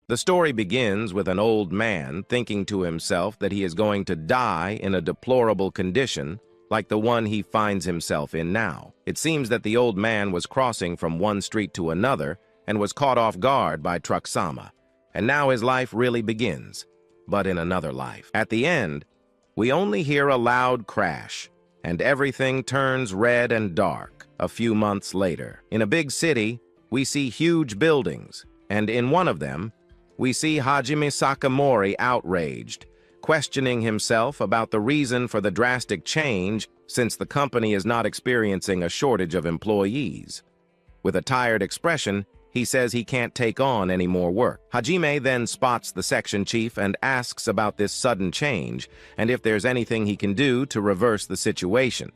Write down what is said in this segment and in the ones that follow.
The story begins with an old man thinking to himself that he is going to die in a deplorable condition like the one he finds himself in now. It seems that the old man was crossing from one street to another and was caught off guard by Truck-sama. And now his life really begins, but in another life. At the end, we only hear a loud crash, and everything turns red and dark. A few months later, in a big city, we see huge buildings, and in one of them, we see Hajime Sakamori outraged, questioning himself about the reason for the drastic change since the company is not experiencing a shortage of employees. With a tired expression, he says he can't take on any more work. Hajime then spots the section chief and asks about this sudden change and if there's anything he can do to reverse the situation.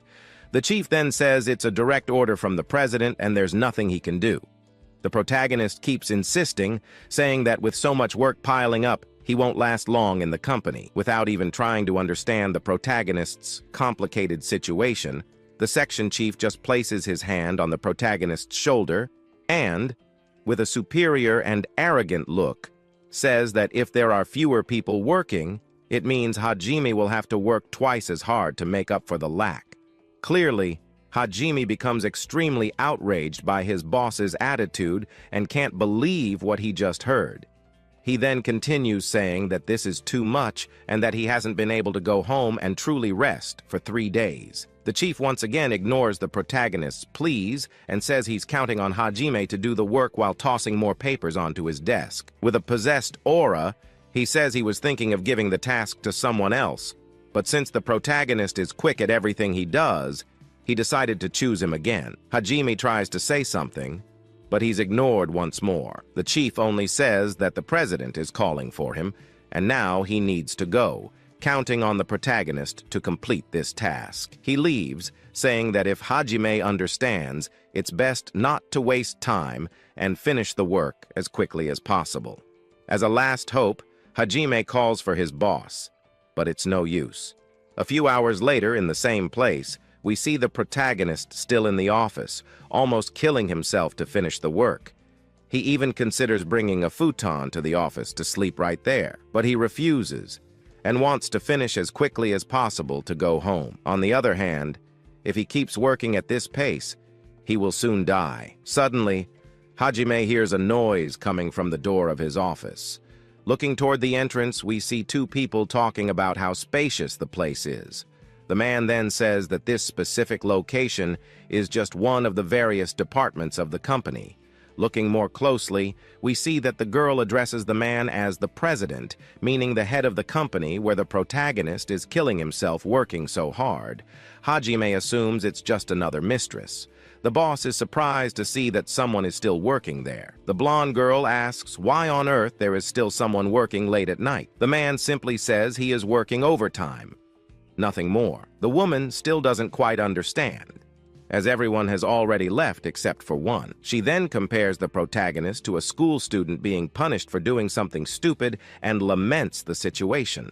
The chief then says it's a direct order from the president and there's nothing he can do. The protagonist keeps insisting, saying that with so much work piling up, he won't last long in the company. Without even trying to understand the protagonist's complicated situation, the section chief just places his hand on the protagonist's shoulder and, with a superior and arrogant look, says that if there are fewer people working, it means Hajime will have to work twice as hard to make up for the lack. Clearly, Hajime becomes extremely outraged by his boss's attitude and can't believe what he just heard. He then continues saying that this is too much and that he hasn't been able to go home and truly rest for 3 days. The chief once again ignores the protagonist's pleas and says he's counting on Hajime to do the work while tossing more papers onto his desk. With a possessed aura, he says he was thinking of giving the task to someone else, but since the protagonist is quick at everything he does, he decided to choose him again. Hajime tries to say something, but he's ignored once more. The chief only says that the president is calling for him, and now he needs to go, counting on the protagonist to complete this task. He leaves, saying that if Hajime understands, it's best not to waste time and finish the work as quickly as possible. As a last hope, Hajime calls for his boss, but it's no use. A few hours later, in the same place, we see the protagonist still in the office, almost killing himself to finish the work. He even considers bringing a futon to the office to sleep right there, but he refuses and wants to finish as quickly as possible to go home. On the other hand, if he keeps working at this pace, he will soon die. Suddenly, Hajime hears a noise coming from the door of his office. Looking toward the entrance, we see 2 people talking about how spacious the place is. The man then says that this specific location is just one of the various departments of the company. Looking more closely, we see that the girl addresses the man as the president, meaning the head of the company where the protagonist is killing himself working so hard. Hajime assumes it's just another mistress. The boss is surprised to see that someone is still working there. The blonde girl asks why on earth there is still someone working late at night. The man simply says he is working overtime. Nothing more. The woman still doesn't quite understand, as everyone has already left except for one. She then compares the protagonist to a school student being punished for doing something stupid and laments the situation.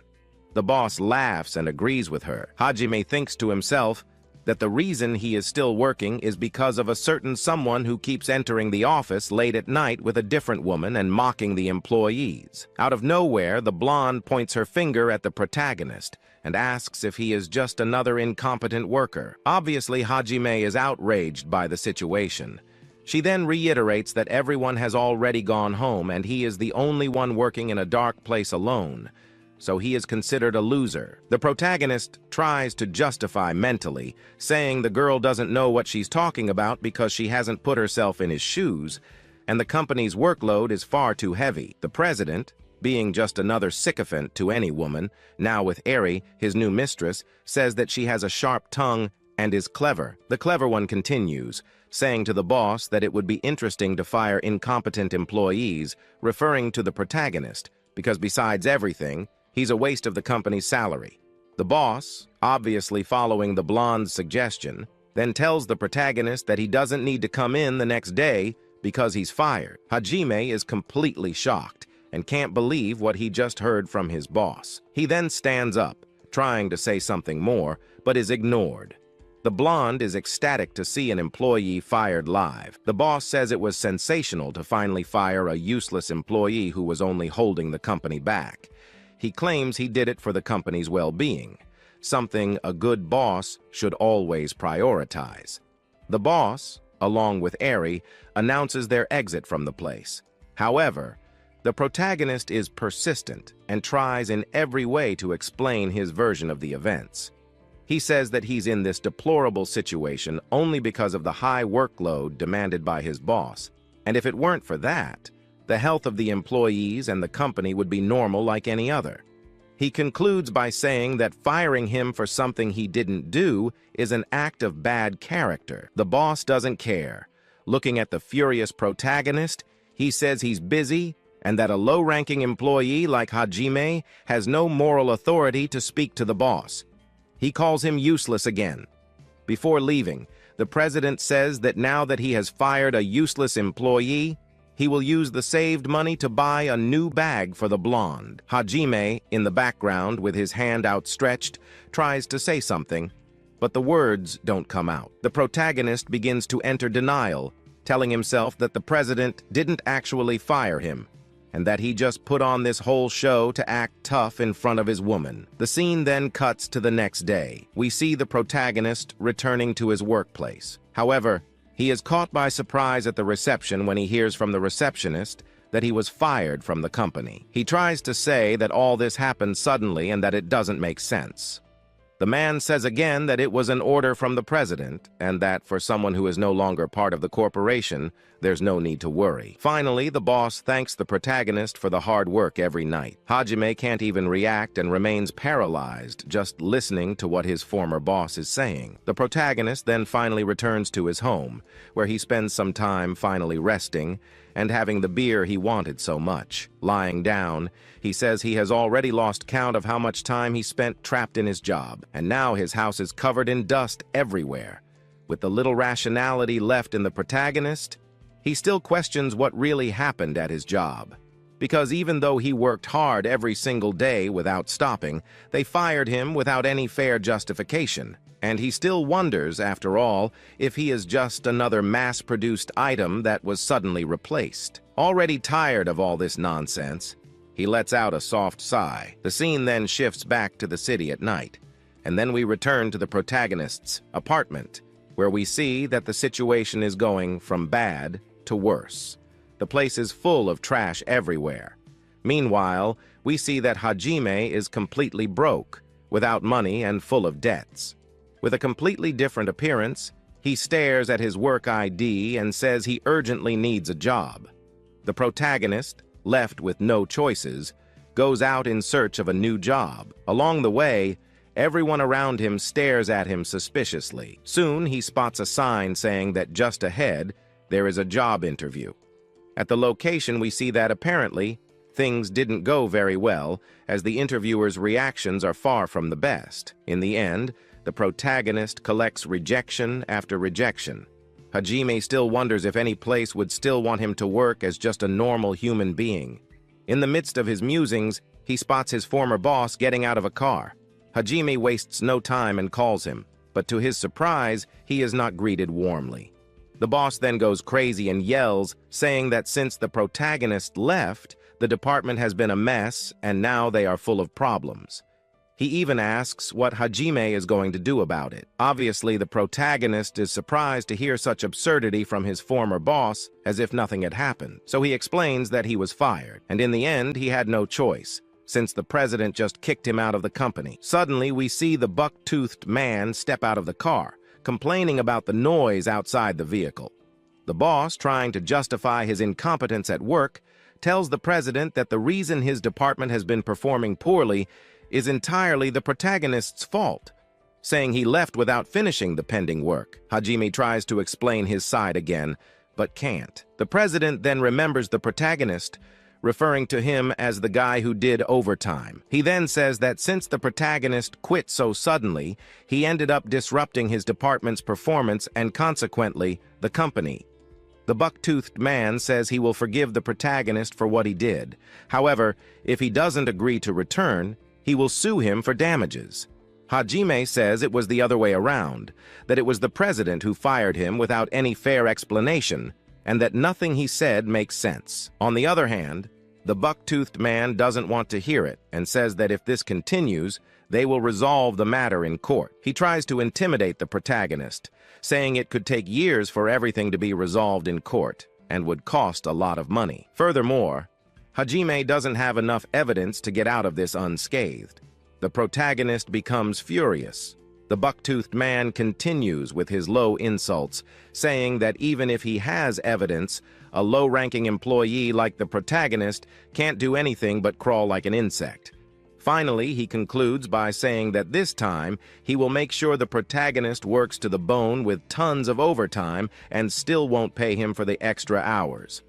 The boss laughs and agrees with her. Hajime thinks to himself that the reason he is still working is because of a certain someone who keeps entering the office late at night with a different woman and mocking the employees. Out of nowhere, the blonde points her finger at the protagonist and asks if he is just another incompetent worker. Obviously, Hajime is outraged by the situation. She then reiterates that everyone has already gone home and he is the only one working in a dark place alone, so he is considered a loser. The protagonist tries to justify mentally, saying the girl doesn't know what she's talking about because she hasn't put herself in his shoes, and the company's workload is far too heavy. The president, being just another sycophant to any woman, now with Eri, his new mistress, says that she has a sharp tongue and is clever. The clever one continues, saying to the boss that it would be interesting to fire incompetent employees, referring to the protagonist, because besides everything, he's a waste of the company's salary. The boss, obviously following the blonde's suggestion, then tells the protagonist that he doesn't need to come in the next day because he's fired. Hajime is completely shocked and can't believe what he just heard from his boss. He then stands up, trying to say something more, but is ignored. The blonde is ecstatic to see an employee fired live. The boss says it was sensational to finally fire a useless employee who was only holding the company back. He claims he did it for the company's well-being, something a good boss should always prioritize. The boss, along with Eri, announces their exit from the place. However, the protagonist is persistent and tries in every way to explain his version of the events. He says that he's in this deplorable situation only because of the high workload demanded by his boss, and if it weren't for that, the health of the employees and the company would be normal like any other. He concludes by saying that firing him for something he didn't do is an act of bad character. The boss doesn't care. Looking at the furious protagonist, he says he's busy and that a low-ranking employee like Hajime has no moral authority to speak to the boss. He calls him useless again. Before leaving, the president says that now that he has fired a useless employee, he will use the saved money to buy a new bag for the blonde. Hajime, in the background with his hand outstretched, tries to say something, but the words don't come out. The protagonist begins to enter denial, telling himself that the president didn't actually fire him, and that he just put on this whole show to act tough in front of his woman. The scene then cuts to the next day. We see the protagonist returning to his workplace. However, he is caught by surprise at the reception when he hears from the receptionist that he was fired from the company. He tries to say that all this happened suddenly and that it doesn't make sense. The man says again that it was an order from the president and that for someone who is no longer part of the corporation, there's no need to worry. Finally, the boss thanks the protagonist for the hard work every night. Hajime can't even react and remains paralyzed just listening to what his former boss is saying. The protagonist then finally returns to his home, where he spends some time finally resting and having the beer he wanted so much. Lying down, he says he has already lost count of how much time he spent trapped in his job, and now his house is covered in dust everywhere. With the little rationality left in the protagonist, he still questions what really happened at his job. Because even though he worked hard every single day without stopping, they fired him without any fair justification. And he still wonders, after all, if he is just another mass-produced item that was suddenly replaced. Already tired of all this nonsense, he lets out a soft sigh. The scene then shifts back to the city at night, and then we return to the protagonist's apartment, where we see that the situation is going from bad to worse. The place is full of trash everywhere. Meanwhile, we see that Hajime is completely broke, without money and full of debts. With a completely different appearance, he stares at his work ID and says he urgently needs a job. The protagonist, left with no choices, goes out in search of a new job. Along the way, everyone around him stares at him suspiciously. Soon, he spots a sign saying that just ahead, there is a job interview. At the location, we see that apparently, things didn't go very well, as the interviewer's reactions are far from the best. In the end, the protagonist collects rejection after rejection. Hajime still wonders if any place would still want him to work as just a normal human being. In the midst of his musings, he spots his former boss getting out of a car. Hajime wastes no time and calls him, but to his surprise, he is not greeted warmly. The boss then goes crazy and yells, saying that since the protagonist left, the department has been a mess and now they are full of problems. He even asks what Hajime is going to do about it. Obviously, the protagonist is surprised to hear such absurdity from his former boss, as if nothing had happened. So he explains that he was fired, and in the end, he had no choice, since the president just kicked him out of the company. Suddenly, we see the buck-toothed man step out of the car, complaining about the noise outside the vehicle. The boss, trying to justify his incompetence at work, tells the president that the reason his department has been performing poorly is entirely the protagonist's fault, saying he left without finishing the pending work. Hajime tries to explain his side again, but can't. The president then remembers the protagonist, referring to him as the guy who did overtime. He then says that since the protagonist quit so suddenly, he ended up disrupting his department's performance and consequently, the company. The buck-toothed man says he will forgive the protagonist for what he did. However, if he doesn't agree to return, he will sue him for damages. Hajime says it was the other way around, that it was the president who fired him without any fair explanation, and that nothing he said makes sense. On the other hand, the buck-toothed man doesn't want to hear it and says that if this continues, they will resolve the matter in court. He tries to intimidate the protagonist, saying it could take years for everything to be resolved in court and would cost a lot of money. Furthermore, Hajime doesn't have enough evidence to get out of this unscathed. The protagonist becomes furious. The buck-toothed man continues with his low insults, saying that even if he has evidence, a low-ranking employee like the protagonist can't do anything but crawl like an insect. Finally, he concludes by saying that this time he will make sure the protagonist works to the bone with tons of overtime and still won't pay him for the extra hours.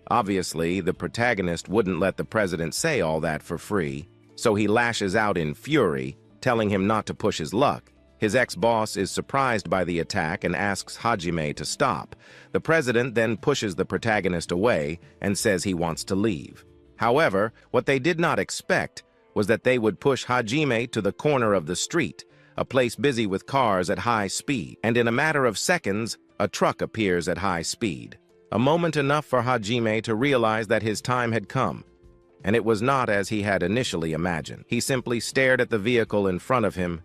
Obviously, the protagonist wouldn't let the president say all that for free, so he lashes out in fury, telling him not to push his luck. His ex-boss is surprised by the attack and asks Hajime to stop. The president then pushes the protagonist away and says he wants to leave. However, what they did not expect was that they would push Hajime to the corner of the street, a place busy with cars at high speed, and in a matter of seconds, a truck appears at high speed. A moment enough for Hajime to realize that his time had come, and it was not as he had initially imagined. He simply stared at the vehicle in front of him,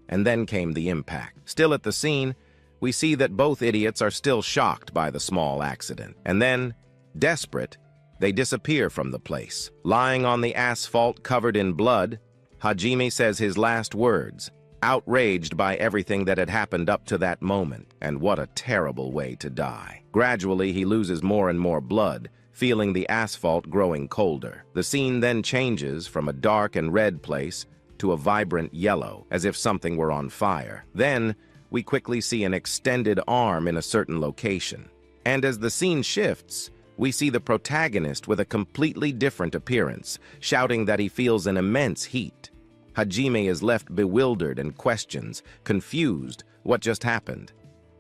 and then came the impact. Still at the scene, we see that both idiots are still shocked by the small accident, and then, desperate, they disappear from the place. Lying on the asphalt covered in blood, Hajime says his last words, outraged by everything that had happened up to that moment, and what a terrible way to die. Gradually, he loses more and more blood, feeling the asphalt growing colder. The scene then changes from a dark and red place to a vibrant yellow, as if something were on fire. Then, we quickly see an extended arm in a certain location. And as the scene shifts, we see the protagonist with a completely different appearance, shouting that he feels an immense heat. Hajime is left bewildered and questions, confused, what just happened.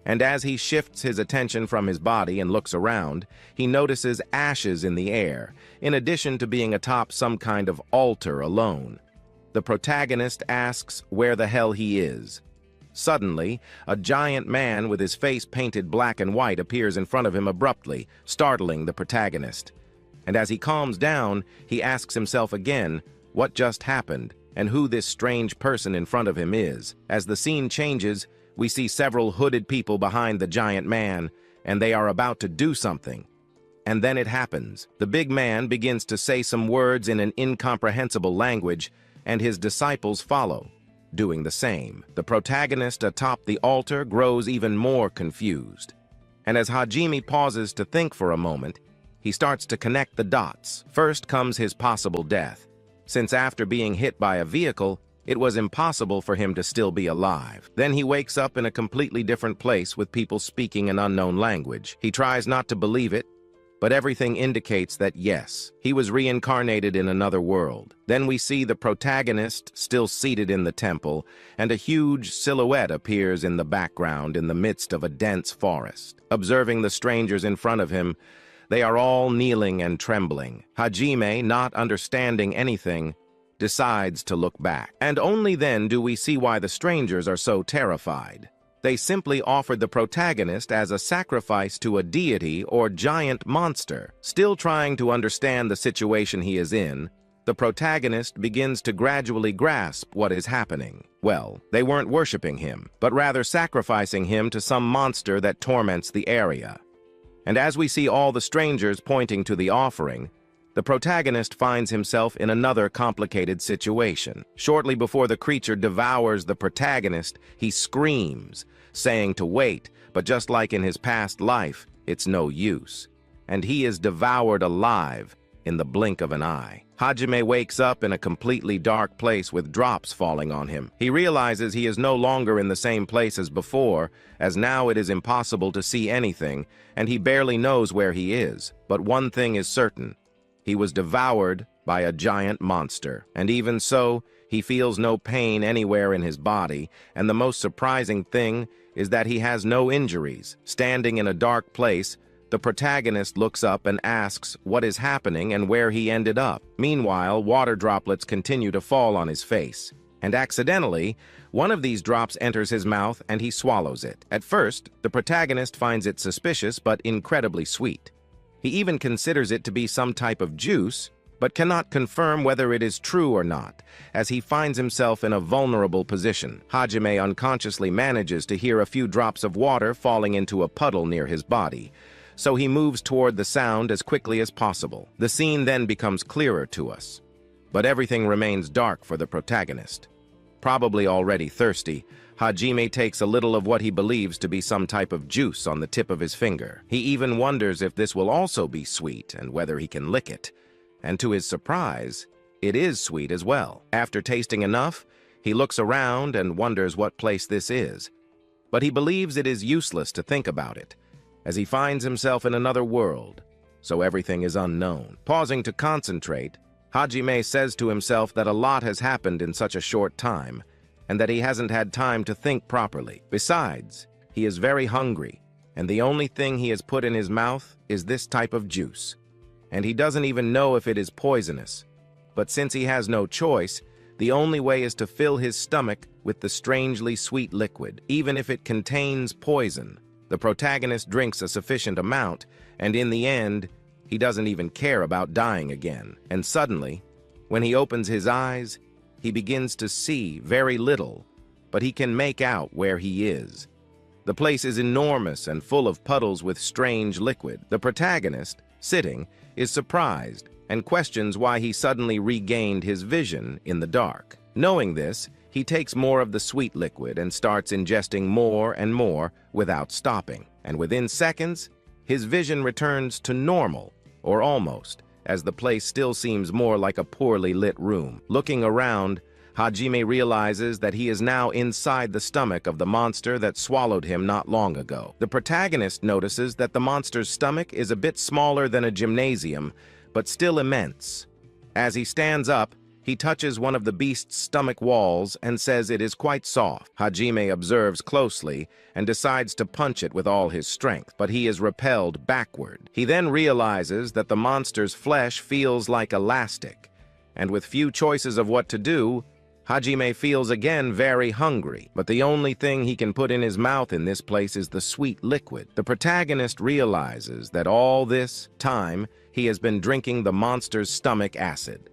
And as he shifts his attention from his body and looks around, he notices ashes in the air, in addition to being atop some kind of altar alone. The protagonist asks where the hell he is. Suddenly, a giant man with his face painted black and white appears in front of him abruptly, startling the protagonist. And as he calms down, he asks himself again what just happened and who this strange person in front of him is. As the scene changes, we see several hooded people behind the giant man, and they are about to do something. And then it happens. The big man begins to say some words in an incomprehensible language, and his disciples follow, doing the same. The protagonist atop the altar grows even more confused. And as Hajime pauses to think for a moment, he starts to connect the dots. First comes his possible death, since after being hit by a vehicle, it was impossible for him to still be alive. Then he wakes up in a completely different place with people speaking an unknown language. He tries not to believe it, but everything indicates that yes, he was reincarnated in another world. Then we see the protagonist still seated in the temple, and a huge silhouette appears in the background in the midst of a dense forest. Observing the strangers in front of him, they are all kneeling and trembling. Hajime, not understanding anything, decides to look back. And only then do we see why the strangers are so terrified. They simply offered the protagonist as a sacrifice to a deity or giant monster. Still trying to understand the situation he is in, the protagonist begins to gradually grasp what is happening. Well, they weren't worshipping him, but rather sacrificing him to some monster that torments the area. And as we see all the strangers pointing to the offering, the protagonist finds himself in another complicated situation. Shortly before the creature devours the protagonist, he screams, saying to wait, but just like in his past life, it's no use. And he is devoured alive in the blink of an eye. Hajime wakes up in a completely dark place with drops falling on him. He realizes he is no longer in the same place as before, as now it is impossible to see anything, and he barely knows where he is. But one thing is certain. He was devoured by a giant monster, and even so, he feels no pain anywhere in his body, and the most surprising thing is that he has no injuries. Standing in a dark place, the protagonist looks up and asks what is happening and where he ended up. Meanwhile, water droplets continue to fall on his face, and accidentally, one of these drops enters his mouth and he swallows it. At first, the protagonist finds it suspicious but incredibly sweet. He even considers it to be some type of juice, but cannot confirm whether it is true or not, as he finds himself in a vulnerable position. Hajime unconsciously manages to hear a few drops of water falling into a puddle near his body, so he moves toward the sound as quickly as possible. The scene then becomes clearer to us, but everything remains dark for the protagonist. Probably already thirsty, Hajime takes a little of what he believes to be some type of juice on the tip of his finger. He even wonders if this will also be sweet and whether he can lick it. And to his surprise, it is sweet as well. After tasting enough, he looks around and wonders what place this is. But he believes it is useless to think about it, as he finds himself in another world, so everything is unknown. Pausing to concentrate, Hajime says to himself that a lot has happened in such a short time, and that he hasn't had time to think properly. Besides, he is very hungry, and the only thing he has put in his mouth is this type of juice. And he doesn't even know if it is poisonous. But since he has no choice, the only way is to fill his stomach with the strangely sweet liquid. Even if it contains poison, the protagonist drinks a sufficient amount, and in the end, he doesn't even care about dying again. And suddenly, when he opens his eyes, he begins to see very little, but he can make out where he is. The place is enormous and full of puddles with strange liquid. The protagonist, sitting, is surprised and questions why he suddenly regained his vision in the dark. Knowing this, he takes more of the sweet liquid and starts ingesting more and more without stopping. And within seconds, his vision returns to normal, or almost, as the place still seems more like a poorly lit room. Looking around, Hajime realizes that he is now inside the stomach of the monster that swallowed him not long ago. The protagonist notices that the monster's stomach is a bit smaller than a gymnasium, but still immense. As he stands up, he touches one of the beast's stomach walls and says it is quite soft. Hajime observes closely and decides to punch it with all his strength, but he is repelled backward. He then realizes that the monster's flesh feels like elastic, and with few choices of what to do, Hajime feels again very hungry, but the only thing he can put in his mouth in this place is the sweet liquid. The protagonist realizes that all this time he has been drinking the monster's stomach acid.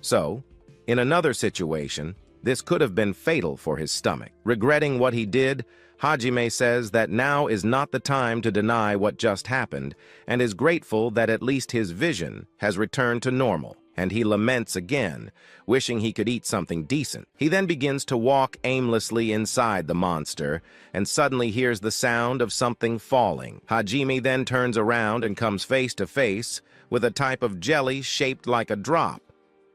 So, in another situation, this could have been fatal for his stomach. Regretting what he did, Hajime says that now is not the time to deny what just happened and is grateful that at least his vision has returned to normal. And he laments again, wishing he could eat something decent. He then begins to walk aimlessly inside the monster and suddenly hears the sound of something falling. Hajime then turns around and comes face to face with a type of jelly shaped like a drop.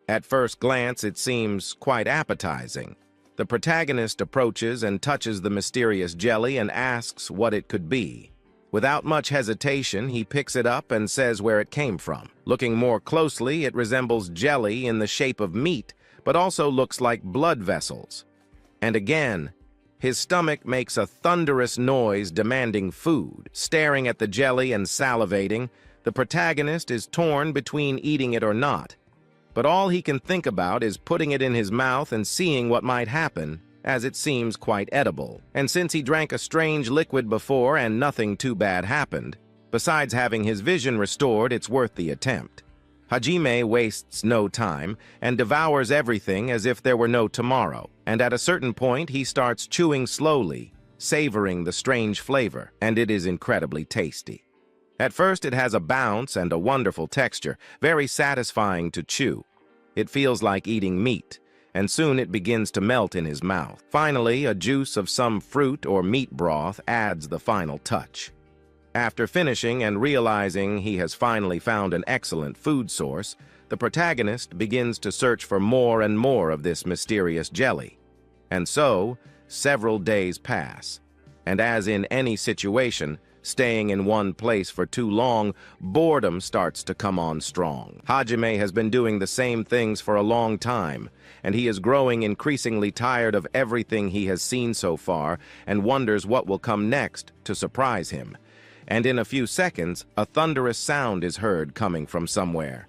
At first glance, it seems quite appetizing. The protagonist approaches and touches the mysterious jelly and asks what it could be. Without much hesitation, he picks it up and says where it came from. Looking more closely, it resembles jelly in the shape of meat, but also looks like blood vessels. And again, his stomach makes a thunderous noise demanding food. Staring at the jelly and salivating, the protagonist is torn between eating it or not. But all he can think about is putting it in his mouth and seeing what might happen, as it seems quite edible. And since he drank a strange liquid before and nothing too bad happened, besides having his vision restored, it's worth the attempt. Hajime wastes no time and devours everything as if there were no tomorrow. And at a certain point, he starts chewing slowly, savoring the strange flavor, and it is incredibly tasty. At first, it has a bounce and a wonderful texture, very satisfying to chew. It feels like eating meat, and soon it begins to melt in his mouth. Finally, a juice of some fruit or meat broth adds the final touch. After finishing and realizing he has finally found an excellent food source, the protagonist begins to search for more and more of this mysterious jelly. And so, several days pass, and as in any situation, staying in one place for too long, boredom starts to come on strong. Hajime has been doing the same things for a long time, and he is growing increasingly tired of everything he has seen so far and wonders what will come next to surprise him. And in a few seconds, a thunderous sound is heard coming from somewhere.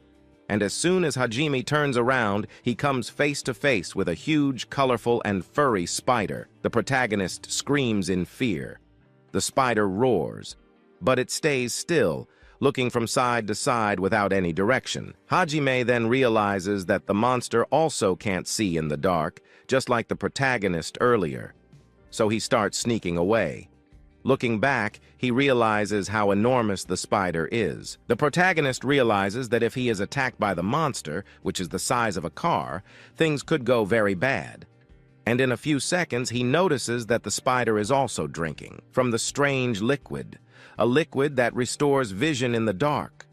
And as soon as Hajime turns around, he comes face to face with a huge, colorful, and furry spider. The protagonist screams in fear. The spider roars, but it stays still, looking from side to side without any direction. Hajime then realizes that the monster also can't see in the dark, just like the protagonist earlier. So he starts sneaking away. Looking back, he realizes how enormous the spider is. The protagonist realizes that if he is attacked by the monster, which is the size of a car, things could go very bad. And in a few seconds, he notices that the spider is also drinking from the strange liquid, a liquid that restores vision in the dark.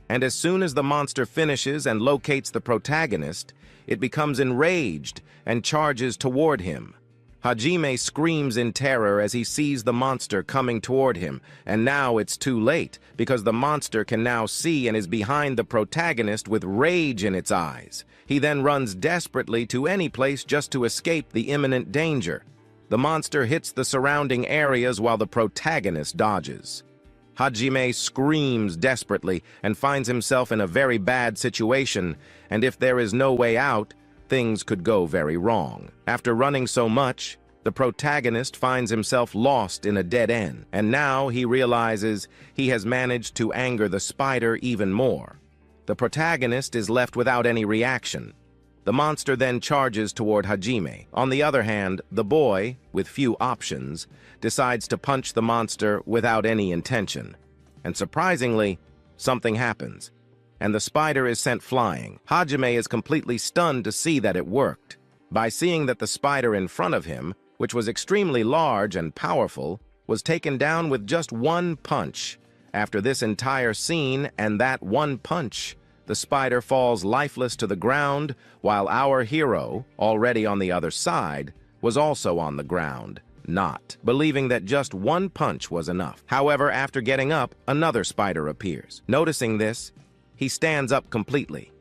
And as soon as the monster finishes and locates the protagonist, it becomes enraged and charges toward him. Hajime screams in terror as he sees the monster coming toward him, and now it's too late, because the monster can now see and is behind the protagonist with rage in its eyes. He then runs desperately to any place just to escape the imminent danger. The monster hits the surrounding areas while the protagonist dodges. Hajime screams desperately and finds himself in a very bad situation, and if there is no way out, things could go very wrong. After running so much, the protagonist finds himself lost in a dead end, and now he realizes he has managed to anger the spider even more. The protagonist is left without any reaction. The monster then charges toward Hajime. On the other hand, the boy, with few options, decides to punch the monster without any intention. And surprisingly, something happens, and the spider is sent flying. Hajime is completely stunned to see that it worked. By seeing that the spider in front of him, which was extremely large and powerful, was taken down with just one punch. After this entire scene and that one punch, the spider falls lifeless to the ground, while our hero, already on the other side, was also on the ground, not believing that just one punch was enough. However, after getting up, another spider appears. Noticing this, he stands up completely.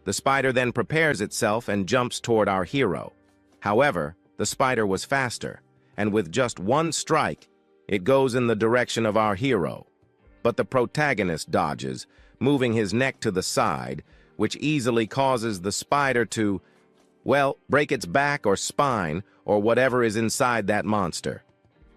The spider then prepares itself and jumps toward our hero. However, the spider was faster, and with just one strike, it goes in the direction of our hero. But the protagonist dodges, moving his neck to the side, which easily causes the spider to, well, break its back or spine or whatever is inside that monster.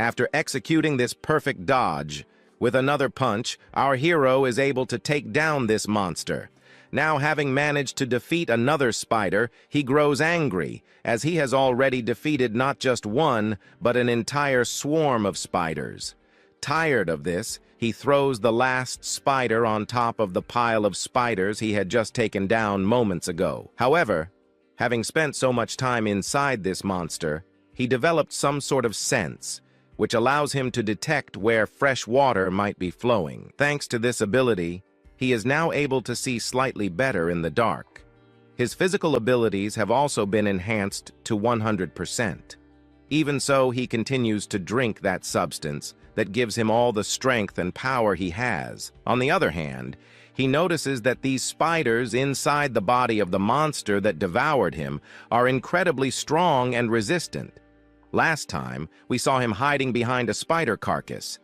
After executing this perfect dodge, with another punch, our hero is able to take down this monster. Now, having managed to defeat another spider, he grows angry, as he has already defeated not just one, but an entire swarm of spiders. Tired of this, he throws the last spider on top of the pile of spiders he had just taken down moments ago. However, having spent so much time inside this monster, he developed some sort of sense, which allows him to detect where fresh water might be flowing. Thanks to this ability, he is now able to see slightly better in the dark. His physical abilities have also been enhanced to 100%. Even so, he continues to drink that substance that gives him all the strength and power he has. On the other hand, he notices that these spiders inside the body of the monster that devoured him are incredibly strong and resistant. Last time, we saw him hiding behind a spider carcass.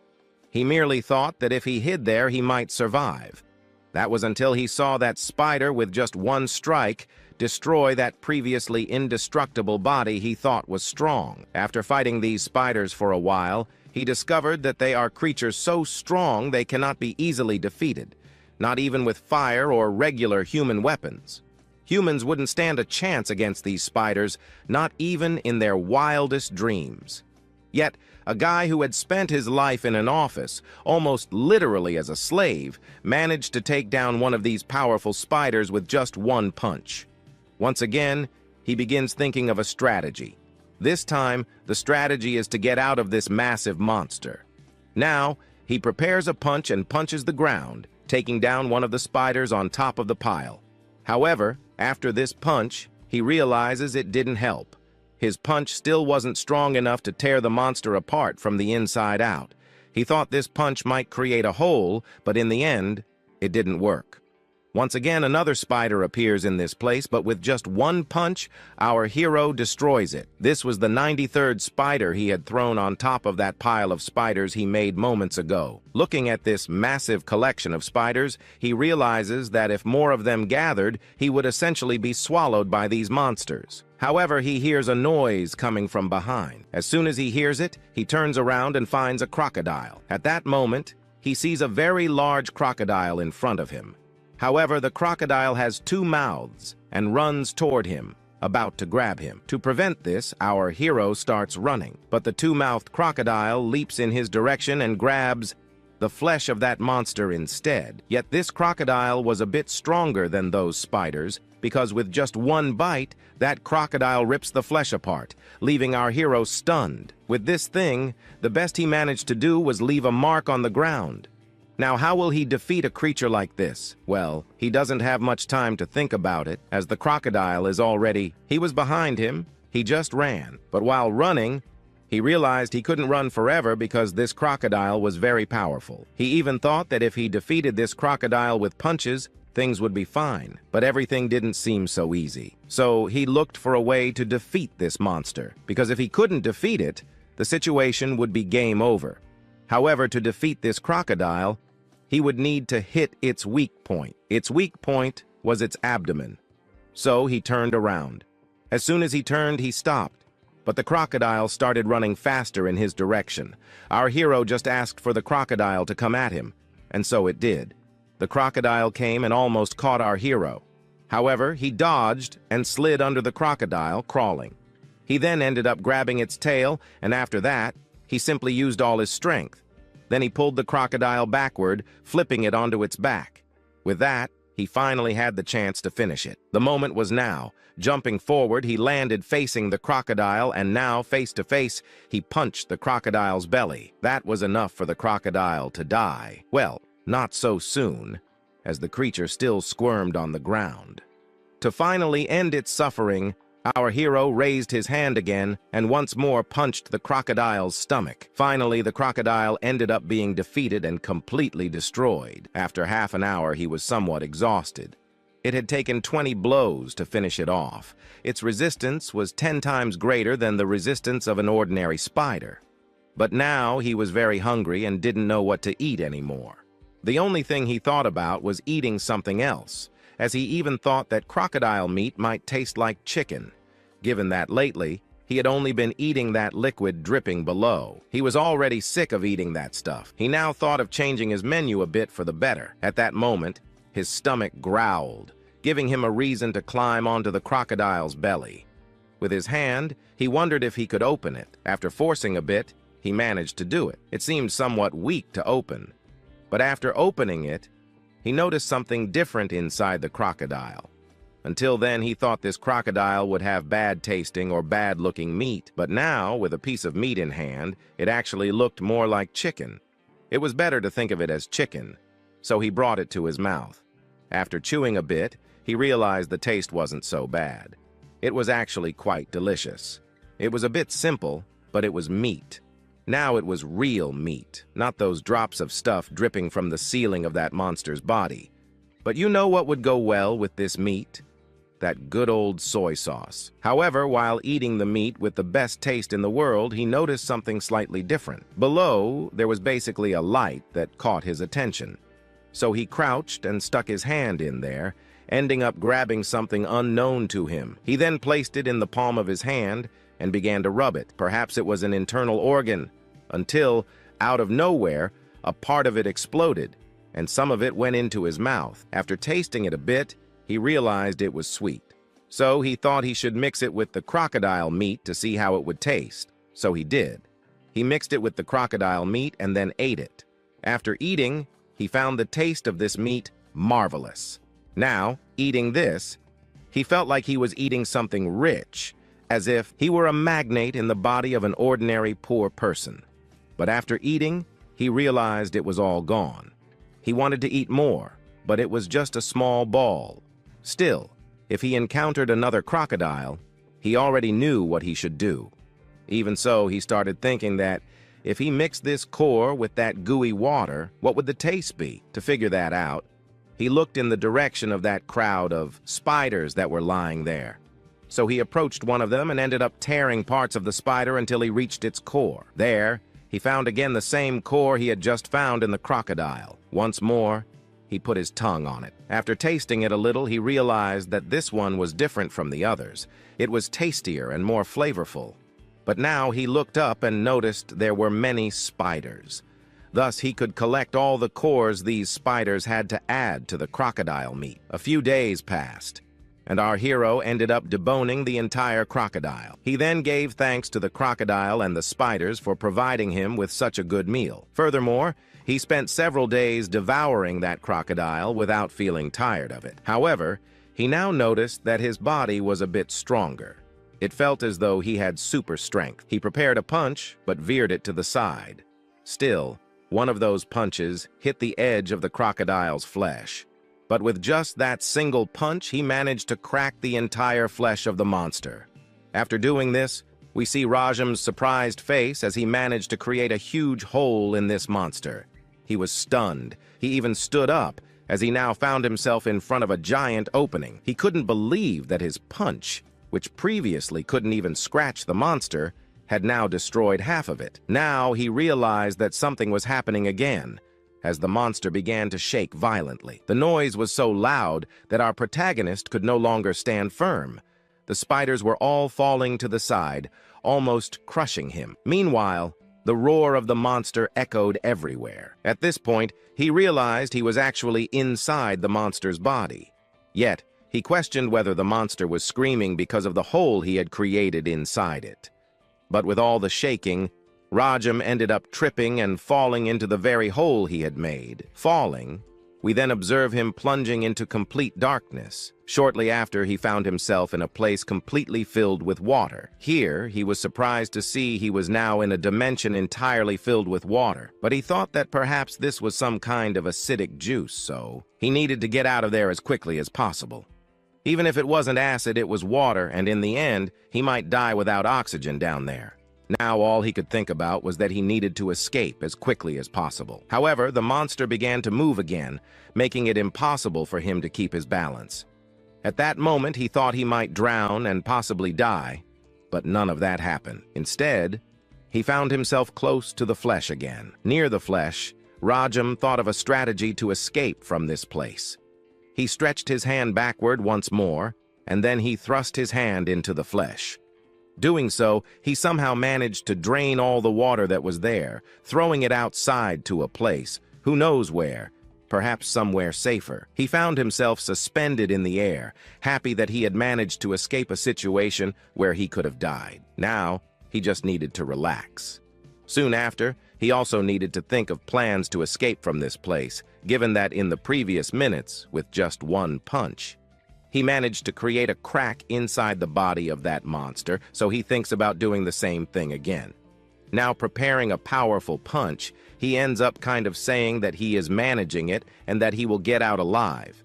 He merely thought that if he hid there, he might survive. That was until he saw that spider with just one strike destroy that previously indestructible body he thought was strong. After fighting these spiders for a while, he discovered that they are creatures so strong they cannot be easily defeated, not even with fire or regular human weapons. Humans wouldn't stand a chance against these spiders, not even in their wildest dreams. Yet, a guy who had spent his life in an office, almost literally as a slave, managed to take down one of these powerful spiders with just one punch. Once again, he begins thinking of a strategy. This time, the strategy is to get out of this massive monster. Now, he prepares a punch and punches the ground, taking down one of the spiders on top of the pile. However, after this punch, he realizes it didn't help. His punch still wasn't strong enough to tear the monster apart from the inside out. He thought this punch might create a hole, but in the end, it didn't work. Once again, another spider appears in this place, but with just one punch, our hero destroys it. This was the 93rd spider he had thrown on top of that pile of spiders he made moments ago. Looking at this massive collection of spiders, he realizes that if more of them gathered, he would essentially be swallowed by these monsters. However, he hears a noise coming from behind. As soon as he hears it, he turns around and finds a crocodile. At that moment, he sees a very large crocodile in front of him. However, the crocodile has two mouths and runs toward him, about to grab him. To prevent this, our hero starts running, but the two-mouthed crocodile leaps in his direction and grabs the flesh of that monster instead. Yet this crocodile was a bit stronger than those spiders, because with just one bite, that crocodile rips the flesh apart, leaving our hero stunned. With this thing, the best he managed to do was leave a mark on the ground. Now, how will he defeat a creature like this? Well, he doesn't have much time to think about it, as the crocodile is already... He was behind him, he just ran. But while running, he realized he couldn't run forever because this crocodile was very powerful. He even thought that if he defeated this crocodile with punches, things would be fine. But everything didn't seem so easy. So he looked for a way to defeat this monster, because if he couldn't defeat it, the situation would be game over. However, to defeat this crocodile, he would need to hit its weak point. Its weak point was its abdomen. So he turned around. As soon as he turned, he stopped. But the crocodile started running faster in his direction. Our hero just asked for the crocodile to come at him, and so it did. The crocodile came and almost caught our hero. However, he dodged and slid under the crocodile, crawling. He then ended up grabbing its tail, and after that, he simply used all his strength. Then he pulled the crocodile backward, flipping it onto its back. With that, he finally had the chance to finish it. The moment was now. Jumping forward, he landed facing the crocodile, and now, face to face, he punched the crocodile's belly. That was enough for the crocodile to die. Well, not so soon, as the creature still squirmed on the ground. To finally end its suffering, our hero raised his hand again and once more punched the crocodile's stomach. Finally, the crocodile ended up being defeated and completely destroyed. After half an hour, he was somewhat exhausted. It had taken 20 blows to finish it off. Its resistance was 10 times greater than the resistance of an ordinary spider. But now he was very hungry and didn't know what to eat anymore. The only thing he thought about was eating something else, as he even thought that crocodile meat might taste like chicken, given that lately he had only been eating that liquid dripping below. He was already sick of eating that stuff. He now thought of changing his menu a bit for the better. At that moment, his stomach growled, giving him a reason to climb onto the crocodile's belly. With his hand, he wondered if he could open it. After forcing a bit, he managed to do it. It seemed somewhat weak to open, but after opening it, he noticed something different inside the crocodile. Until then, he thought this crocodile would have bad-tasting or bad-looking meat, but now, with a piece of meat in hand, it actually looked more like chicken. It was better to think of it as chicken, so he brought it to his mouth. After chewing a bit, he realized the taste wasn't so bad. It was actually quite delicious. It was a bit simple, but it was meat. Now it was real meat, not those drops of stuff dripping from the ceiling of that monster's body. But you know what would go well with this meat? That good old soy sauce. However, while eating the meat with the best taste in the world, he noticed something slightly different. Below, there was basically a light that caught his attention. So he crouched and stuck his hand in there, ending up grabbing something unknown to him. He then placed it in the palm of his hand and began to rub it. Perhaps it was an internal organ, until, out of nowhere, a part of it exploded, and some of it went into his mouth. After tasting it a bit, he realized it was sweet. So he thought he should mix it with the crocodile meat to see how it would taste. So he did. He mixed it with the crocodile meat and then ate it. After eating, he found the taste of this meat marvelous. Now, eating this, he felt like he was eating something rich, as if he were a magnate in the body of an ordinary poor person. But after eating, he realized it was all gone. He wanted to eat more, but it was just a small ball. Still, if he encountered another crocodile, he already knew what he should do. Even so, he started thinking that if he mixed this core with that gooey water, what would the taste be? To figure that out, He looked in the direction of that crowd of spiders that were lying there. So he approached one of them and ended up tearing parts of the spider until he reached its core. There, he found again the same core he had just found in the crocodile. Once more, he put his tongue on it. After tasting it a little, he realized that this one was different from the others. It was tastier and more flavorful. But now he looked up and noticed there were many spiders. Thus, he could collect all the cores these spiders had to add to the crocodile meat. A few days passed, and our hero ended up deboning the entire crocodile. He then gave thanks to the crocodile and the spiders for providing him with such a good meal. Furthermore, he spent several days devouring that crocodile without feeling tired of it. However, he now noticed that his body was a bit stronger. It felt as though he had super strength. He prepared a punch, but veered it to the side. Still, one of those punches hit the edge of the crocodile's flesh. But with just that single punch, he managed to crack the entire flesh of the monster. After doing this, we see Rajam's surprised face as he managed to create a huge hole in this monster. He was stunned. He even stood up, as he now found himself in front of a giant opening. He couldn't believe that his punch, which previously couldn't even scratch the monster, had now destroyed half of it. Now he realized that something was happening again, as the monster began to shake violently. The noise was so loud that our protagonist could no longer stand firm. The spiders were all falling to the side, almost crushing him. Meanwhile, the roar of the monster echoed everywhere. At this point, he realized he was actually inside the monster's body. Yet, he questioned whether the monster was screaming because of the hole he had created inside it. But with all the shaking, Rajam ended up tripping and falling into the very hole he had made. Falling, we then observe him plunging into complete darkness. Shortly after, he found himself in a place completely filled with water. Here, he was surprised to see he was now in a dimension entirely filled with water. But he thought that perhaps this was some kind of acidic juice, so he needed to get out of there as quickly as possible. Even if it wasn't acid, it was water, and in the end, he might die without oxygen down there. Now all he could think about was that he needed to escape as quickly as possible. However, the monster began to move again, making it impossible for him to keep his balance. At that moment, he thought he might drown and possibly die, but none of that happened. Instead, he found himself close to the flesh again. Near the flesh, Rajam thought of a strategy to escape from this place. He stretched his hand backward once more, and then he thrust his hand into the flesh. Doing so, he somehow managed to drain all the water that was there, throwing it outside to a place, who knows where, perhaps somewhere safer. He found himself suspended in the air, happy that he had managed to escape a situation where he could have died. Now, he just needed to relax. Soon after, he also needed to think of plans to escape from this place, given that in the previous minutes, with just one punch, he managed to create a crack inside the body of that monster, so he thinks about doing the same thing again. Now preparing a powerful punch, he ends up kind of saying that he is managing it and that he will get out alive.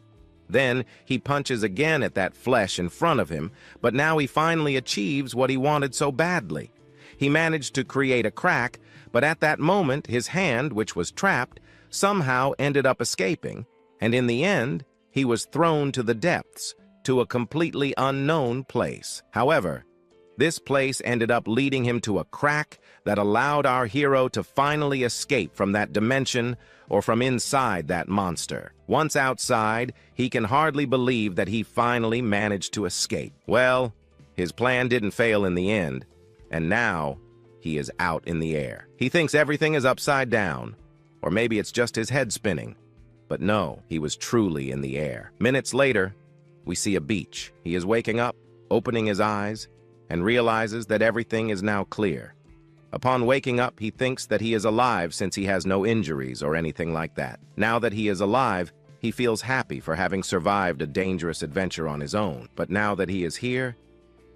Then he punches again at that flesh in front of him, but now he finally achieves what he wanted so badly. He managed to create a crack, but at that moment his hand, which was trapped, somehow ended up escaping, and in the end, he was thrown to the depths, to a completely unknown place. However, this place ended up leading him to a crack that allowed our hero to finally escape from that dimension or from inside that monster. Once outside, he can hardly believe that he finally managed to escape. Well, his plan didn't fail in the end, and now he is out in the air. He thinks everything is upside down, or maybe it's just his head spinning. But no, he was truly in the air. Minutes later, we see a beach. He is waking up, opening his eyes, and realizes that everything is now clear. Upon waking up, he thinks that he is alive since he has no injuries or anything like that. Now that he is alive, he feels happy for having survived a dangerous adventure on his own. But now that he is here,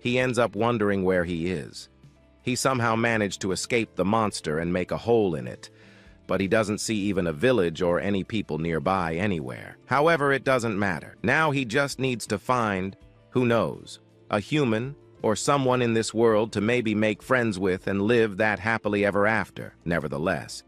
he ends up wondering where he is. He somehow managed to escape the monster and make a hole in it, but he doesn't see even a village or any people nearby anywhere. However, it doesn't matter. Now he just needs to find, who knows, a human or someone in this world to maybe make friends with and live that happily ever after. Nevertheless,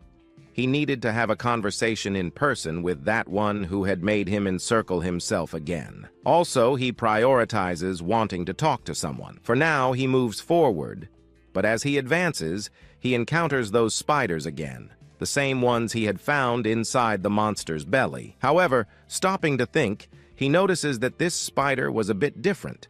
he needed to have a conversation in person with that one who had made him encircle himself again. Also, he prioritizes wanting to talk to someone. For now, he moves forward, but as he advances, he encounters those spiders again, the same ones he had found inside the monster's belly. However, stopping to think, he notices that this spider was a bit different.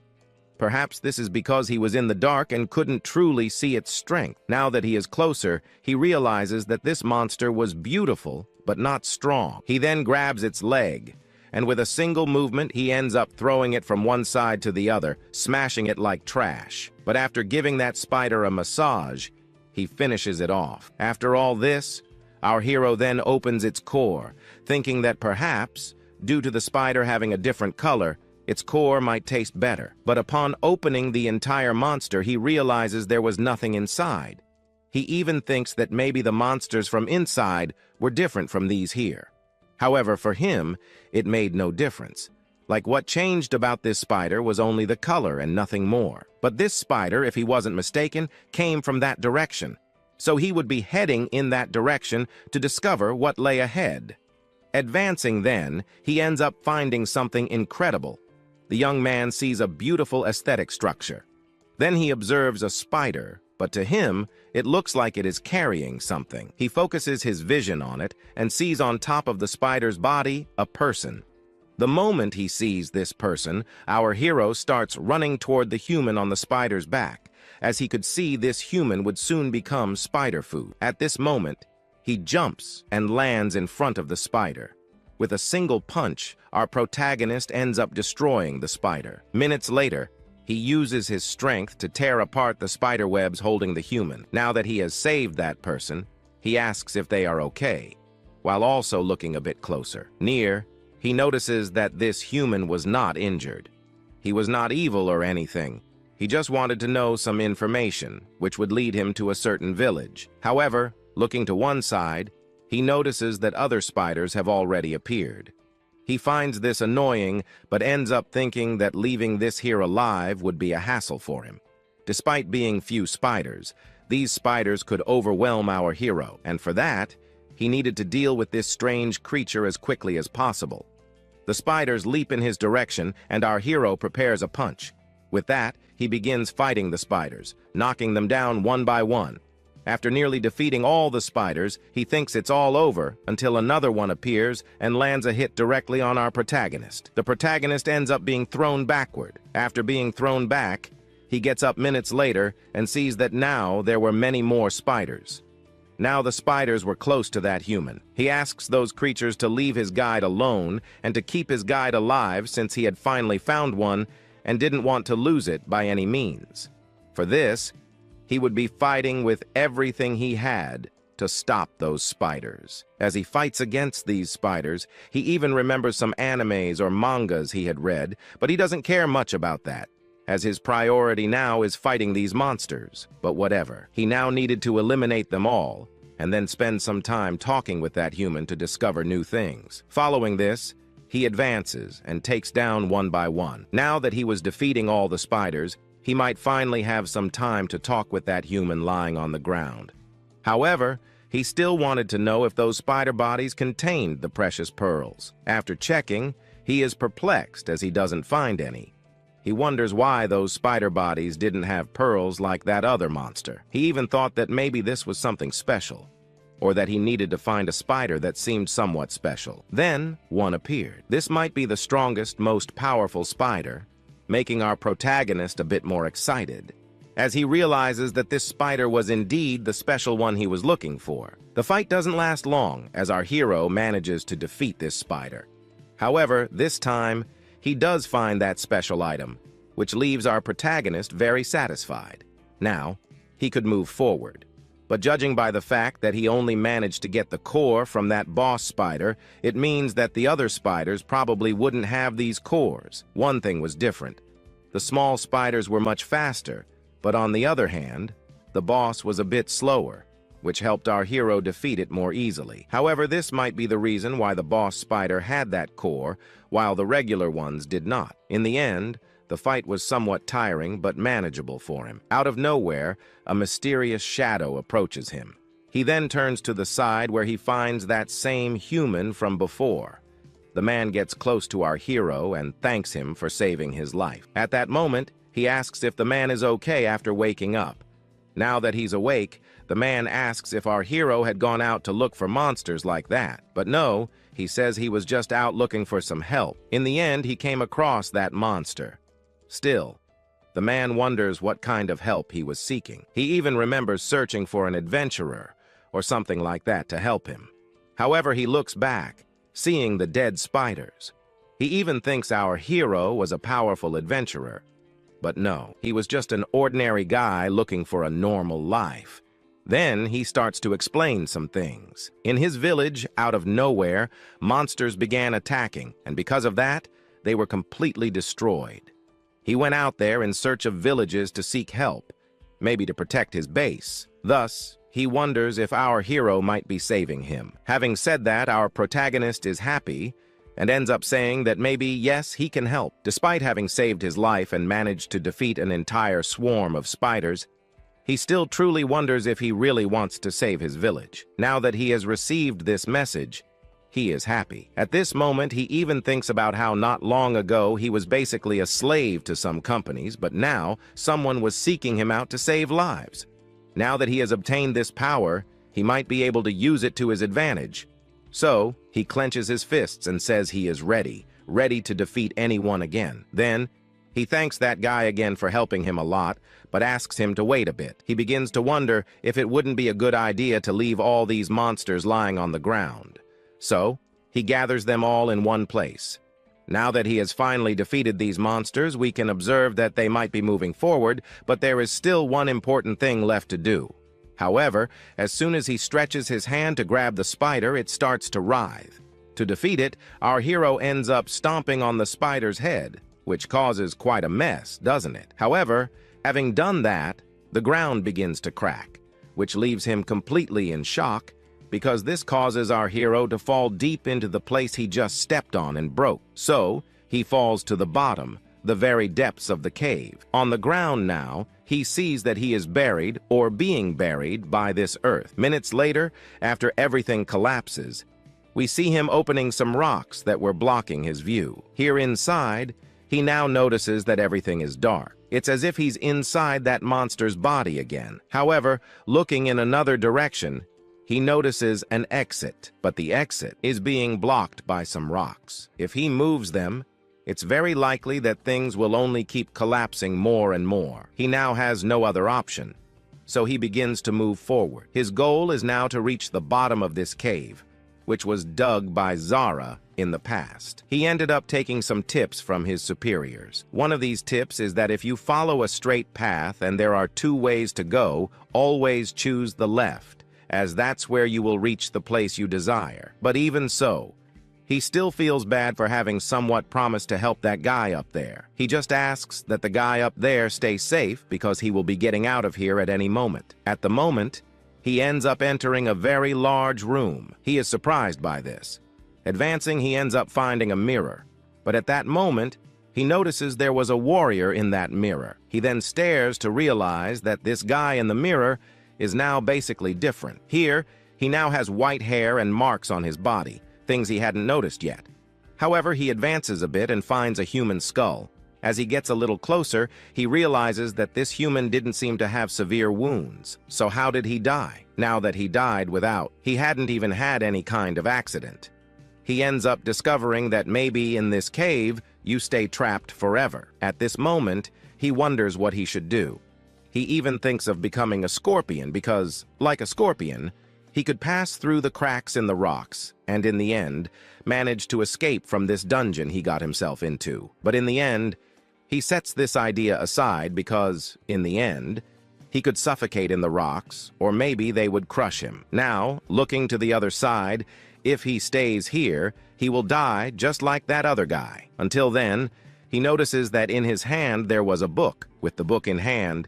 Perhaps this is because he was in the dark and couldn't truly see its strength. Now that he is closer, he realizes that this monster was beautiful, but not strong. He then grabs its leg, and with a single movement, he ends up throwing it from one side to the other, smashing it like trash. But after giving that spider a massage, he finishes it off. After all this, our hero then opens its core, thinking that perhaps, due to the spider having a different color, its core might taste better. But upon opening the entire monster, he realizes there was nothing inside. He even thinks that maybe the monsters from inside were different from these here. However, for him, it made no difference. Like what changed about this spider was only the color and nothing more. But this spider, if he wasn't mistaken, came from that direction. So he would be heading in that direction to discover what lay ahead. Advancing then, he ends up finding something incredible. The young man sees a beautiful aesthetic structure. Then he observes a spider, but to him, it looks like it is carrying something. He focuses his vision on it and sees on top of the spider's body a person. The moment he sees this person, our hero starts running toward the human on the spider's back, as he could see this human would soon become spider food. At this moment, he jumps and lands in front of the spider. With a single punch, our protagonist ends up destroying the spider. Minutes later, he uses his strength to tear apart the spider webs holding the human. Now that he has saved that person, he asks if they are okay, while also looking a bit closer. Near, he notices that this human was not injured. He was not evil or anything. He just wanted to know some information, which would lead him to a certain village. However, looking to one side, he notices that other spiders have already appeared. He finds this annoying, but ends up thinking that leaving this here alive would be a hassle for him. Despite being few spiders, these spiders could overwhelm our hero, and for that, he needed to deal with this strange creature as quickly as possible. The spiders leap in his direction, and our hero prepares a punch. With that, he begins fighting the spiders, knocking them down one by one. After nearly defeating all the spiders, he thinks it's all over until another one appears and lands a hit directly on our protagonist. The protagonist ends up being thrown backward. After being thrown back, he gets up minutes later and sees that now there were many more spiders. Now the spiders were close to that human. He asks those creatures to leave his guide alone and to keep his guide alive since he had finally found one and didn't want to lose it by any means. For this, he would be fighting with everything he had to stop those spiders. As he fights against these spiders, he even remembers some animes or mangas he had read, but he doesn't care much about that, as his priority now is fighting these monsters. But whatever, he now needed to eliminate them all, and then spend some time talking with that human to discover new things. Following this, he advances and takes down one by one. Now that he was defeating all the spiders, he might finally have some time to talk with that human lying on the ground. However, he still wanted to know if those spider bodies contained the precious pearls. After checking, he is perplexed as he doesn't find any. He wonders why those spider bodies didn't have pearls like that other monster. He even thought that maybe this was something special, or that he needed to find a spider that seemed somewhat special. Then, one appeared. This might be the strongest, most powerful spider, making our protagonist a bit more excited, as he realizes that this spider was indeed the special one he was looking for. The fight doesn't last long, as our hero manages to defeat this spider. However, this time, he does find that special item, which leaves our protagonist very satisfied. Now, he could move forward. But judging by the fact that he only managed to get the core from that boss spider, it means that the other spiders probably wouldn't have these cores. One thing was different. The small spiders were much faster, but on the other hand, the boss was a bit slower, which helped our hero defeat it more easily. However, this might be the reason why the boss spider had that core, while the regular ones did not. In the end, the fight was somewhat tiring but manageable for him. Out of nowhere, a mysterious shadow approaches him. He then turns to the side where he finds that same human from before. The man gets close to our hero and thanks him for saving his life. At that moment, he asks if the man is okay after waking up. Now that he's awake, the man asks if our hero had gone out to look for monsters like that. But no, he says he was just out looking for some help. In the end, he came across that monster. Still, the man wonders what kind of help he was seeking. He even remembers searching for an adventurer or something like that to help him. However, he looks back, seeing the dead spiders. He even thinks our hero was a powerful adventurer. But no, he was just an ordinary guy looking for a normal life. Then he starts to explain some things. In his village, out of nowhere, monsters began attacking, and because of that, they were completely destroyed. He went out there in search of villages to seek help, maybe to protect his base. Thus, he wonders if our hero might be saving him. Having said that, our protagonist is happy and ends up saying that maybe, yes, he can help. Despite having saved his life and managed to defeat an entire swarm of spiders, he still truly wonders if he really wants to save his village. Now that he has received this message, he is happy. At this moment, he even thinks about how not long ago he was basically a slave to some companies, but now someone was seeking him out to save lives. Now that he has obtained this power, he might be able to use it to his advantage. So, he clenches his fists and says he is ready to defeat anyone again. Then, he thanks that guy again for helping him a lot, but asks him to wait a bit. He begins to wonder if it wouldn't be a good idea to leave all these monsters lying on the ground. So, he gathers them all in one place. Now that he has finally defeated these monsters, we can observe that they might be moving forward, but there is still one important thing left to do. However, as soon as he stretches his hand to grab the spider, it starts to writhe. To defeat it, our hero ends up stomping on the spider's head, which causes quite a mess, doesn't it? However, having done that, the ground begins to crack, which leaves him completely in shock, because this causes our hero to fall deep into the place he just stepped on and broke. So, he falls to the bottom, the very depths of the cave. On the ground now, he sees that he is buried or being buried by this earth. Minutes later, after everything collapses, we see him opening some rocks that were blocking his view. Here inside, he now notices that everything is dark. It's as if he's inside that monster's body again. However, looking in another direction, he notices an exit, but the exit is being blocked by some rocks. If he moves them, it's very likely that things will only keep collapsing more and more. He now has no other option, so he begins to move forward. His goal is now to reach the bottom of this cave, which was dug by Zara in the past. He ended up taking some tips from his superiors. One of these tips is that if you follow a straight path and there are two ways to go, always choose the left, as that's where you will reach the place you desire. But even so, he still feels bad for having somewhat promised to help that guy up there. He just asks that the guy up there stay safe because he will be getting out of here at any moment. At the moment, he ends up entering a very large room. He is surprised by this. Advancing, he ends up finding a mirror. But at that moment, he notices there was a warrior in that mirror. He then stares to realize that this guy in the mirror is now basically different. Here, he now has white hair and marks on his body, things he hadn't noticed yet. However, he advances a bit and finds a human skull. As he gets a little closer, he realizes that this human didn't seem to have severe wounds. So how did he die? Now that he died he hadn't even had any kind of accident. He ends up discovering that maybe in this cave, you stay trapped forever. At this moment, he wonders what he should do. He even thinks of becoming a scorpion because, like a scorpion, he could pass through the cracks in the rocks and, in the end, manage to escape from this dungeon he got himself into. But in the end, he sets this idea aside because, in the end, he could suffocate in the rocks, or maybe they would crush him. Now, looking to the other side, if he stays here, he will die just like that other guy. Until then, he notices that in his hand there was a book. With the book in hand,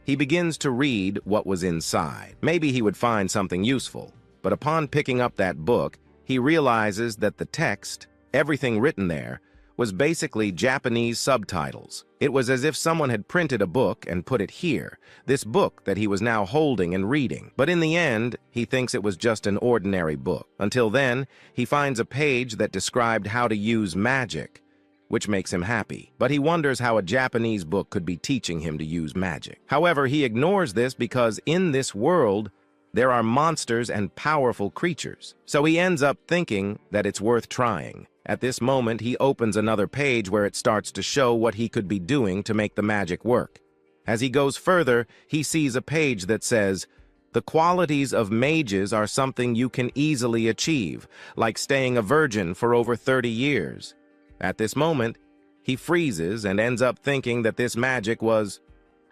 he begins to read what was inside. Maybe he would find something useful, but upon picking up that book, he realizes that the text, everything written there, was basically Japanese subtitles. It was as if someone had printed a book and put it here, this book that he was now holding and reading. But in the end, he thinks it was just an ordinary book. Until then, he finds a page that described how to use magic, which makes him happy. But he wonders how a Japanese book could be teaching him to use magic. However, he ignores this because in this world, there are monsters and powerful creatures. So he ends up thinking that it's worth trying. At this moment, he opens another page where it starts to show what he could be doing to make the magic work. As he goes further, he sees a page that says, "The qualities of mages are something you can easily achieve, like staying a virgin for over 30 years. At this moment, he freezes and ends up thinking that this magic was,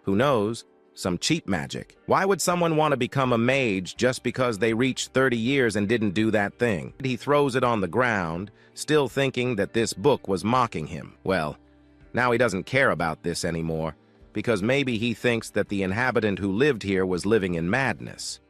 who knows, some cheap magic. Why would someone want to become a mage just because they reached 30 years and didn't do that thing? He throws it on the ground, still thinking that this book was mocking him. Well, now he doesn't care about this anymore, because maybe he thinks that the inhabitant who lived here was living in madness.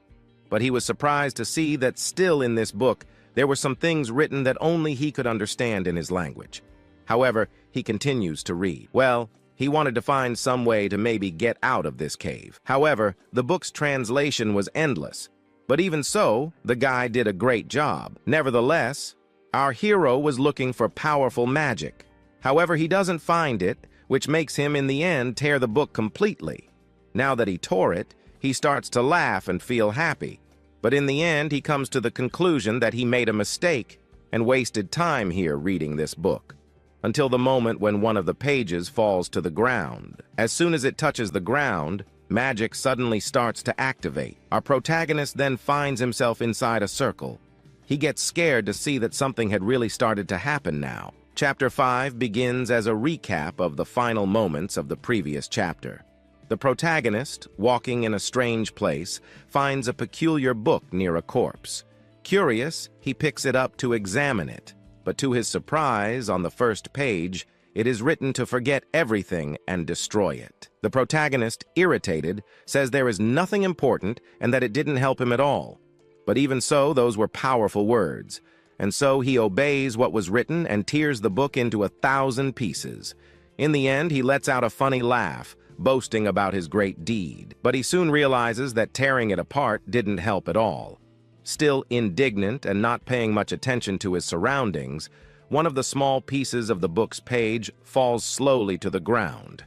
But he was surprised to see that still in this book, there were some things written that only he could understand in his language. However, he continues to read. Well, he wanted to find some way to maybe get out of this cave. However, the book's translation was endless. But even so, the guy did a great job. Nevertheless, our hero was looking for powerful magic. However, he doesn't find it, which makes him in the end tear the book completely. Now that he tore it, he starts to laugh and feel happy. But in the end, he comes to the conclusion that he made a mistake and wasted time here reading this book, until the moment when one of the pages falls to the ground. As soon as it touches the ground, magic suddenly starts to activate. Our protagonist then finds himself inside a circle. He gets scared to see that something had really started to happen now. Chapter 5 begins as a recap of the final moments of the previous chapter. The protagonist, walking in a strange place, finds a peculiar book near a corpse. Curious, he picks it up to examine it. But to his surprise, on the first page, it is written to forget everything and destroy it. The protagonist, irritated, says there is nothing important and that it didn't help him at all. But even so, those were powerful words. And so he obeys what was written and tears the book into 1,000 pieces. In the end, he lets out a funny laugh, boasting about his great deed. But he soon realizes that tearing it apart didn't help at all. Still indignant and not paying much attention to his surroundings, one of the small pieces of the book's page falls slowly to the ground.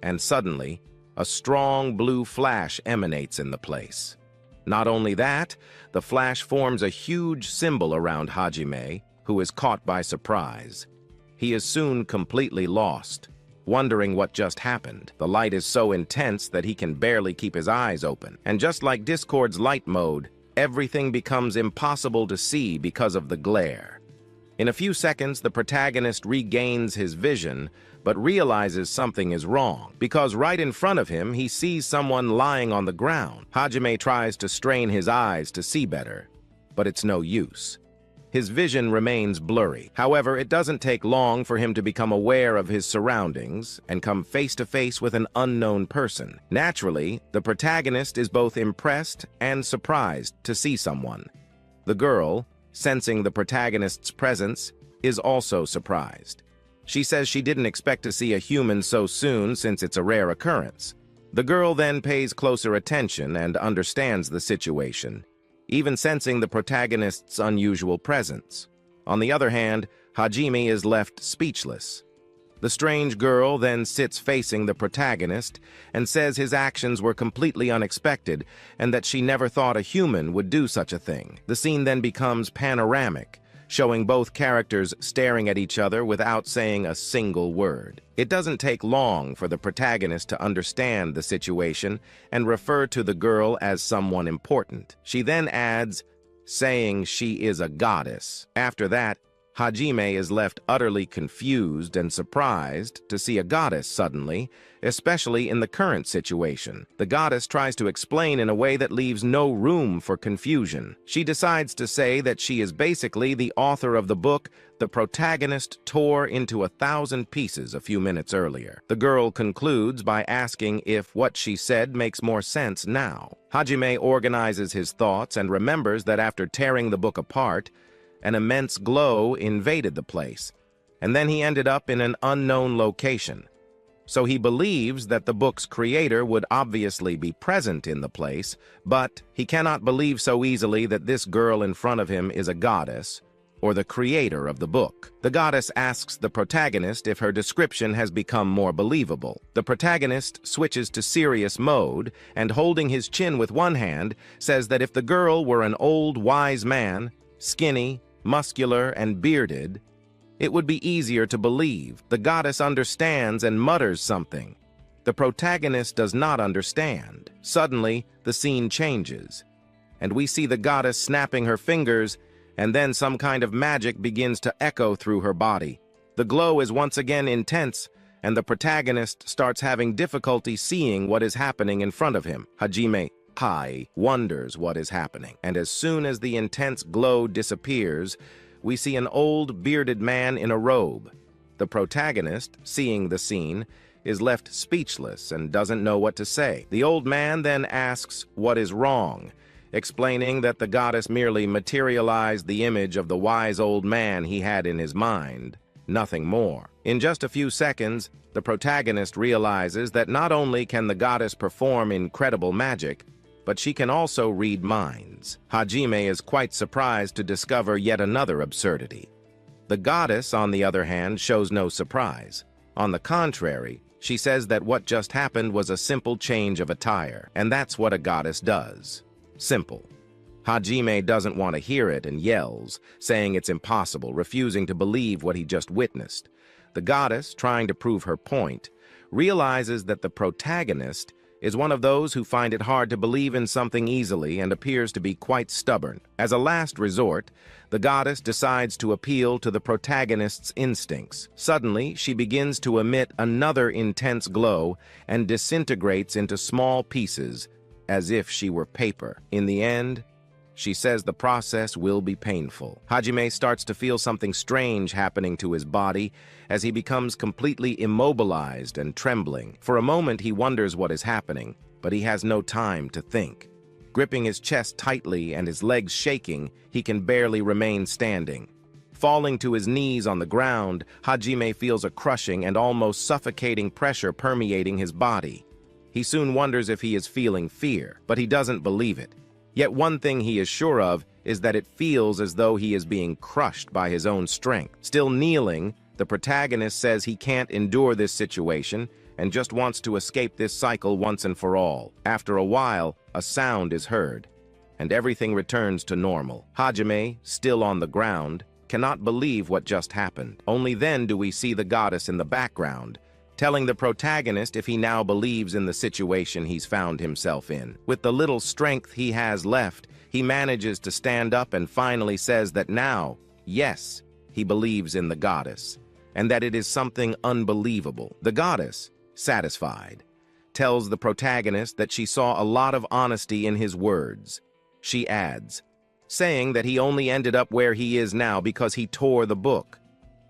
And suddenly, a strong blue flash emanates in the place. Not only that, the flash forms a huge symbol around Hajime, who is caught by surprise. He is soon completely lost, wondering what just happened. The light is so intense that he can barely keep his eyes open. And just like Discord's light mode, everything becomes impossible to see because of the glare. In a few seconds, the protagonist regains his vision, but realizes something is wrong, because right in front of him, he sees someone lying on the ground. Hajime tries to strain his eyes to see better, but it's no use. His vision remains blurry. However, it doesn't take long for him to become aware of his surroundings and come face to face with an unknown person. Naturally, the protagonist is both impressed and surprised to see someone. The girl, sensing the protagonist's presence, is also surprised. She says she didn't expect to see a human so soon since it's a rare occurrence. The girl then pays closer attention and understands the situation, even sensing the protagonist's unusual presence. On the other hand, Hajime is left speechless. The strange girl then sits facing the protagonist and says his actions were completely unexpected and that she never thought a human would do such a thing. The scene then becomes panoramic, showing both characters staring at each other without saying a single word. It doesn't take long for the protagonist to understand the situation and refer to the girl as someone important. She then adds, saying she is a goddess. After that, Hajime is left utterly confused and surprised to see a goddess suddenly, especially in the current situation. The goddess tries to explain in a way that leaves no room for confusion. She decides to say that she is basically the author of the book the protagonist tore into 1,000 pieces a few minutes earlier. The girl concludes by asking if what she said makes more sense now. Hajime organizes his thoughts and remembers that after tearing the book apart, an immense glow invaded the place. and then he ended up in an unknown location. So he believes that the book's creator would obviously be present in the place, but he cannot believe so easily that this girl in front of him is a goddess, or the creator of the book. The goddess asks the protagonist if her description has become more believable. The protagonist switches to serious mode and, holding his chin with one hand, says that if the girl were an old, wise man, skinny, muscular, and bearded, it would be easier to believe. The goddess understands and mutters something. The protagonist does not understand. Suddenly, the scene changes, and we see the goddess snapping her fingers, and then some kind of magic begins to echo through her body. The glow is once again intense, and the protagonist starts having difficulty seeing what is happening in front of him. Hajime wonders what is happening, and as soon as the intense glow disappears, we see an old, bearded man in a robe. The protagonist, seeing the scene, is left speechless and doesn't know what to say. The old man then asks what is wrong, explaining that the goddess merely materialized the image of the wise old man he had in his mind, nothing more. In just a few seconds, the protagonist realizes that not only can the goddess perform incredible magic, but she can also read minds. Hajime is quite surprised to discover yet another absurdity. The goddess, on the other hand, shows no surprise. On the contrary, she says that what just happened was a simple change of attire, and that's what a goddess does. Simple. Hajime doesn't want to hear it and yells, saying it's impossible, refusing to believe what he just witnessed. The goddess, trying to prove her point, realizes that the protagonist is one of those who find it hard to believe in something easily and appears to be quite stubborn. As a last resort, the goddess decides to appeal to the protagonist's instincts. Suddenly, she begins to emit another intense glow and disintegrates into small pieces, as if she were paper. In the end, she says the process will be painful. Hajime starts to feel something strange happening to his body as he becomes completely immobilized and trembling. For a moment, he wonders what is happening, but he has no time to think. Gripping his chest tightly and his legs shaking, he can barely remain standing. Falling to his knees on the ground, Hajime feels a crushing and almost suffocating pressure permeating his body. He soon wonders if he is feeling fear, but he doesn't believe it. Yet one thing he is sure of is that it feels as though he is being crushed by his own strength. Still kneeling, the protagonist says he can't endure this situation and just wants to escape this cycle once and for all. After a while, a sound is heard, and everything returns to normal. Hajime, still on the ground, cannot believe what just happened. Only then do we see the goddess in the background, telling the protagonist if he now believes in the situation he's found himself in. With the little strength he has left, he manages to stand up and finally says that now, yes, he believes in the goddess, and that it is something unbelievable. The goddess, satisfied, tells the protagonist that she saw a lot of honesty in his words. She adds, saying that he only ended up where he is now because he tore the book.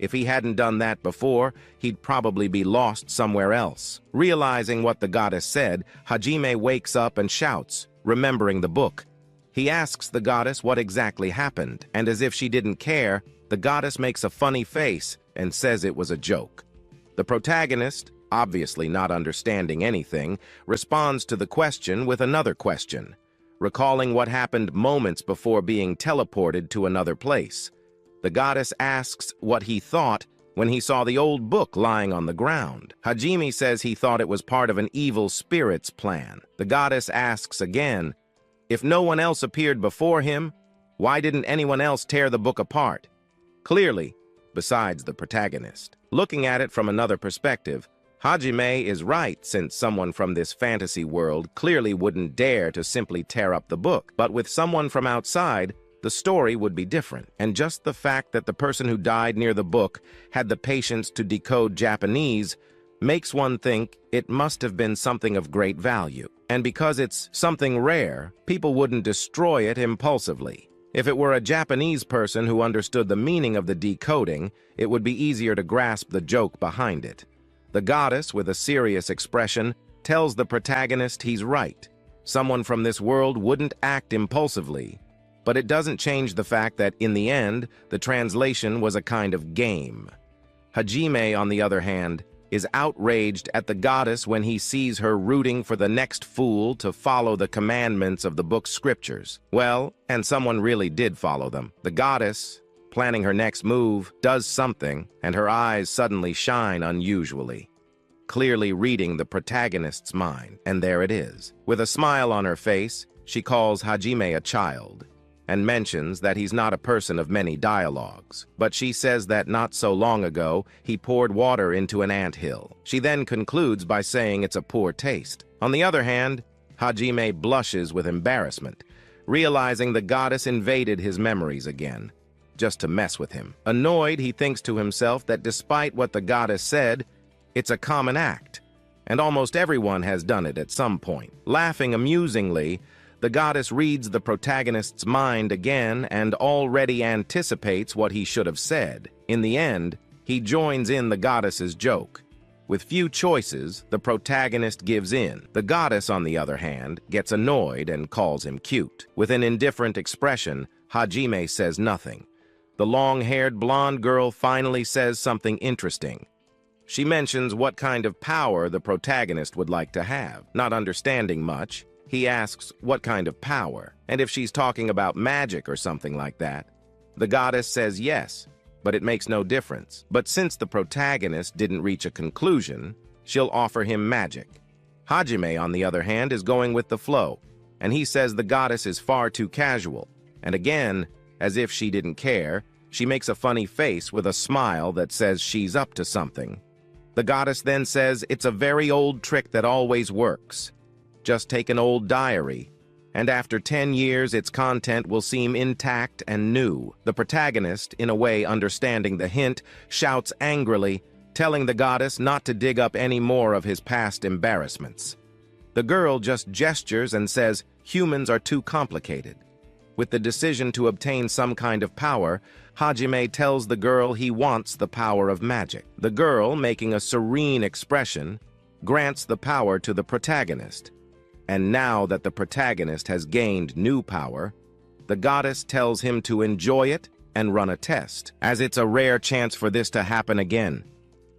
If he hadn't done that before, he'd probably be lost somewhere else. Realizing what the goddess said, Hajime wakes up and shouts, remembering the book. He asks the goddess what exactly happened, and as if she didn't care, the goddess makes a funny face and says it was a joke. The protagonist, obviously not understanding anything, responds to the question with another question, recalling what happened moments before being teleported to another place. The goddess asks what he thought when he saw the old book lying on the ground. Hajime says he thought it was part of an evil spirit's plan. The goddess asks again, if no one else appeared before him, why didn't anyone else tear the book apart? Clearly, besides the protagonist. Looking at it from another perspective, Hajime is right, since someone from this fantasy world clearly wouldn't dare to simply tear up the book. But with someone from outside, the story would be different. And just the fact that the person who died near the book had the patience to decode Japanese makes one think it must have been something of great value. And because it's something rare, people wouldn't destroy it impulsively. If it were a Japanese person who understood the meaning of the decoding, it would be easier to grasp the joke behind it. The goddess, with a serious expression, tells the protagonist he's right. Someone from this world wouldn't act impulsively. But it doesn't change the fact that, in the end, the translation was a kind of game. Hajime, on the other hand, is outraged at the goddess when he sees her rooting for the next fool to follow the commandments of the book's scriptures. Well, and someone really did follow them. The goddess, planning her next move, does something, and her eyes suddenly shine unusually, clearly reading the protagonist's mind. And there it is. With a smile on her face, she calls Hajime a child, and mentions that he's not a person of many dialogues. But she says that not so long ago, he poured water into an anthill. She then concludes by saying it's a poor taste. On the other hand, Hajime blushes with embarrassment, realizing the goddess invaded his memories again, just to mess with him. Annoyed, he thinks to himself that despite what the goddess said, it's a common act, and almost everyone has done it at some point. Laughing amusingly, the goddess reads the protagonist's mind again and already anticipates what he should have said. In the end, he joins in the goddess's joke. With few choices, the protagonist gives in. The goddess, on the other hand, gets annoyed and calls him cute. With an indifferent expression, Hajime says nothing. The long-haired blonde girl finally says something interesting. She mentions what kind of power the protagonist would like to have. Not understanding much, he asks what kind of power, and if she's talking about magic or something like that. The goddess says yes, but it makes no difference. But since the protagonist didn't reach a conclusion, she'll offer him magic. Hajime, on the other hand, is going with the flow, and he says the goddess is far too casual. And again, as if she didn't care, she makes a funny face with a smile that says she's up to something. The goddess then says it's a very old trick that always works. Just take an old diary, and after 10 years its content will seem intact and new. The protagonist, in a way understanding the hint, shouts angrily, telling the goddess not to dig up any more of his past embarrassments. The girl just gestures and says humans are too complicated. With the decision to obtain some kind of power, Hajime tells the girl he wants the power of magic. The girl, making a serene expression, grants the power to the protagonist. And now that the protagonist has gained new power, the goddess tells him to enjoy it and run a test, as it's a rare chance for this to happen again.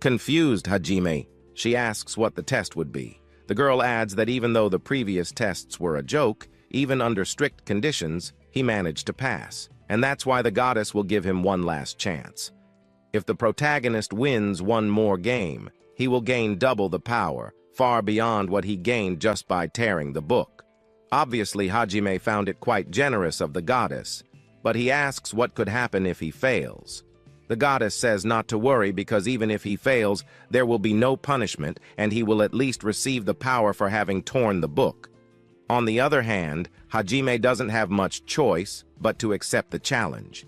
Confused Hajime, she asks what the test would be. The girl adds that even though the previous tests were a joke, even under strict conditions, he managed to pass, and that's why the goddess will give him one last chance. If the protagonist wins one more game, he will gain double the power, far beyond what he gained just by tearing the book. Obviously, Hajime found it quite generous of the goddess, but he asks what could happen if he fails. The goddess says not to worry because even if he fails, there will be no punishment and he will at least receive the power for having torn the book. On the other hand, Hajime doesn't have much choice but to accept the challenge.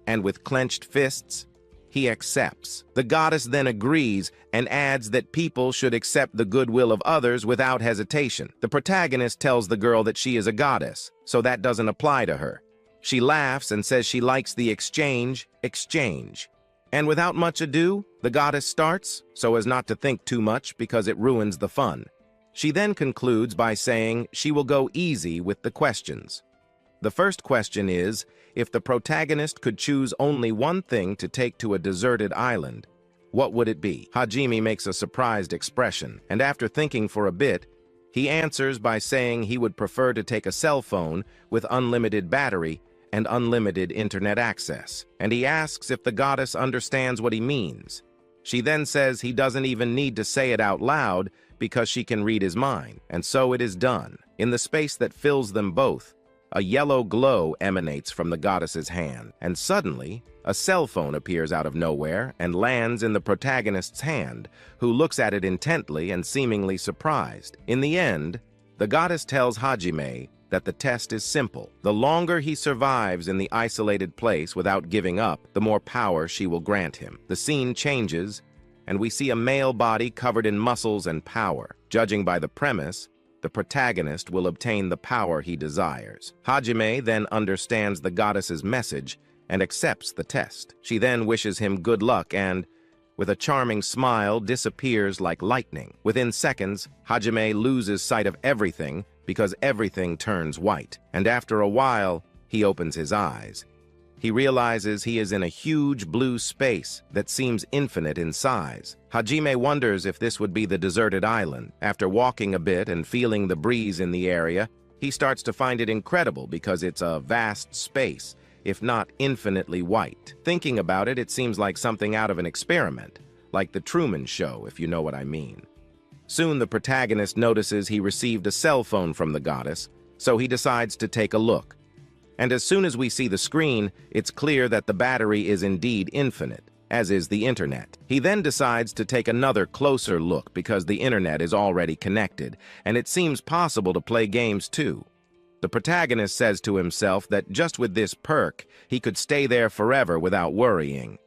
And with clenched fists, he accepts. The goddess then agrees and adds that people should accept the goodwill of others without hesitation. The protagonist tells the girl that she is a goddess, so that doesn't apply to her. She laughs and says she likes the exchange. And without much ado, the goddess starts, so as not to think too much because it ruins the fun. She then concludes by saying she will go easy with the questions. The first question is, if the protagonist could choose only one thing to take to a deserted island, what would it be? Hajime makes a surprised expression, and after thinking for a bit, he answers by saying he would prefer to take a cell phone with unlimited battery and unlimited internet access. And he asks if the goddess understands what he means. She then says he doesn't even need to say it out loud because she can read his mind, and so it is done. In the space that fills them both, a yellow glow emanates from the goddess's hand, and suddenly, a cell phone appears out of nowhere and lands in the protagonist's hand, who looks at it intently and seemingly surprised. In the end, the goddess tells Hajime that the test is simple. The longer he survives in the isolated place without giving up, the more power she will grant him. The scene changes, and we see a male body covered in muscles and power. Judging by the premise, the protagonist will obtain the power he desires. Hajime then understands the goddess's message and accepts the test. She then wishes him good luck and, with a charming smile, disappears like lightning. Within seconds, Hajime loses sight of everything because everything turns white, and after a while, he opens his eyes. he realizes he is in a huge blue space that seems infinite in size. Hajime wonders if this would be the deserted island. After walking a bit and feeling the breeze in the area, he starts to find it incredible because it's a vast space, if not infinitely white. Thinking about it, it seems like something out of an experiment, like the Truman Show, if you know what I mean. Soon the protagonist notices he received a cell phone from the goddess, so he decides to take a look. And as soon as we see the screen, it's clear that the battery is indeed infinite, as is the internet. He then decides to take another closer look because the internet is already connected, and it seems possible to play games too. The protagonist says to himself that just with this perk, he could stay there forever without worrying.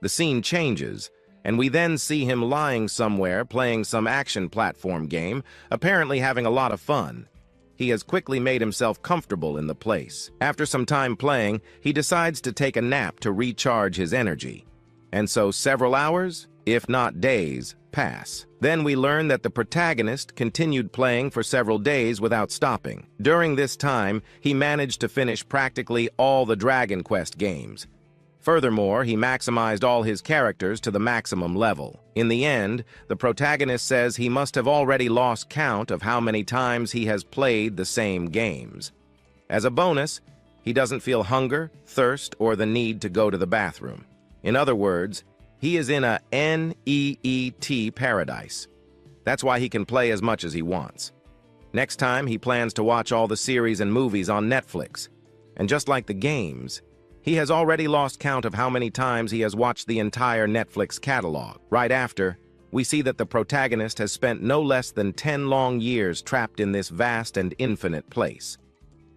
The scene changes, and we then see him lying somewhere playing some action platform game, apparently having a lot of fun. He has quickly made himself comfortable in the place. After some time playing, he decides to take a nap to recharge his energy. And so several hours, if not days, pass. Then we learn that the protagonist continued playing for several days without stopping. During this time, he managed to finish practically all the Dragon Quest games. Furthermore, he maximized all his characters to the maximum level. In the end, the protagonist says he must have already lost count of how many times he has played the same games. As a bonus, he doesn't feel hunger, thirst, or the need to go to the bathroom. In other words, he is in a NEET paradise. That's why he can play as much as he wants. Next time, he plans to watch all the series and movies on Netflix. And just like the games, he has already lost count of how many times he has watched the entire Netflix catalog. Right after, we see that the protagonist has spent no less than 10 long years trapped in this vast and infinite place,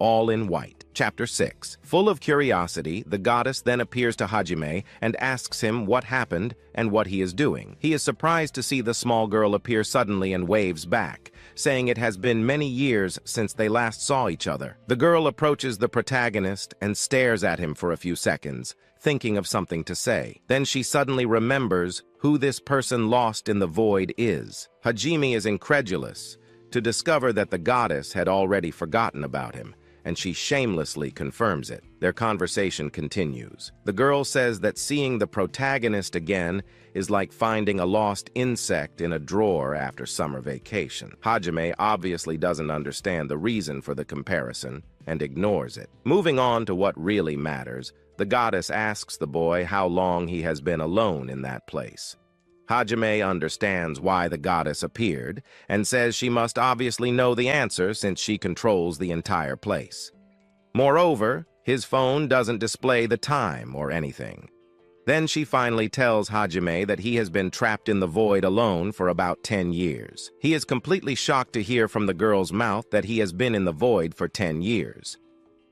all in white. Chapter 6. Full of curiosity, the goddess then appears to Hajime and asks him what happened and what he is doing. He is surprised to see the small girl appear suddenly and waves back, saying it has been many years since they last saw each other. The girl approaches the protagonist and stares at him for a few seconds, thinking of something to say. Then she suddenly remembers who this person lost in the void is. Hajime is incredulous to discover that the goddess had already forgotten about him, and she shamelessly confirms it. Their conversation continues. The girl says that seeing the protagonist again is like finding a lost insect in a drawer after summer vacation. Hajime obviously doesn't understand the reason for the comparison and ignores it. Moving on to what really matters, the goddess asks the boy how long he has been alone in that place. Hajime understands why the goddess appeared and says she must obviously know the answer since she controls the entire place. Moreover, his phone doesn't display the time or anything. Then she finally tells Hajime that he has been trapped in the void alone for about 10 years. He is completely shocked to hear from the girl's mouth that he has been in the void for 10 years.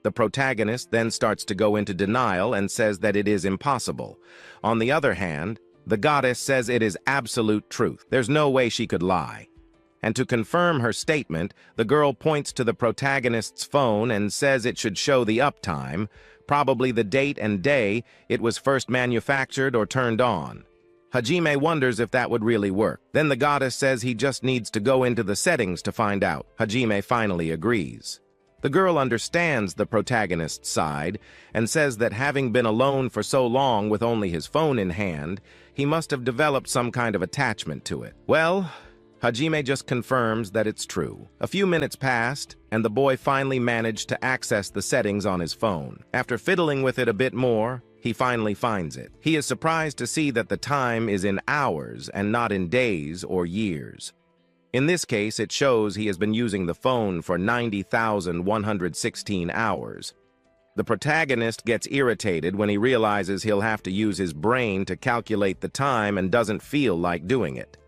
The protagonist then starts to go into denial and says that it is impossible. On the other hand, the goddess says it is absolute truth. There's no way she could lie. And to confirm her statement, the girl points to the protagonist's phone and says it should show the uptime, probably the date and day it was first manufactured or turned on. Hajime wonders if that would really work. Then the goddess says he just needs to go into the settings to find out. Hajime finally agrees. The girl understands the protagonist's side and says that having been alone for so long with only his phone in hand, he must have developed some kind of attachment to it. Well, Hajime just confirms that it's true. A few minutes passed, and the boy finally managed to access the settings on his phone. After fiddling with it a bit more, he finally finds it. He is surprised to see that the time is in hours and not in days or years. In this case, it shows he has been using the phone for 90,116 hours. The protagonist gets irritated when he realizes he'll have to use his brain to calculate the time and doesn't feel like doing it.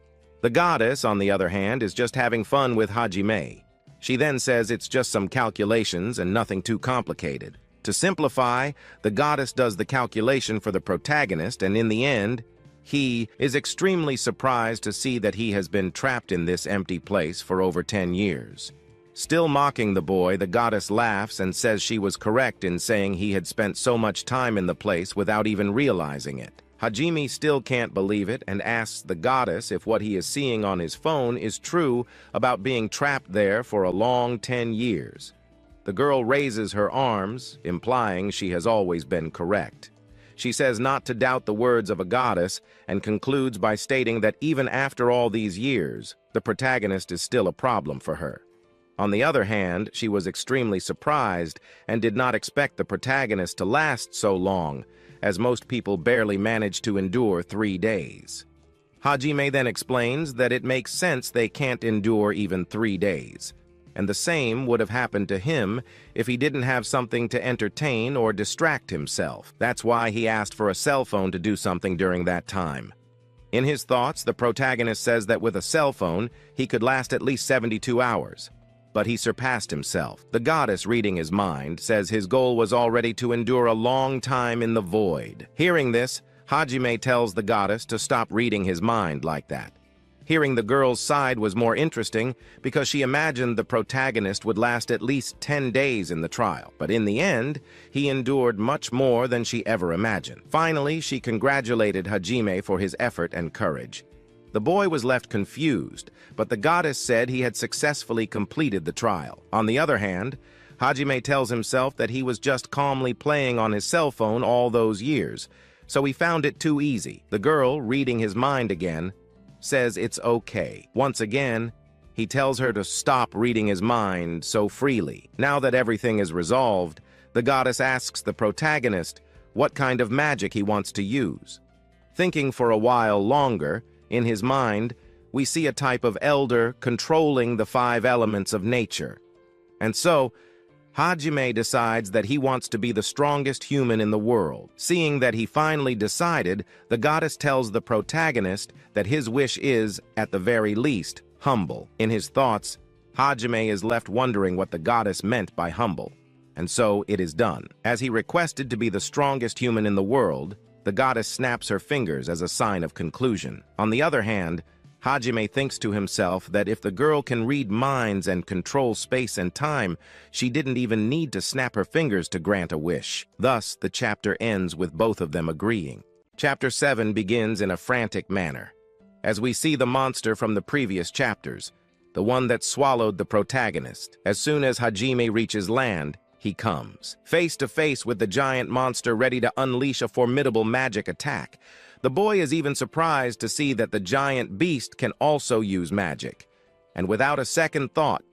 The goddess, on the other hand, is just having fun with Hajime. She then says it's just some calculations and nothing too complicated. To simplify, the goddess does the calculation for the protagonist, and in the end, he is extremely surprised to see that he has been trapped in this empty place for over 10 years. Still mocking the boy, the goddess laughs and says she was correct in saying he had spent so much time in the place without even realizing it. Hajime still can't believe it and asks the goddess if what he is seeing on his phone is true about being trapped there for a long 10 years. The girl raises her arms, implying she has always been correct. She says not to doubt the words of a goddess and concludes by stating that even after all these years, the protagonist is still a problem for her. On the other hand, she was extremely surprised and did not expect the protagonist to last so long, as most people barely manage to endure 3 days. Hajime then explains that it makes sense they can't endure even 3 days, and the same would have happened to him if he didn't have something to entertain or distract himself. That's why he asked for a cell phone to do something during that time. In his thoughts, the protagonist says that with a cell phone, he could last at least 72 hours. But he surpassed himself. The goddess, reading his mind, says his goal was already to endure a long time in the void. Hearing this, Hajime tells the goddess to stop reading his mind like that. Hearing the girl's side was more interesting because she imagined the protagonist would last at least 10 days in the trial. But in the end, he endured much more than she ever imagined. Finally, she congratulated Hajime for his effort and courage. The boy was left confused, but the goddess said he had successfully completed the trial. On the other hand, Hajime tells himself that he was just calmly playing on his cell phone all those years, so he found it too easy. The girl, reading his mind again, says it's okay. Once again, he tells her to stop reading his mind so freely. Now that everything is resolved, the goddess asks the protagonist what kind of magic he wants to use. Thinking for a while longer, in his mind, we see a type of elder controlling the 5 elements of nature. And so, Hajime decides that he wants to be the strongest human in the world. Seeing that he finally decided, the goddess tells the protagonist that his wish is, at the very least, humble. In his thoughts, Hajime is left wondering what the goddess meant by humble. And so it is done. As he requested to be the strongest human in the world, the goddess snaps her fingers as a sign of conclusion. On the other hand, Hajime thinks to himself that if the girl can read minds and control space and time, she didn't even need to snap her fingers to grant a wish. Thus, the chapter ends with both of them agreeing. Chapter 7 begins in a frantic manner, as we see the monster from the previous chapters, the one that swallowed the protagonist. As soon as Hajime reaches land, he comes face to face with the giant monster ready to unleash a formidable magic attack. The boy is even surprised to see that the giant beast can also use magic. And without a second thought,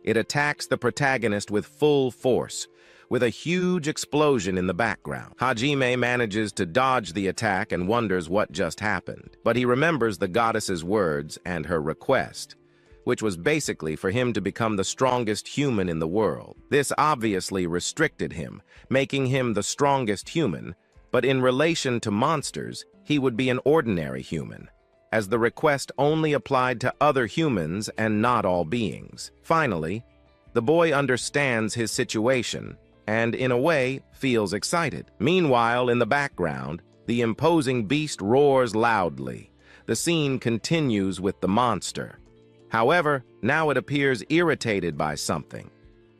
it attacks the protagonist with full force, with a huge explosion in the background. Hajime manages to dodge the attack and wonders what just happened. But he remembers the goddess's words and her request, which was basically for him to become the strongest human in the world. This obviously restricted him, making him the strongest human, but in relation to monsters, he would be an ordinary human, as the request only applied to other humans and not all beings. Finally, the boy understands his situation and, in a way, feels excited. Meanwhile, in the background, the imposing beast roars loudly. The scene continues with the monster. However, now it appears irritated by something.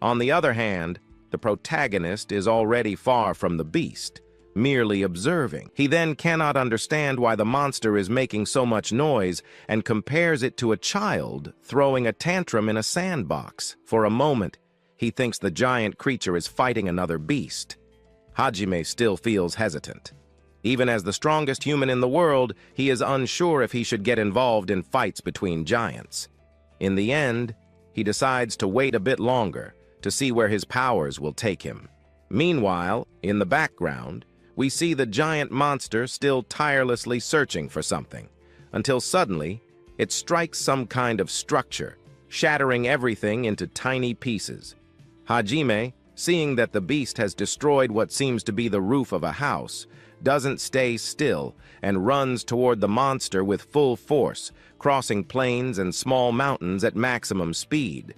On the other hand, the protagonist is already far from the beast, merely observing. He then cannot understand why the monster is making so much noise and compares it to a child throwing a tantrum in a sandbox. For a moment, he thinks the giant creature is fighting another beast. Hajime still feels hesitant. Even as the strongest human in the world, he is unsure if he should get involved in fights between giants. In the end, he decides to wait a bit longer to see where his powers will take him. Meanwhile, in the background, we see the giant monster still tirelessly searching for something, until suddenly it strikes some kind of structure, shattering everything into tiny pieces. Hajime, seeing that the beast has destroyed what seems to be the roof of a house, doesn't stay still and runs toward the monster with full force, crossing plains and small mountains at maximum speed.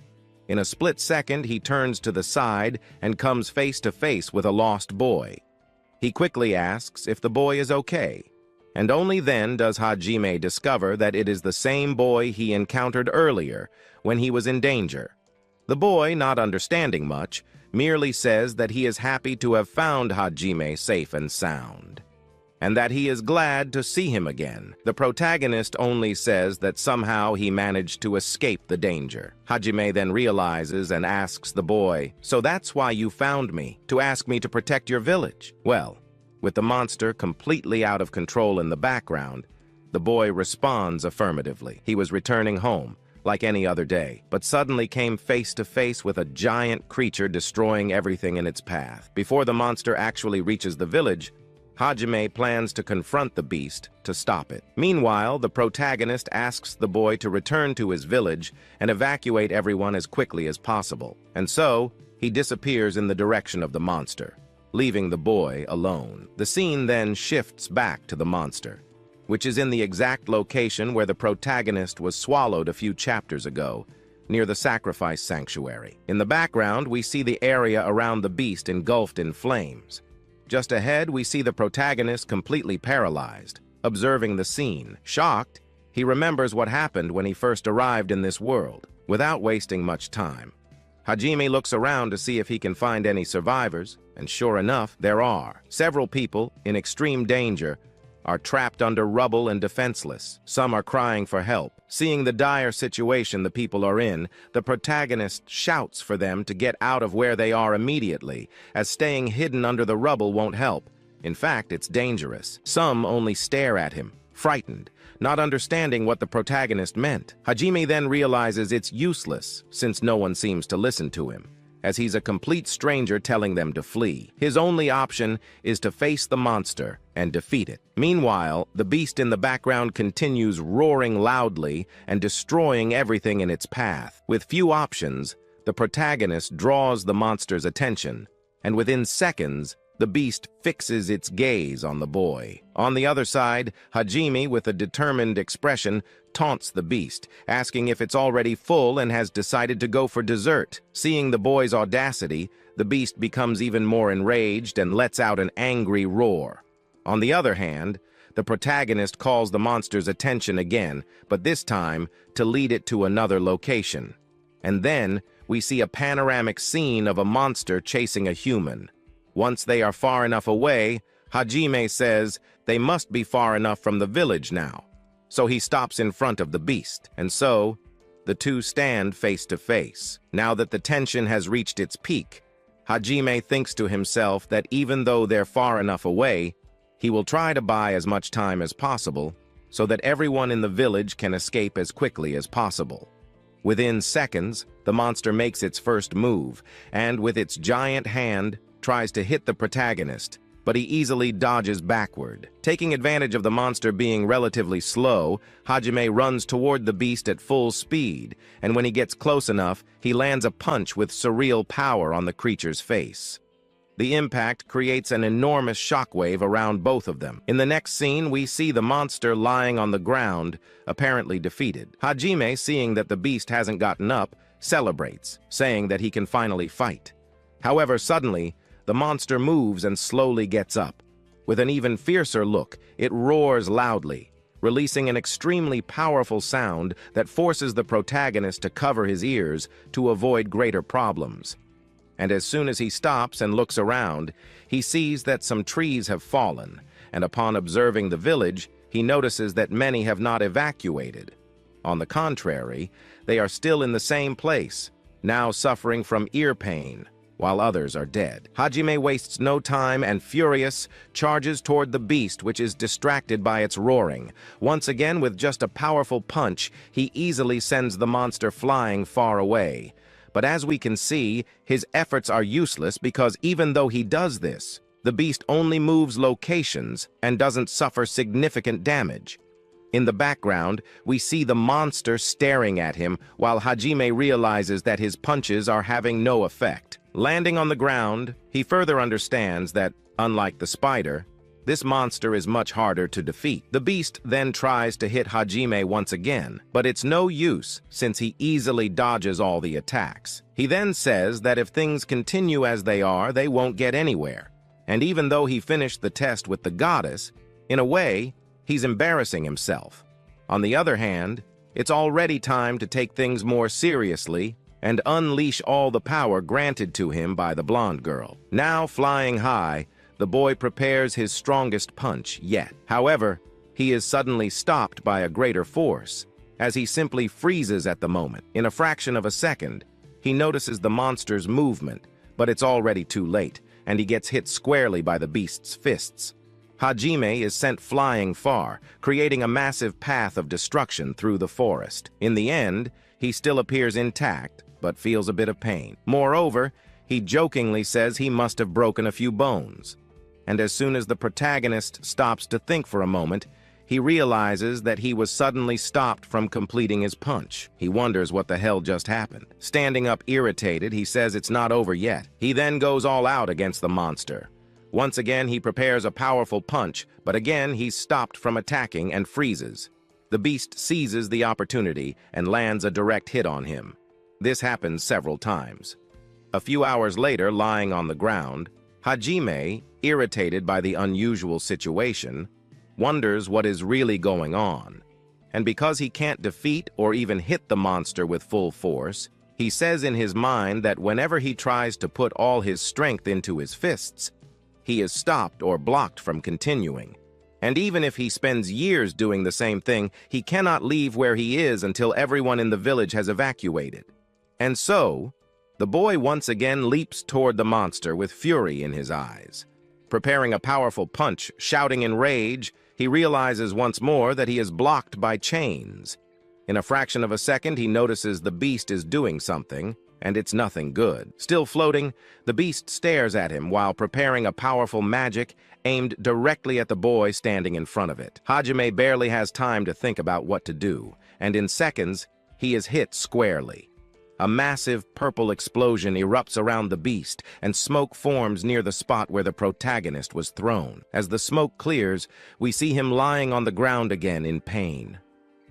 In a split second, he turns to the side and comes face to face with a lost boy. He quickly asks if the boy is okay, and only then does Hajime discover that it is the same boy he encountered earlier when he was in danger. The boy, not understanding much, merely says that he is happy to have found Hajime safe and sound. and that he is glad to see him again. The protagonist only says that somehow he managed to escape the danger. Hajime then realizes and asks the boy, "So that's why you found me, to ask me to protect your village?" Well, with the monster completely out of control in the background, the boy responds affirmatively. He was returning home, like any other day, but suddenly came face to face with a giant creature destroying everything in its path. Before the monster actually reaches the village, Hajime plans to confront the beast to stop it. Meanwhile, the protagonist asks the boy to return to his village and evacuate everyone as quickly as possible. And so, he disappears in the direction of the monster, leaving the boy alone. The scene then shifts back to the monster, which is in the exact location where the protagonist was swallowed a few chapters ago, near the sacrifice sanctuary. In the background, we see the area around the beast engulfed in flames. Just ahead, we see the protagonist completely paralyzed, observing the scene. Shocked, he remembers what happened when he first arrived in this world. Without wasting much time, Hajime looks around to see if he can find any survivors, and sure enough, there are. Several people, in extreme danger, are trapped under rubble and defenseless. Some are crying for help. Seeing the dire situation the people are in, the protagonist shouts for them to get out of where they are immediately, as staying hidden under the rubble won't help. In fact, it's dangerous. Some only stare at him, frightened, not understanding what the protagonist meant. Hajime then realizes it's useless, since no one seems to listen to him, as he's a complete stranger telling them to flee. His only option is to face the monster and defeat it. Meanwhile, the beast in the background continues roaring loudly and destroying everything in its path. With few options, the protagonist draws the monster's attention, and within seconds, the beast fixes its gaze on the boy. On the other side, Hajime, with a determined expression, taunts the beast, asking if it's already full and has decided to go for dessert. Seeing the boy's audacity, the beast becomes even more enraged and lets out an angry roar. On the other hand, the protagonist calls the monster's attention again, but this time to lead it to another location. And then we see a panoramic scene of a monster chasing a human. Once they are far enough away, Hajime says they must be far enough from the village now. So he stops in front of the beast, and so the two stand face to face. Now that the tension has reached its peak, Hajime thinks to himself that even though they're far enough away, he will try to buy as much time as possible so that everyone in the village can escape as quickly as possible. Within seconds, the monster makes its first move, and with its giant hand, tries to hit the protagonist, but he easily dodges backward. Taking advantage of the monster being relatively slow, Hajime runs toward the beast at full speed, and when he gets close enough, he lands a punch with surreal power on the creature's face. The impact creates an enormous shockwave around both of them. In the next scene, we see the monster lying on the ground, apparently defeated. Hajime, seeing that the beast hasn't gotten up, celebrates, saying that he can finally fight. However, suddenly, the monster moves and slowly gets up. With an even fiercer look, it roars loudly, releasing an extremely powerful sound that forces the protagonist to cover his ears to avoid greater problems. And as soon as he stops and looks around, he sees that some trees have fallen, and upon observing the village, he notices that many have not evacuated. On the contrary, they are still in the same place, now suffering from ear pain, while others are dead. Hajime wastes no time and, furious, charges toward the beast, which is distracted by its roaring. Once again, with just a powerful punch, he easily sends the monster flying far away. But as we can see, his efforts are useless because even though he does this, the beast only moves locations and doesn't suffer significant damage. In the background, we see the monster staring at him while Hajime realizes that his punches are having no effect. Landing on the ground, he further understands that, unlike the spider, this monster is much harder to defeat. The beast then tries to hit Hajime once again, but it's no use since he easily dodges all the attacks. He then says that if things continue as they are, they won't get anywhere. And even though he finished the test with the goddess, in a way, he's embarrassing himself. On the other hand, it's already time to take things more seriously and unleash all the power granted to him by the blonde girl. Now flying high, the the boy prepares his strongest punch yet. However, he is suddenly stopped by a greater force, as he simply freezes at the moment. In a fraction of a second, he notices the monster's movement, but it's already too late, and he gets hit squarely by the beast's fists. Hajime is sent flying far, creating a massive path of destruction through the forest. In the end, he still appears intact, but feels a bit of pain. Moreover, he jokingly says he must have broken a few bones. And as soon as the protagonist stops to think for a moment, he realizes that he was suddenly stopped from completing his punch. He wonders what the hell just happened. Standing up irritated, he says it's not over yet. He then goes all out against the monster. Once again, he prepares a powerful punch, but again he's stopped from attacking and freezes. The beast seizes the opportunity and lands a direct hit on him. This happens several times. A few hours later, lying on the ground, Hajime, irritated by the unusual situation, wonders what is really going on. And because he can't defeat or even hit the monster with full force, he says in his mind that whenever he tries to put all his strength into his fists, he is stopped or blocked from continuing. And even if he spends years doing the same thing, he cannot leave where he is until everyone in the village has evacuated. And so, the boy once again leaps toward the monster with fury in his eyes. Preparing a powerful punch, shouting in rage, he realizes once more that he is blocked by chains. In a fraction of a second, he notices the beast is doing something, and it's nothing good. Still floating, the beast stares at him while preparing a powerful magic aimed directly at the boy standing in front of it. Hajime barely has time to think about what to do, and in seconds, he is hit squarely. A massive purple explosion erupts around the beast, and smoke forms near the spot where the protagonist was thrown. As the smoke clears, we see him lying on the ground again in pain.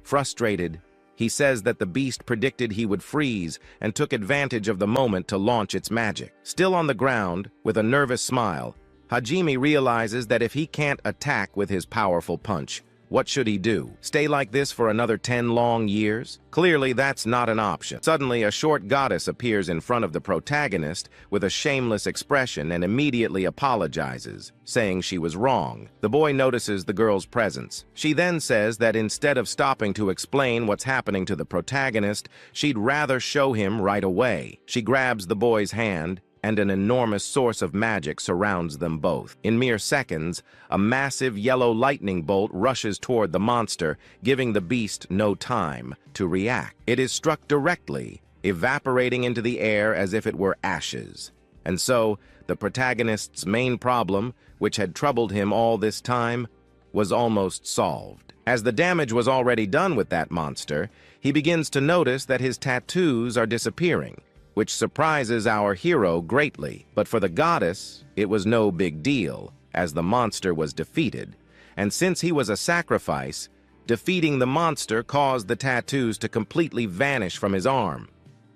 Frustrated, he says that the beast predicted he would freeze and took advantage of the moment to launch its magic. Still on the ground, with a nervous smile, Hajime realizes that if he can't attack with his powerful punch, what should he do? Stay like this for another 10 long years? Clearly, that's not an option. Suddenly, a short goddess appears in front of the protagonist with a shameless expression and immediately apologizes, saying she was wrong. The boy notices the girl's presence. She then says that instead of stopping to explain what's happening to the protagonist, she'd rather show him right away. She grabs the boy's hand, and an enormous source of magic surrounds them both. In mere seconds, a massive yellow lightning bolt rushes toward the monster, giving the beast no time to react. It is struck directly, evaporating into the air as if it were ashes. And so, the protagonist's main problem, which had troubled him all this time, was almost solved. As the damage was already done with that monster, he begins to notice that his tattoos are disappearing, which surprises our hero greatly. But for the goddess, it was no big deal, as the monster was defeated. And since he was a sacrifice, defeating the monster caused the tattoos to completely vanish from his arm.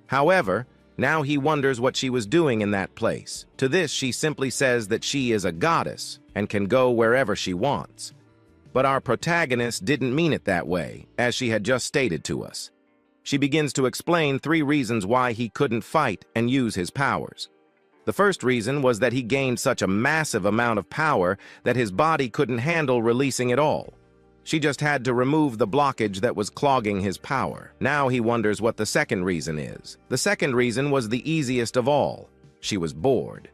However, now he wonders what she was doing in that place. To this, she simply says that she is a goddess and can go wherever she wants. But our protagonist didn't mean it that way, as she had just stated to us. She begins to explain 3 reasons why he couldn't fight and use his powers. The first reason was that he gained such a massive amount of power that his body couldn't handle releasing it all. She just had to remove the blockage that was clogging his power. Now he wonders what the second reason is. The second reason was the easiest of all. She was bored.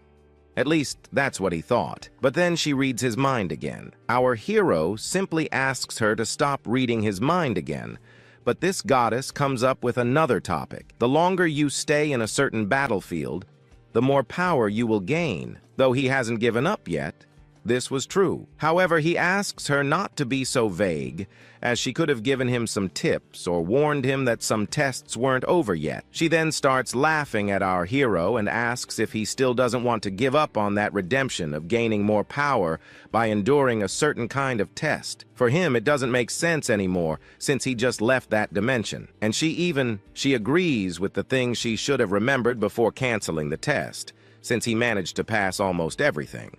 At least, that's what he thought. But then she reads his mind again. Our hero simply asks her to stop reading his mind again. But this goddess comes up with another topic. The longer you stay in a certain battlefield, the more power you will gain. Though he hasn't given up yet, this was true. However, he asks her not to be so vague, as she could have given him some tips or warned him that some tests weren't over yet. She then starts laughing at our hero and asks if he still doesn't want to give up on that redemption of gaining more power by enduring a certain kind of test. For him, it doesn't make sense anymore since he just left that dimension. And she agrees with the things she should have remembered before canceling the test, since he managed to pass almost everything.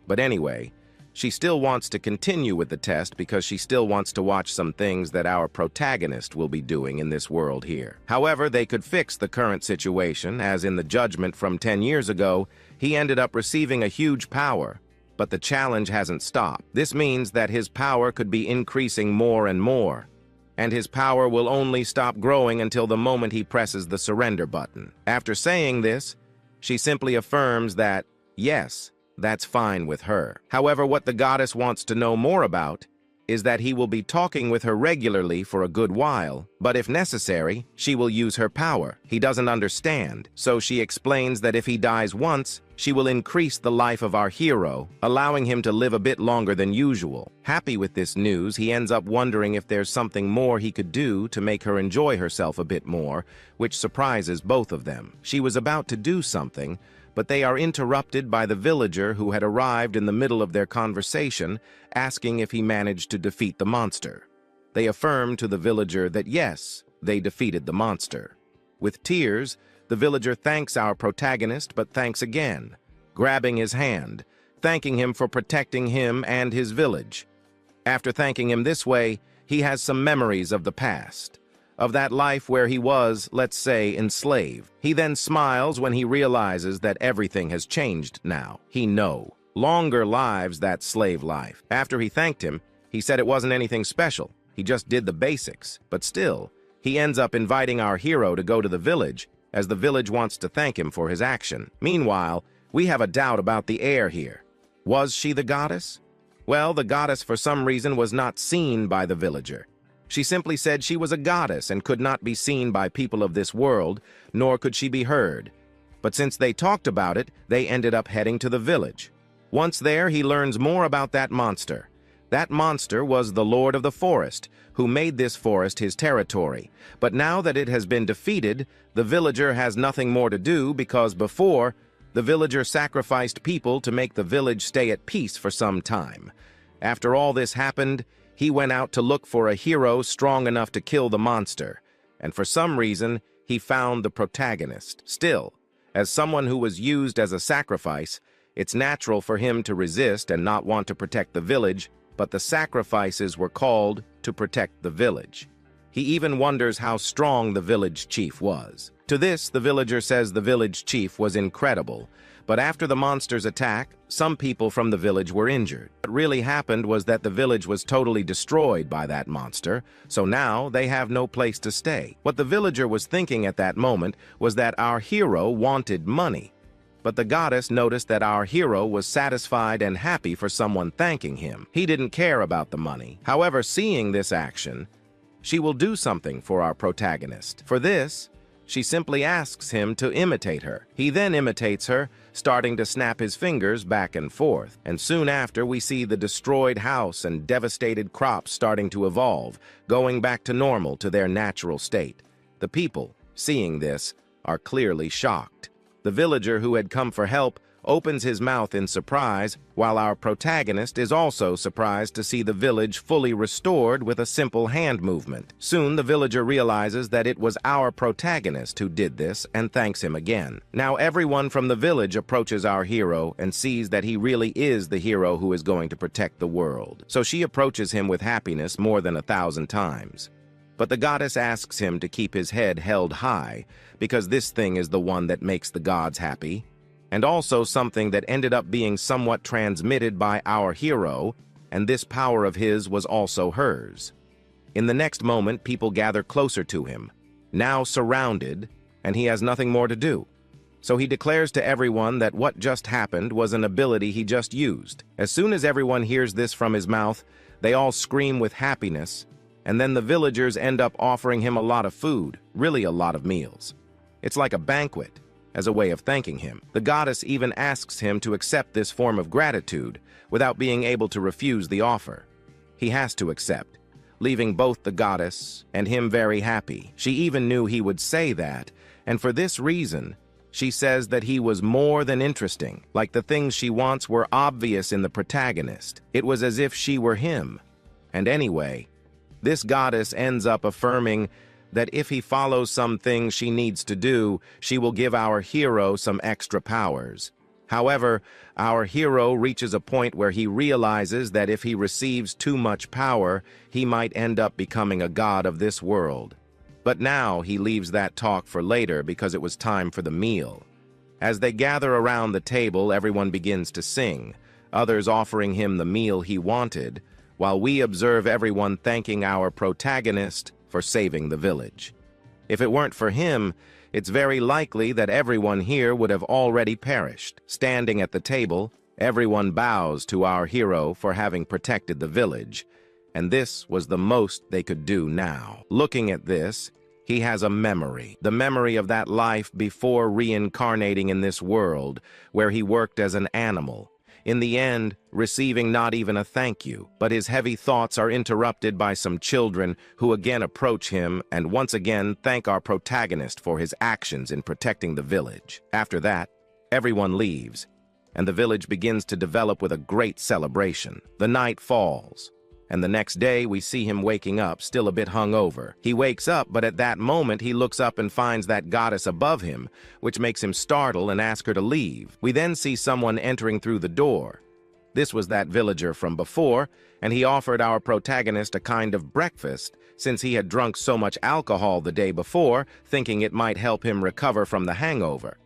But anyway, she still wants to continue with the test because she still wants to watch some things that our protagonist will be doing in this world here. However, they could fix the current situation, as in the judgment from 10 years ago, he ended up receiving a huge power, but the challenge hasn't stopped. This means that his power could be increasing more and more, and his power will only stop growing until the moment he presses the surrender button. After saying this, she simply affirms that, yes, that's fine with her. However, what the goddess wants to know more about is that he will be talking with her regularly for a good while, but if necessary, she will use her power. He doesn't understand, so she explains that if he dies once, she will increase the life of our hero, allowing him to live a bit longer than usual. Happy with this news, he ends up wondering if there's something more he could do to make her enjoy herself a bit more, which surprises both of them. She was about to do something, but they are interrupted by the villager who had arrived in the middle of their conversation, asking if he managed to defeat the monster. They affirm to the villager that yes, they defeated the monster. With tears, the villager thanks our protagonist, but thanks again, grabbing his hand, thanking him for protecting him and his village. After thanking him this way, he has some memories of the past, of that life where he was, let's say, enslaved. He then smiles when he realizes that everything has changed now. He no longer lives that slave life. After he thanked him, he said it wasn't anything special. He just did the basics. But still, he ends up inviting our hero to go to the village, as the village wants to thank him for his action. Meanwhile, we have a doubt about the heir here. Was she the goddess? Well, the goddess for some reason was not seen by the villager. She simply said she was a goddess and could not be seen by people of this world, nor could she be heard. But since they talked about it, they ended up heading to the village. Once there, he learns more about that monster. That monster was the Lord of the Forest, who made this forest his territory. But now that it has been defeated, the villager has nothing more to do because before, the villager sacrificed people to make the village stay at peace for some time. After all this happened, he went out to look for a hero strong enough to kill the monster, and for some reason, he found the protagonist. Still, as someone who was used as a sacrifice, it's natural for him to resist and not want to protect the village, but the sacrifices were called to protect the village. He even wonders how strong the village chief was. To this, the villager says the village chief was incredible, but after the monster's attack, some people from the village were injured. What really happened was that the village was totally destroyed by that monster, so now they have no place to stay. What the villager was thinking at that moment was that our hero wanted money. But the goddess noticed that our hero was satisfied and happy for someone thanking him. He didn't care about the money. However, seeing this action, she will do something for our protagonist. For this, she simply asks him to imitate her. He then imitates her, starting to snap his fingers back and forth. And soon after, we see the destroyed house and devastated crops starting to evolve, going back to normal, to their natural state. The people, seeing this, are clearly shocked. The villager who had come for help opens his mouth in surprise, while our protagonist is also surprised to see the village fully restored with a simple hand movement. Soon, the villager realizes that it was our protagonist who did this and thanks him again. Now, everyone from the village approaches our hero and sees that he really is the hero who is going to protect the world. So she approaches him with happiness more than 1,000 times. But the goddess asks him to keep his head held high, because this thing is the one that makes the gods happy, and also something that ended up being somewhat transmitted by our hero, and this power of his was also hers. In the next moment, people gather closer to him, now surrounded, and he has nothing more to do. So he declares to everyone that what just happened was an ability he just used. As soon as everyone hears this from his mouth, they all scream with happiness, and then the villagers end up offering him a lot of food, really a lot of meals. It's like a banquet, as a way of thanking him. The goddess even asks him to accept this form of gratitude without being able to refuse the offer. He has to accept, leaving both the goddess and him very happy. She even knew he would say that, and for this reason, she says that he was more than interesting. Like the things she wants were obvious in the protagonist. It was as if she were him. And anyway, this goddess ends up affirming that if he follows some things she needs to do, she will give our hero some extra powers. However, our hero reaches a point where he realizes that if he receives too much power, he might end up becoming a god of this world. But now he leaves that talk for later because it was time for the meal. As they gather around the table, everyone begins to sing. others offering him the meal he wanted, while we observe everyone thanking our protagonist for saving the village. If it weren't for him, it's very likely that everyone here would have already perished. Standing at the table, everyone bows to our hero for having protected the village, and this was the most they could do now. Looking at this, he has a memory, the memory of that life before reincarnating in this world, where he worked as an animal, in the end, receiving not even a thank you. But his heavy thoughts are interrupted by some children who again approach him and once again thank our protagonist for his actions in protecting the village. After that, everyone leaves, and the village begins to develop with a great celebration. The night falls, and the next day we see him waking up, still a bit hungover. He wakes up, but at that moment he looks up and finds that goddess above him, which makes him startle and ask her to leave. We then see someone entering through the door. This was that villager from before, and he offered our protagonist a kind of breakfast, since he had drunk so much alcohol the day before, thinking it might help him recover from the hangover.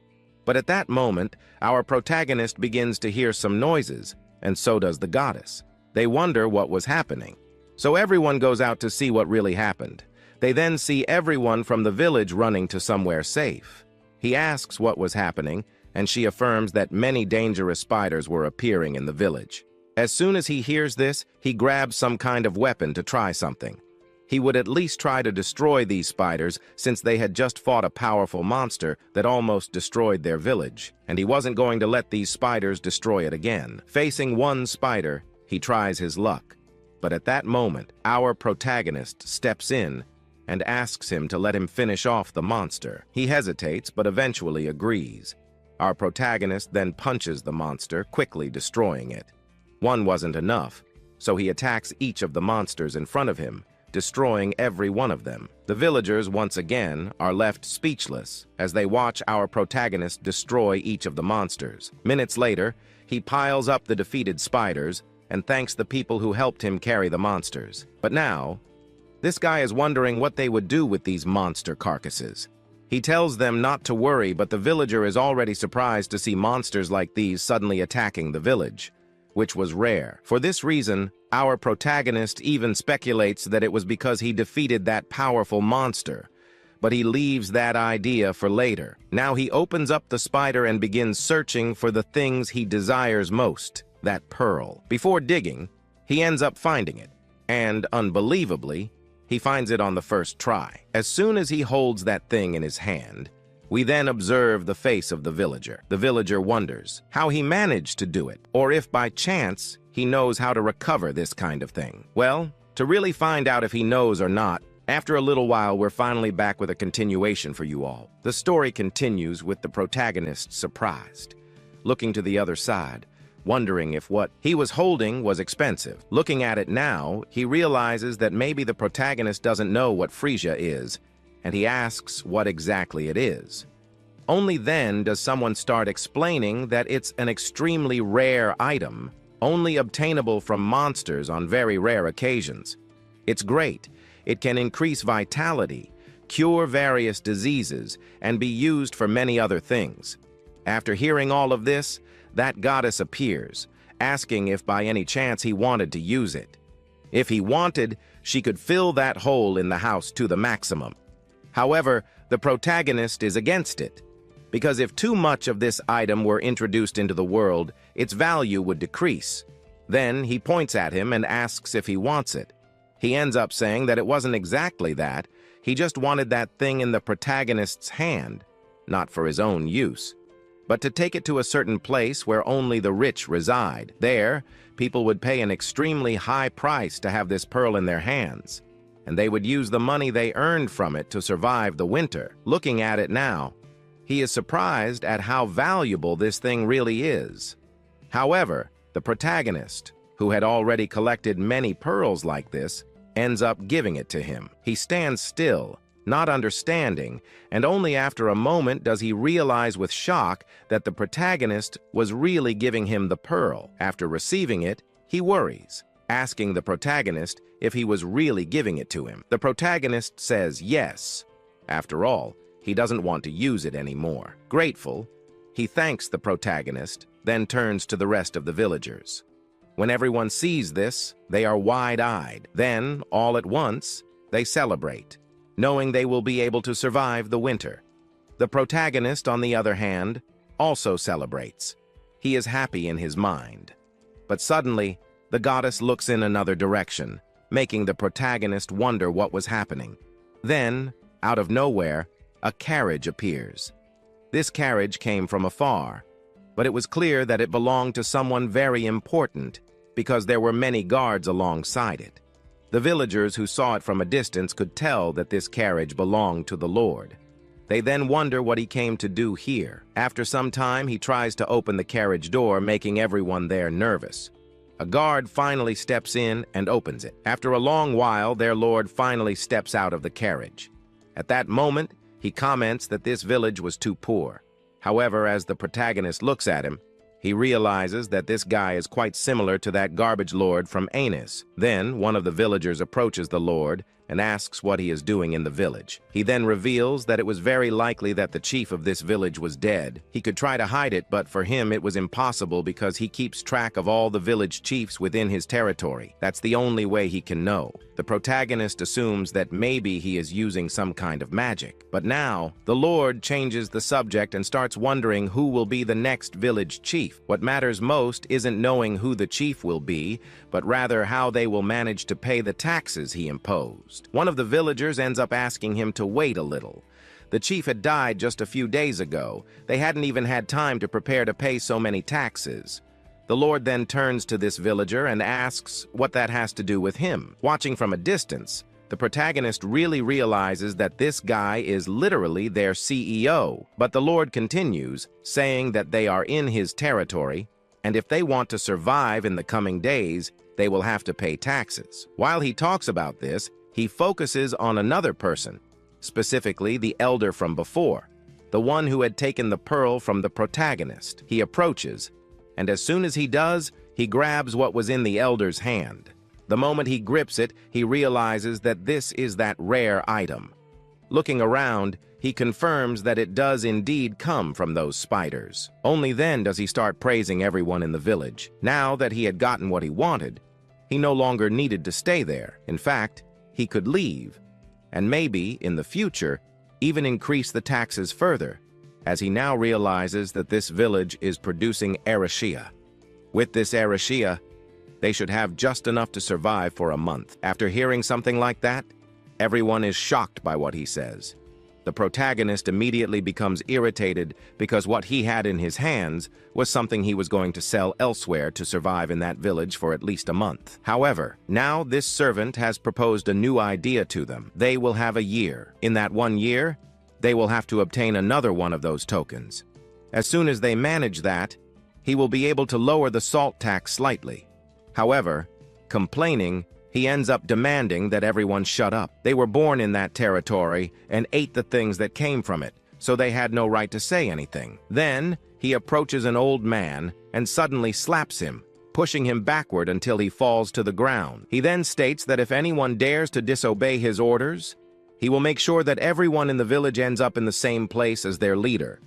But at that moment, our protagonist begins to hear some noises, and so does the goddess. They wonder what was happening. So everyone goes out to see what really happened. They then see everyone from the village running to somewhere safe. He asks what was happening, and she affirms that many dangerous spiders were appearing in the village. As soon as he hears this, he grabs some kind of weapon to try something. He would at least try to destroy these spiders, since they had just fought a powerful monster that almost destroyed their village, and he wasn't going to let these spiders destroy it again. Facing one spider, he tries his luck, but at that moment, our protagonist steps in and asks him to let him finish off the monster. He hesitates, but eventually agrees. Our protagonist then punches the monster, quickly destroying it. One wasn't enough, so he attacks each of the monsters in front of him, destroying every one of them. The villagers, once again, are left speechless as they watch our protagonist destroy each of the monsters. Minutes later, he piles up the defeated spiders and thanks the people who helped him carry the monsters. But now, this guy is wondering what they would do with these monster carcasses. He tells them not to worry, but the villager is already surprised to see monsters like these suddenly attacking the village, which was rare. For this reason, our protagonist even speculates that it was because he defeated that powerful monster, but he leaves that idea for later. Now he opens up the spider and begins searching for the things he desires most. That pearl. Before digging, he ends up finding it, and unbelievably, he finds it on the first try. As soon as he holds that thing in his hand, we then observe the face of the villager. The villager wonders how he managed to do it, or if by chance he knows how to recover this kind of thing. Well, to really find out if he knows or not, after a little while we're finally back with a continuation for you all. The story continues with the protagonist surprised, looking to the other side, wondering if what he was holding was expensive. Looking at it now, he realizes that maybe the protagonist doesn't know what Frisia is, and he asks what exactly it is. Only then does someone start explaining that it's an extremely rare item, only obtainable from monsters on very rare occasions. It's great. It can increase vitality, cure various diseases, and be used for many other things. After hearing all of this, that goddess appears, asking if by any chance he wanted to use it. If he wanted, she could fill that hole in the house to the maximum. However, the protagonist is against it, because if too much of this item were introduced into the world, its value would decrease. Then he points at him and asks if he wants it. He ends up saying that it wasn't exactly that, he just wanted that thing in the protagonist's hand, not for his own use, but to take it to a certain place where only the rich reside. There, people would pay an extremely high price to have this pearl in their hands, and they would use the money they earned from it to survive the winter. Looking at it now, he is surprised at how valuable this thing really is. However, the protagonist, who had already collected many pearls like this, ends up giving it to him. He stands still, not understanding, and only after a moment does he realize with shock that the protagonist was really giving him the pearl. After receiving it, he worries, asking the protagonist if he was really giving it to him. The protagonist says yes. After all, he doesn't want to use it anymore. Grateful, he thanks the protagonist, then turns to the rest of the villagers. When everyone sees this, they are wide-eyed. Then, all at once, they celebrate, knowing they will be able to survive the winter. The protagonist, on the other hand, also celebrates. He is happy in his mind. But suddenly, the goddess looks in another direction, making the protagonist wonder what was happening. Then, out of nowhere, a carriage appears. This carriage came from afar, but it was clear that it belonged to someone very important because there were many guards alongside it. The villagers who saw it from a distance could tell that this carriage belonged to the Lord. They then wonder what he came to do here. After some time, he tries to open the carriage door, making everyone there nervous. A guard finally steps in and opens it. After a long while, their lord finally steps out of the carriage. At that moment, he comments that this village was too poor. However, as the protagonist looks at him, he realizes that this guy is quite similar to that garbage lord from Anis. Then, one of the villagers approaches the lord and asks what he is doing in the village. He then reveals that it was very likely that the chief of this village was dead. He could try to hide it, but for him it was impossible because he keeps track of all the village chiefs within his territory. That's the only way he can know. The protagonist assumes that maybe he is using some kind of magic. But now, the Lord changes the subject and starts wondering who will be the next village chief. What matters most isn't knowing who the chief will be, but rather how they will manage to pay the taxes he imposed. One of the villagers ends up asking him to wait a little. The chief had died just a few days ago. They hadn't even had time to prepare to pay so many taxes. The Lord then turns to this villager and asks what that has to do with him. Watching from a distance, the protagonist really realizes that this guy is literally their CEO. But the Lord continues, saying that they are in his territory, and if they want to survive in the coming days, they will have to pay taxes. While he talks about this, he focuses on another person, specifically the elder from before, the one who had taken the pearl from the protagonist. He approaches, and as soon as he does, he grabs what was in the elder's hand. The moment he grips it, he realizes that this is that rare item. Looking around, he confirms that it does indeed come from those spiders. Only then does he start praising everyone in the village. Now that he had gotten what he wanted, he no longer needed to stay there. In fact, he could leave, and maybe, in the future, even increase the taxes further, as he now realizes that this village is producing areccia. With this areccia, they should have just enough to survive for a month. After hearing something like that, everyone is shocked by what he says. The protagonist immediately becomes irritated because what he had in his hands was something he was going to sell elsewhere to survive in that village for at least a month. However, now this servant has proposed a new idea to them. They will have a year. In that 1 year, they will have to obtain another one of those tokens. As soon as they manage that, he will be able to lower the salt tax slightly. However, complaining, he ends up demanding that everyone shut up. They were born in that territory and ate the things that came from it, so they had no right to say anything. Then, he approaches an old man and suddenly slaps him, pushing him backward until he falls to the ground. He then states that if anyone dares to disobey his orders, he will make sure that everyone in the village ends up in the same place as their leader.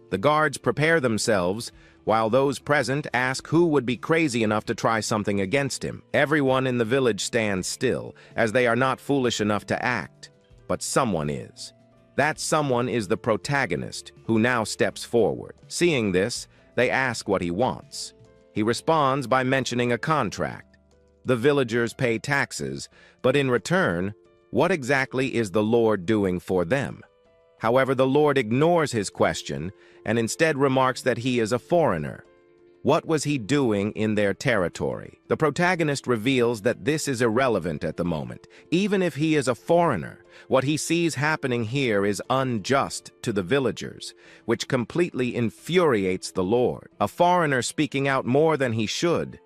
The guards prepare themselves, while those present ask who would be crazy enough to try something against him. Everyone in the village stands still, as they are not foolish enough to act. But someone is. That someone is the protagonist, who now steps forward. Seeing this, they ask what he wants. He responds by mentioning a contract. The villagers pay taxes, but in return, what exactly is the Lord doing for them? However, the Lord ignores his question and instead remarks that he is a foreigner. What was he doing in their territory? The protagonist reveals that this is irrelevant at the moment. Even if he is a foreigner, what he sees happening here is unjust to the villagers, which completely infuriates the Lord. A foreigner speaking out more than he should.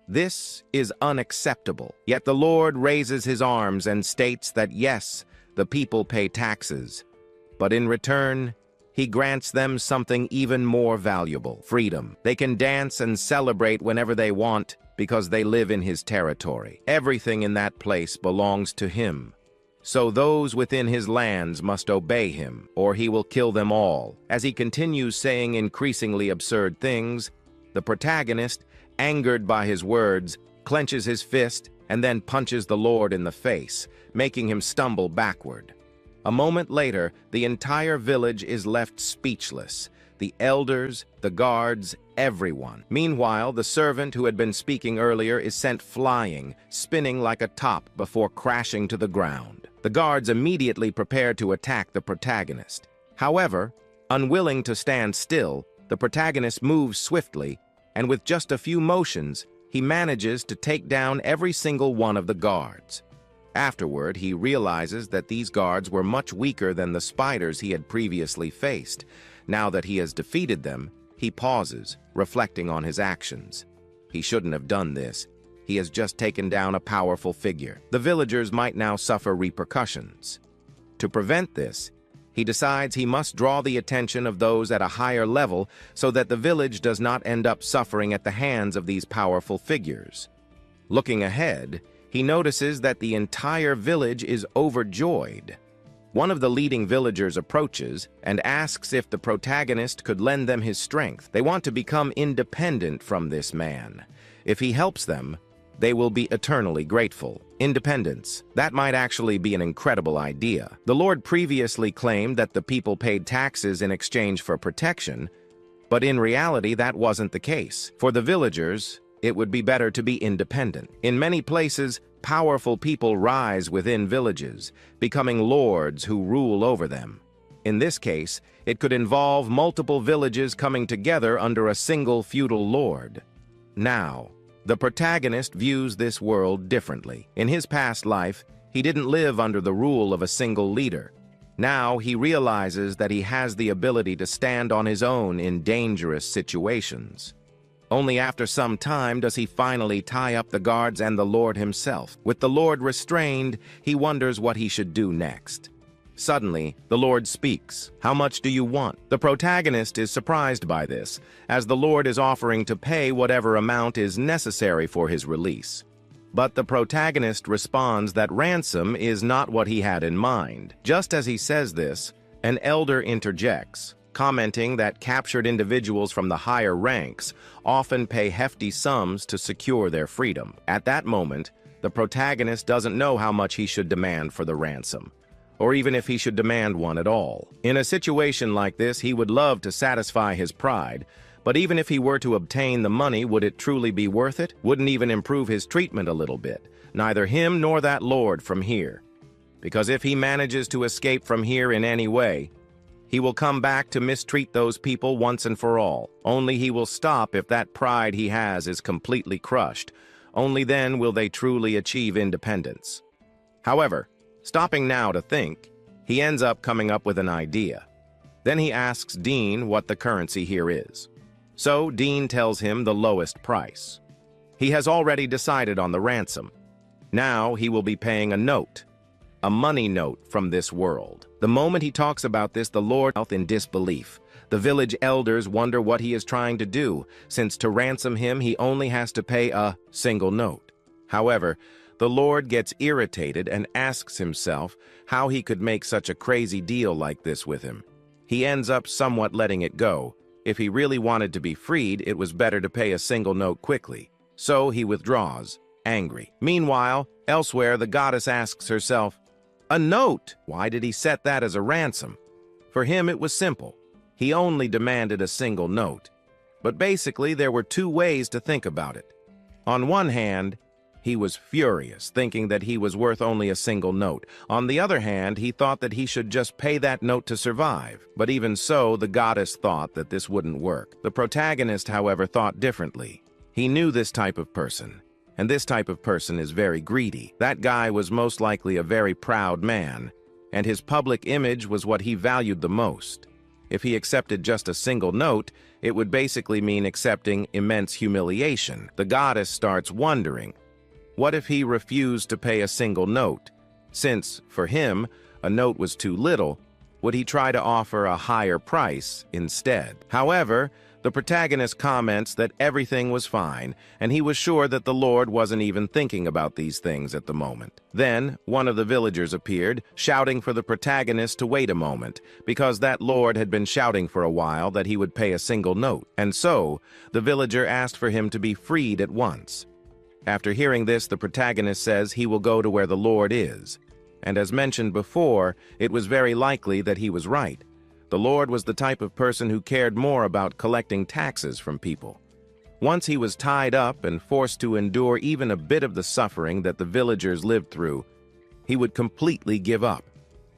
This is unacceptable. Yet the Lord raises his arms and states that yes, the people pay taxes, but in return, he grants them something even more valuable: freedom. They can dance and celebrate whenever they want because they live in his territory. Everything in that place belongs to him. So those within his lands must obey him, or he will kill them all. As he continues saying increasingly absurd things, The protagonist, angered by his words, clenches his fist and then punches the Lord in the face, making him stumble backward. A moment later, the entire village is left speechless. The elders, the guards, everyone. Meanwhile, the servant who had been speaking earlier is sent flying, spinning like a top before crashing to the ground. The guards immediately prepare to attack the protagonist. However, unwilling to stand still, the protagonist moves swiftly, and with just a few motions, he manages to take down every single one of the guards. Afterward, he realizes that these guards were much weaker than the spiders he had previously faced. Now that he has defeated them, he pauses, reflecting on his actions. He shouldn't have done this. He has just taken down a powerful figure. The villagers might now suffer repercussions. To prevent this, he decides he must draw the attention of those at a higher level so that the village does not end up suffering at the hands of these powerful figures. Looking ahead, he notices that the entire village is overjoyed. One of the leading villagers approaches and asks if the protagonist could lend them his strength. They want to become independent from this man. If he helps them, they will be eternally grateful. Independence. That might actually be an incredible idea. The Lord previously claimed that the people paid taxes in exchange for protection, but in reality that wasn't the case. For the villagers, it would be better to be independent. In many places, powerful people rise within villages, becoming lords who rule over them. In this case, it could involve multiple villages coming together under a single feudal lord. Now, the protagonist views this world differently. In his past life, he didn't live under the rule of a single leader. Now he realizes that he has the ability to stand on his own in dangerous situations. Only after some time does he finally tie up the guards and the Lord himself. With the Lord restrained, he wonders what he should do next. Suddenly, the Lord speaks. "How much do you want?" The protagonist is surprised by this, as the Lord is offering to pay whatever amount is necessary for his release. But the protagonist responds that ransom is not what he had in mind. Just as he says this, an elder interjects, commenting that captured individuals from the higher ranks often pay hefty sums to secure their freedom. At that moment, the protagonist doesn't know how much he should demand for the ransom, or even if he should demand one at all. In a situation like this, he would love to satisfy his pride, but even if he were to obtain the money, would it truly be worth it? Wouldn't even improve his treatment a little bit, neither him nor that lord from here. Because if he manages to escape from here in any way, he will come back to mistreat those people once and for all. Only he will stop if that pride he has is completely crushed. Only then will they truly achieve independence. However, stopping now to think, he ends up coming up with an idea. Then he asks Dean what the currency here is. So Dean tells him the lowest price. He has already decided on the ransom. Now he will be paying a note, a money note from this world. The moment he talks about this, the Lord is in disbelief. The village elders wonder what he is trying to do, since to ransom him he only has to pay a single note. However, the Lord gets irritated and asks himself how he could make such a crazy deal like this with him. He ends up somewhat letting it go. If he really wanted to be freed, it was better to pay a single note quickly. So he withdraws, angry. Meanwhile, elsewhere, the goddess asks herself, "A note? Why did he set that as a ransom?" For him, it was simple. He only demanded a single note. But basically, there were two ways to think about it. On one hand, he was furious, thinking that he was worth only a single note. On the other hand, he thought that he should just pay that note to survive. But even so, the goddess thought that this wouldn't work. The protagonist, however, thought differently. He knew this type of person, and this type of person is very greedy. That guy was most likely a very proud man, and his public image was what he valued the most. If he accepted just a single note, it would basically mean accepting immense humiliation. The goddess starts wondering, what if he refused to pay a single note? Since, for him, a note was too little, would he try to offer a higher price instead. However, the protagonist comments that everything was fine, and he was sure that the Lord wasn't even thinking about these things at the moment. Then, one of the villagers appeared, shouting for the protagonist to wait a moment, because that Lord had been shouting for a while that he would pay a single note, and so, the villager asked for him to be freed at once. After hearing this, the protagonist says he will go to where the Lord is. And as mentioned before, it was very likely that he was right. The Lord was the type of person who cared more about collecting taxes from people. Once he was tied up and forced to endure even a bit of the suffering that the villagers lived through, he would completely give up.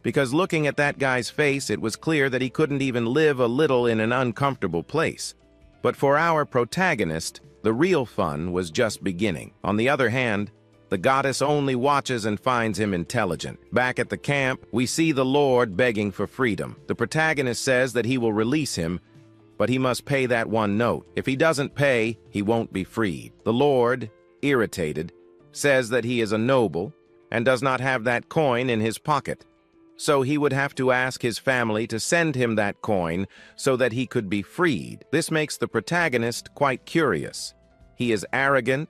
Because looking at that guy's face, it was clear that he couldn't even live a little in an uncomfortable place. But for our protagonist, the real fun was just beginning. On the other hand, the goddess only watches and finds him intelligent. Back at the camp, we see the Lord begging for freedom. The protagonist says that he will release him, but he must pay that one note. If he doesn't pay, he won't be freed. The Lord, irritated, says that he is a noble and does not have that coin in his pocket. So he would have to ask his family to send him that coin so that he could be freed. This makes the protagonist quite curious. He is arrogant,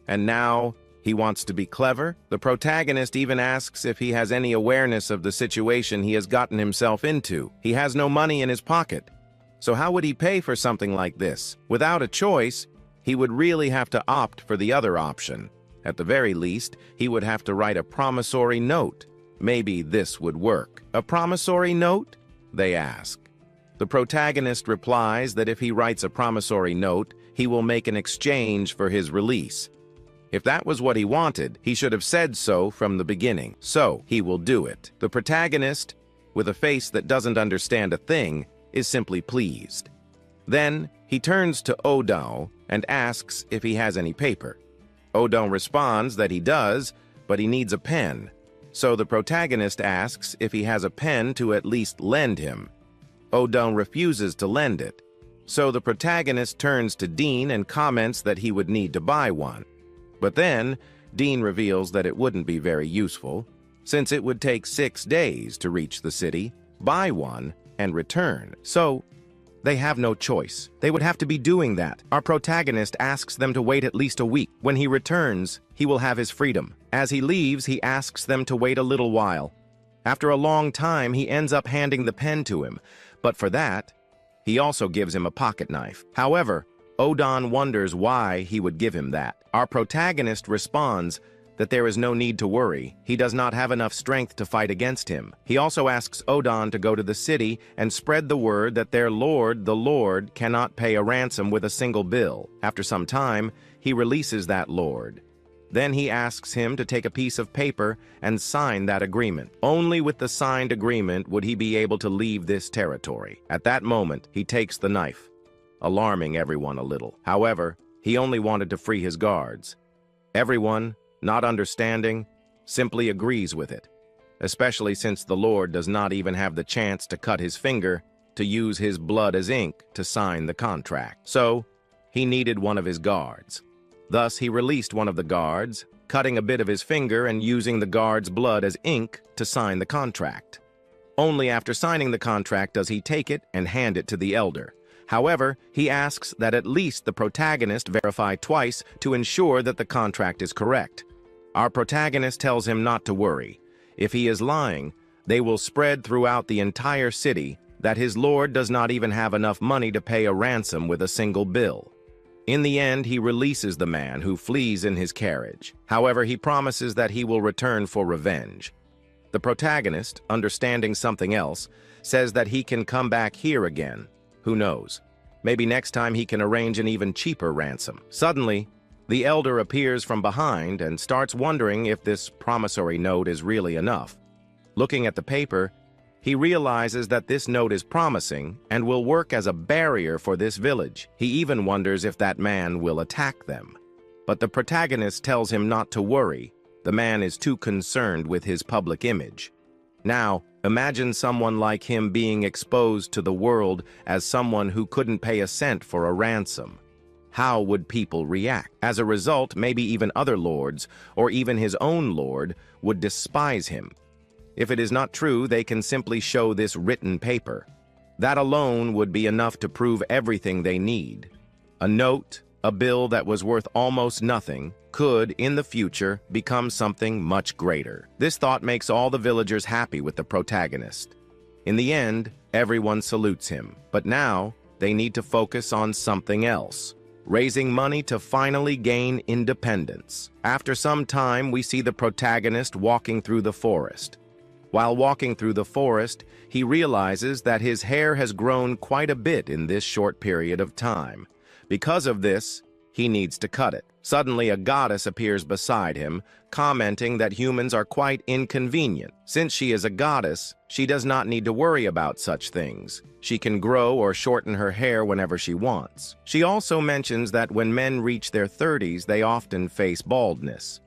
and now he wants to be clever. The protagonist even asks if he has any awareness of the situation he has gotten himself into. He has no money in his pocket. So how would he pay for something like this? Without a choice, he would really have to opt for the other option. At the very least, he would have to write a promissory note. Maybe this would work. A promissory note? They ask. The protagonist replies that if he writes a promissory note, he will make an exchange for his release. If that was what he wanted, he should have said so from the beginning. So, he will do it. The protagonist, with a face that doesn't understand a thing, is simply pleased. Then, he turns to Odon and asks if he has any paper. Odon responds that he does, but he needs a pen. So the protagonist asks if he has a pen to at least lend him. Odon refuses to lend it. So the protagonist turns to Dean and comments that he would need to buy one. But then, Dean reveals that it wouldn't be very useful, since it would take 6 days to reach the city, buy one, and return. So, they have no choice. They would have to be doing that. Our protagonist asks them to wait at least a week. When he returns, he will have his freedom. As he leaves, he asks them to wait a little while. After a long time, he ends up handing the pen to him, but for that, he also gives him a pocket knife. However, Odon wonders why he would give him that. Our protagonist responds that there is no need to worry. He does not have enough strength to fight against him. He also asks Odon to go to the city and spread the word that their lord, the Lord, cannot pay a ransom with a single bill. After some time, he releases that lord. Then he asks him to take a piece of paper and sign that agreement. Only with the signed agreement would he be able to leave this territory. At that moment, he takes the knife, alarming everyone a little. However, he only wanted to free his guards. Everyone, not understanding, simply agrees with it, especially since the Lord does not even have the chance to cut his finger to use his blood as ink to sign the contract. So, he needed one of his guards. Thus, he released one of the guards, cutting a bit of his finger and using the guard's blood as ink to sign the contract. Only after signing the contract does he take it and hand it to the elder. However, he asks that at least the protagonist verify twice to ensure that the contract is correct. Our protagonist tells him not to worry. If he is lying, they will spread throughout the entire city that his lord does not even have enough money to pay a ransom with a single bill. In the end, he releases the man who flees in his carriage. However, he promises that he will return for revenge. The protagonist, understanding something else, says that he can come back here again. Who knows? Maybe next time he can arrange an even cheaper ransom. Suddenly, the elder appears from behind and starts wondering if this promissory note is really enough. Looking at the paper, he realizes that this note is promising and will work as a barrier for this village. He even wonders if that man will attack them. But the protagonist tells him not to worry. The man is too concerned with his public image. Now, imagine someone like him being exposed to the world as someone who couldn't pay a cent for a ransom. How would people react? As a result, maybe even other lords, or even his own lord, would despise him. If it is not true, they can simply show this written paper. That alone would be enough to prove everything they need. A note, a bill that was worth almost nothing, could, in the future, become something much greater. This thought makes all the villagers happy with the protagonist. In the end, everyone salutes him. But now, they need to focus on something else. Raising money to finally gain independence. After some time, we see the protagonist walking through the forest. While walking through the forest, he realizes that his hair has grown quite a bit in this short period of time. Because of this, he needs to cut it. Suddenly, a goddess appears beside him, commenting that humans are quite inconvenient. Since she is a goddess, she does not need to worry about such things. She can grow or shorten her hair whenever she wants. She also mentions that when men reach their 30s, they often face baldness.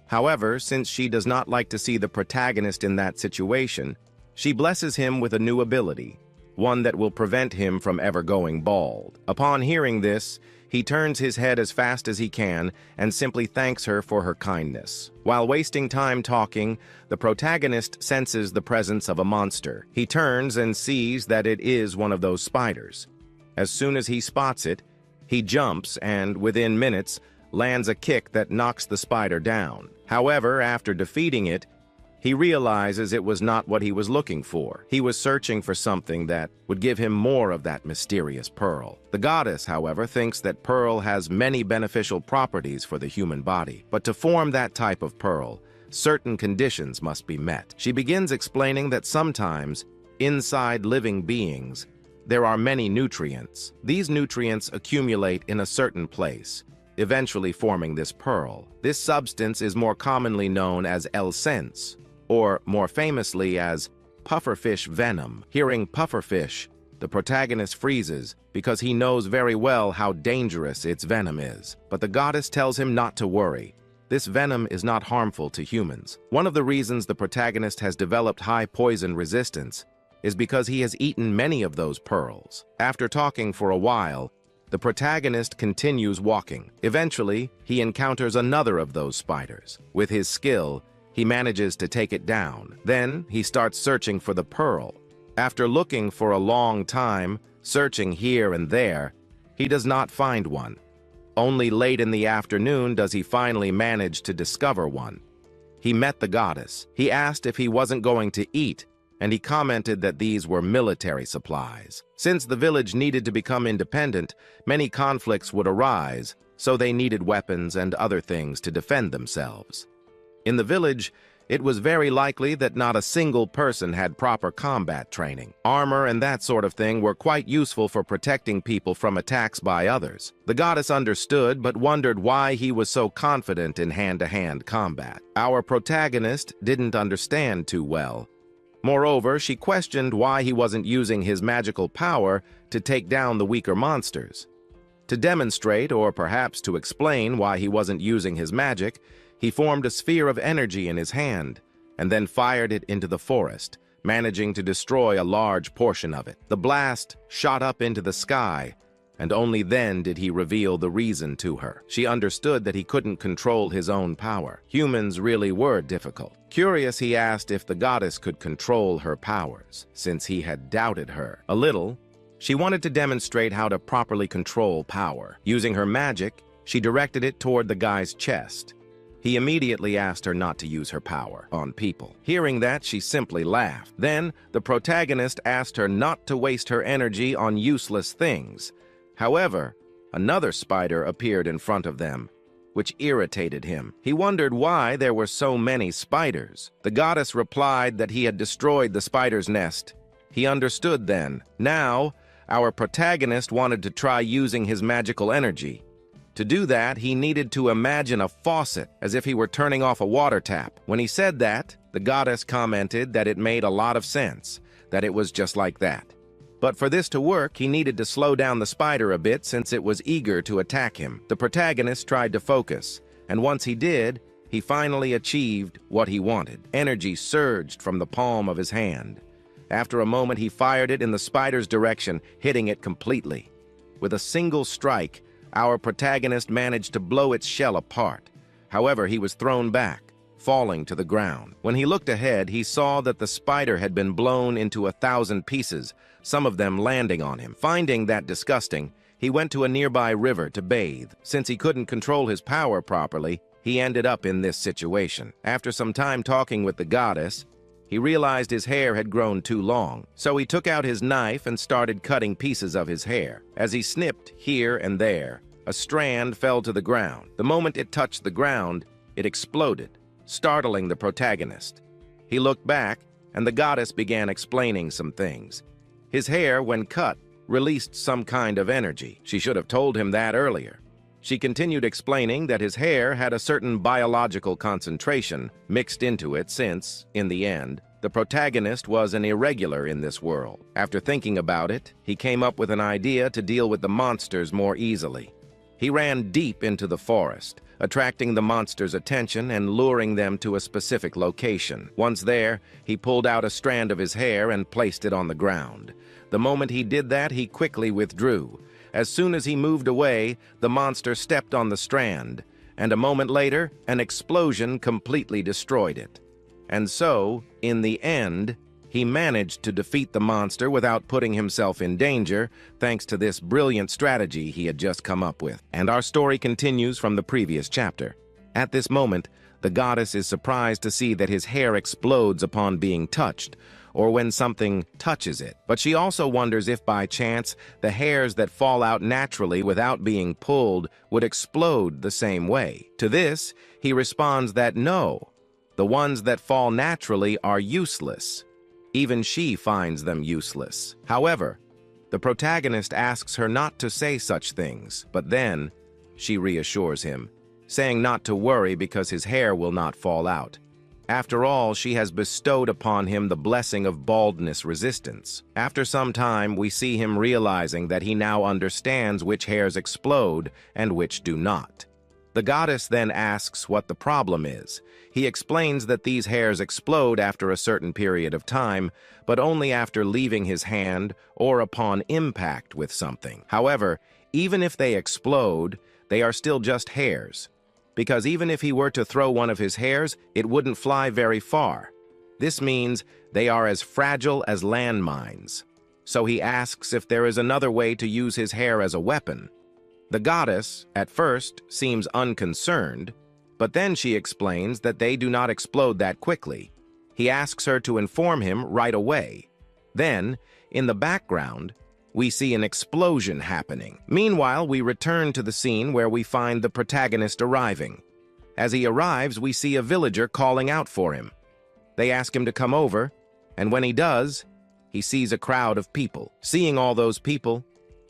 However, since she does not like to see the protagonist in that situation, she blesses him with a new ability, one that will prevent him from ever going bald. Upon hearing this, he turns his head as fast as he can and simply thanks her for her kindness. While wasting time talking, the protagonist senses the presence of a monster. He turns and sees that it is one of those spiders. As soon as he spots it, he jumps and, within minutes, lands a kick that knocks the spider down. However, after defeating it, he realizes it was not what he was looking for. He was searching for something that would give him more of that mysterious pearl. The goddess, however, thinks that pearl has many beneficial properties for the human body. But to form that type of pearl, certain conditions must be met. She begins explaining that sometimes, inside living beings, there are many nutrients. These nutrients accumulate in a certain place, eventually forming this pearl. This substance is more commonly known as essence, or more famously as pufferfish venom. Hearing pufferfish, the protagonist freezes because he knows very well how dangerous its venom is. But the goddess tells him not to worry. This venom is not harmful to humans. One of the reasons the protagonist has developed high poison resistance is because he has eaten many of those pearls. After talking for a while, the protagonist continues walking. Eventually, he encounters another of those spiders. With his skill, he manages to take it down. Then, he starts searching for the pearl. After looking for a long time, searching here and there, he does not find one. Only late in the afternoon does he finally manage to discover one. He met the goddess. He asked if he wasn't going to eat, and he commented that these were military supplies. Since the village needed to become independent, many conflicts would arise, so they needed weapons and other things to defend themselves. In the village, it was very likely that not a single person had proper combat training. Armor and that sort of thing were quite useful for protecting people from attacks by others. The goddess understood, but wondered why he was so confident in hand-to-hand combat. Our protagonist didn't understand too well. Moreover, she questioned why he wasn't using his magical power to take down the weaker monsters. To demonstrate, or perhaps to explain why he wasn't using his magic, he formed a sphere of energy in his hand, and then fired it into the forest, managing to destroy a large portion of it. The blast shot up into the sky, and only then did he reveal the reason to her. She understood that he couldn't control his own power. Humans really were difficult. Curious, he asked if the goddess could control her powers, since he had doubted her. A little, she wanted to demonstrate how to properly control power. Using her magic, she directed it toward the guy's chest. He immediately asked her not to use her power on people. Hearing that, she simply laughed. Then, the protagonist asked her not to waste her energy on useless things. However, another spider appeared in front of them, which irritated him. He wondered why there were so many spiders. The goddess replied that he had destroyed the spider's nest. He understood then. Now, our protagonist wanted to try using his magical energy. To do that, he needed to imagine a faucet, as if he were turning off a water tap. When he said that, the goddess commented that it made a lot of sense, that it was just like that. But for this to work, he needed to slow down the spider a bit since it was eager to attack him. The protagonist tried to focus, and once he did, he finally achieved what he wanted. Energy surged from the palm of his hand. After a moment, he fired it in the spider's direction, hitting it completely. With a single strike, our protagonist managed to blow its shell apart. However, he was thrown back, falling to the ground. When he looked ahead, he saw that the spider had been blown into 1,000 pieces, some of them landing on him. Finding that disgusting, he went to a nearby river to bathe. Since he couldn't control his power properly, he ended up in this situation. After some time talking with the goddess, he realized his hair had grown too long, so he took out his knife and started cutting pieces of his hair. As he snipped here and there, a strand fell to the ground. The moment it touched the ground, it exploded, startling the protagonist. He looked back, and the goddess began explaining some things. His hair, when cut, released some kind of energy. She should have told him that earlier. She continued explaining that his hair had a certain biological concentration mixed into it since, in the end, the protagonist was an irregular in this world. After thinking about it, he came up with an idea to deal with the monsters more easily. He ran deep into the forest, attracting the monsters' attention and luring them to a specific location. Once there, he pulled out a strand of his hair and placed it on the ground. The moment he did that, he quickly withdrew. As soon as he moved away, the monster stepped on the strand, and a moment later, an explosion completely destroyed it. And so, in the end, he managed to defeat the monster without putting himself in danger, thanks to this brilliant strategy he had just come up with. And our story continues from the previous chapter. At this moment, the goddess is surprised to see that his hair explodes upon being touched, or when something touches it. But she also wonders if by chance the hairs that fall out naturally without being pulled would explode the same way. To this, he responds that no, the ones that fall naturally are useless. Even she finds them useless. However, the protagonist asks her not to say such things, but then she reassures him, saying not to worry because his hair will not fall out. After all, she has bestowed upon him the blessing of baldness resistance. After some time, we see him realizing that he now understands which hairs explode and which do not. The goddess then asks what the problem is. He explains that these hairs explode after a certain period of time, but only after leaving his hand or upon impact with something. However, even if they explode, they are still just hairs, because even if he were to throw one of his hairs, it wouldn't fly very far. This means they are as fragile as landmines. So he asks if there is another way to use his hair as a weapon. The goddess, at first, seems unconcerned, but then she explains that they do not explode that quickly. He asks her to inform him right away. Then, in the background, we see an explosion happening. Meanwhile, we return to the scene where we find the protagonist arriving. As he arrives, we see a villager calling out for him. They ask him to come over, and when he does, he sees a crowd of people. Seeing all those people,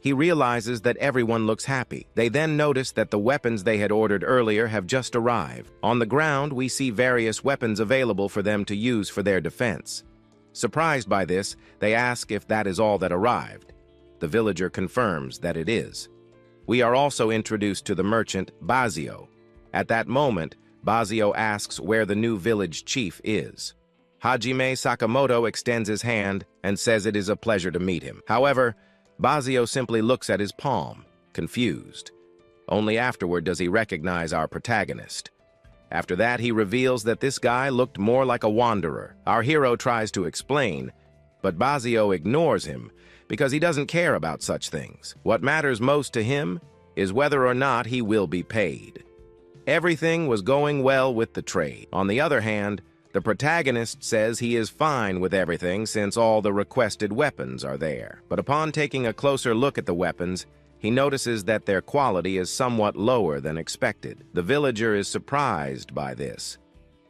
he realizes that everyone looks happy. They then notice that the weapons they had ordered earlier have just arrived. On the ground, we see various weapons available for them to use for their defense. Surprised by this, they ask if that is all that arrived. The villager confirms that it is. We are also introduced to the merchant, Bazio. At that moment, Bazio asks where the new village chief is. Hajime Sakamoto extends his hand and says it is a pleasure to meet him. However, Bazio simply looks at his palm, confused. Only afterward does he recognize our protagonist. After that, he reveals that this guy looked more like a wanderer. Our hero tries to explain, but Bazio ignores him because he doesn't care about such things. What matters most to him is whether or not he will be paid. Everything was going well with the trade. On the other hand, the protagonist says he is fine with everything since all the requested weapons are there. But upon taking a closer look at the weapons, he notices that their quality is somewhat lower than expected. The villager is surprised by this.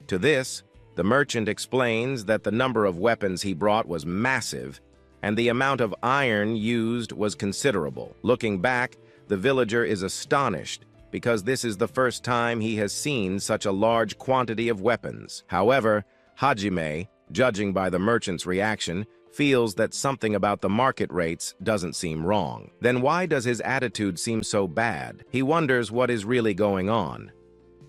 To this, the merchant explains that the number of weapons he brought was massive, and the amount of iron used was considerable. Looking back, the villager is astonished because this is the first time he has seen such a large quantity of weapons. However, Hajime, judging by the merchant's reaction, feels that something about the market rates doesn't seem wrong. Then why does his attitude seem so bad? He wonders what is really going on.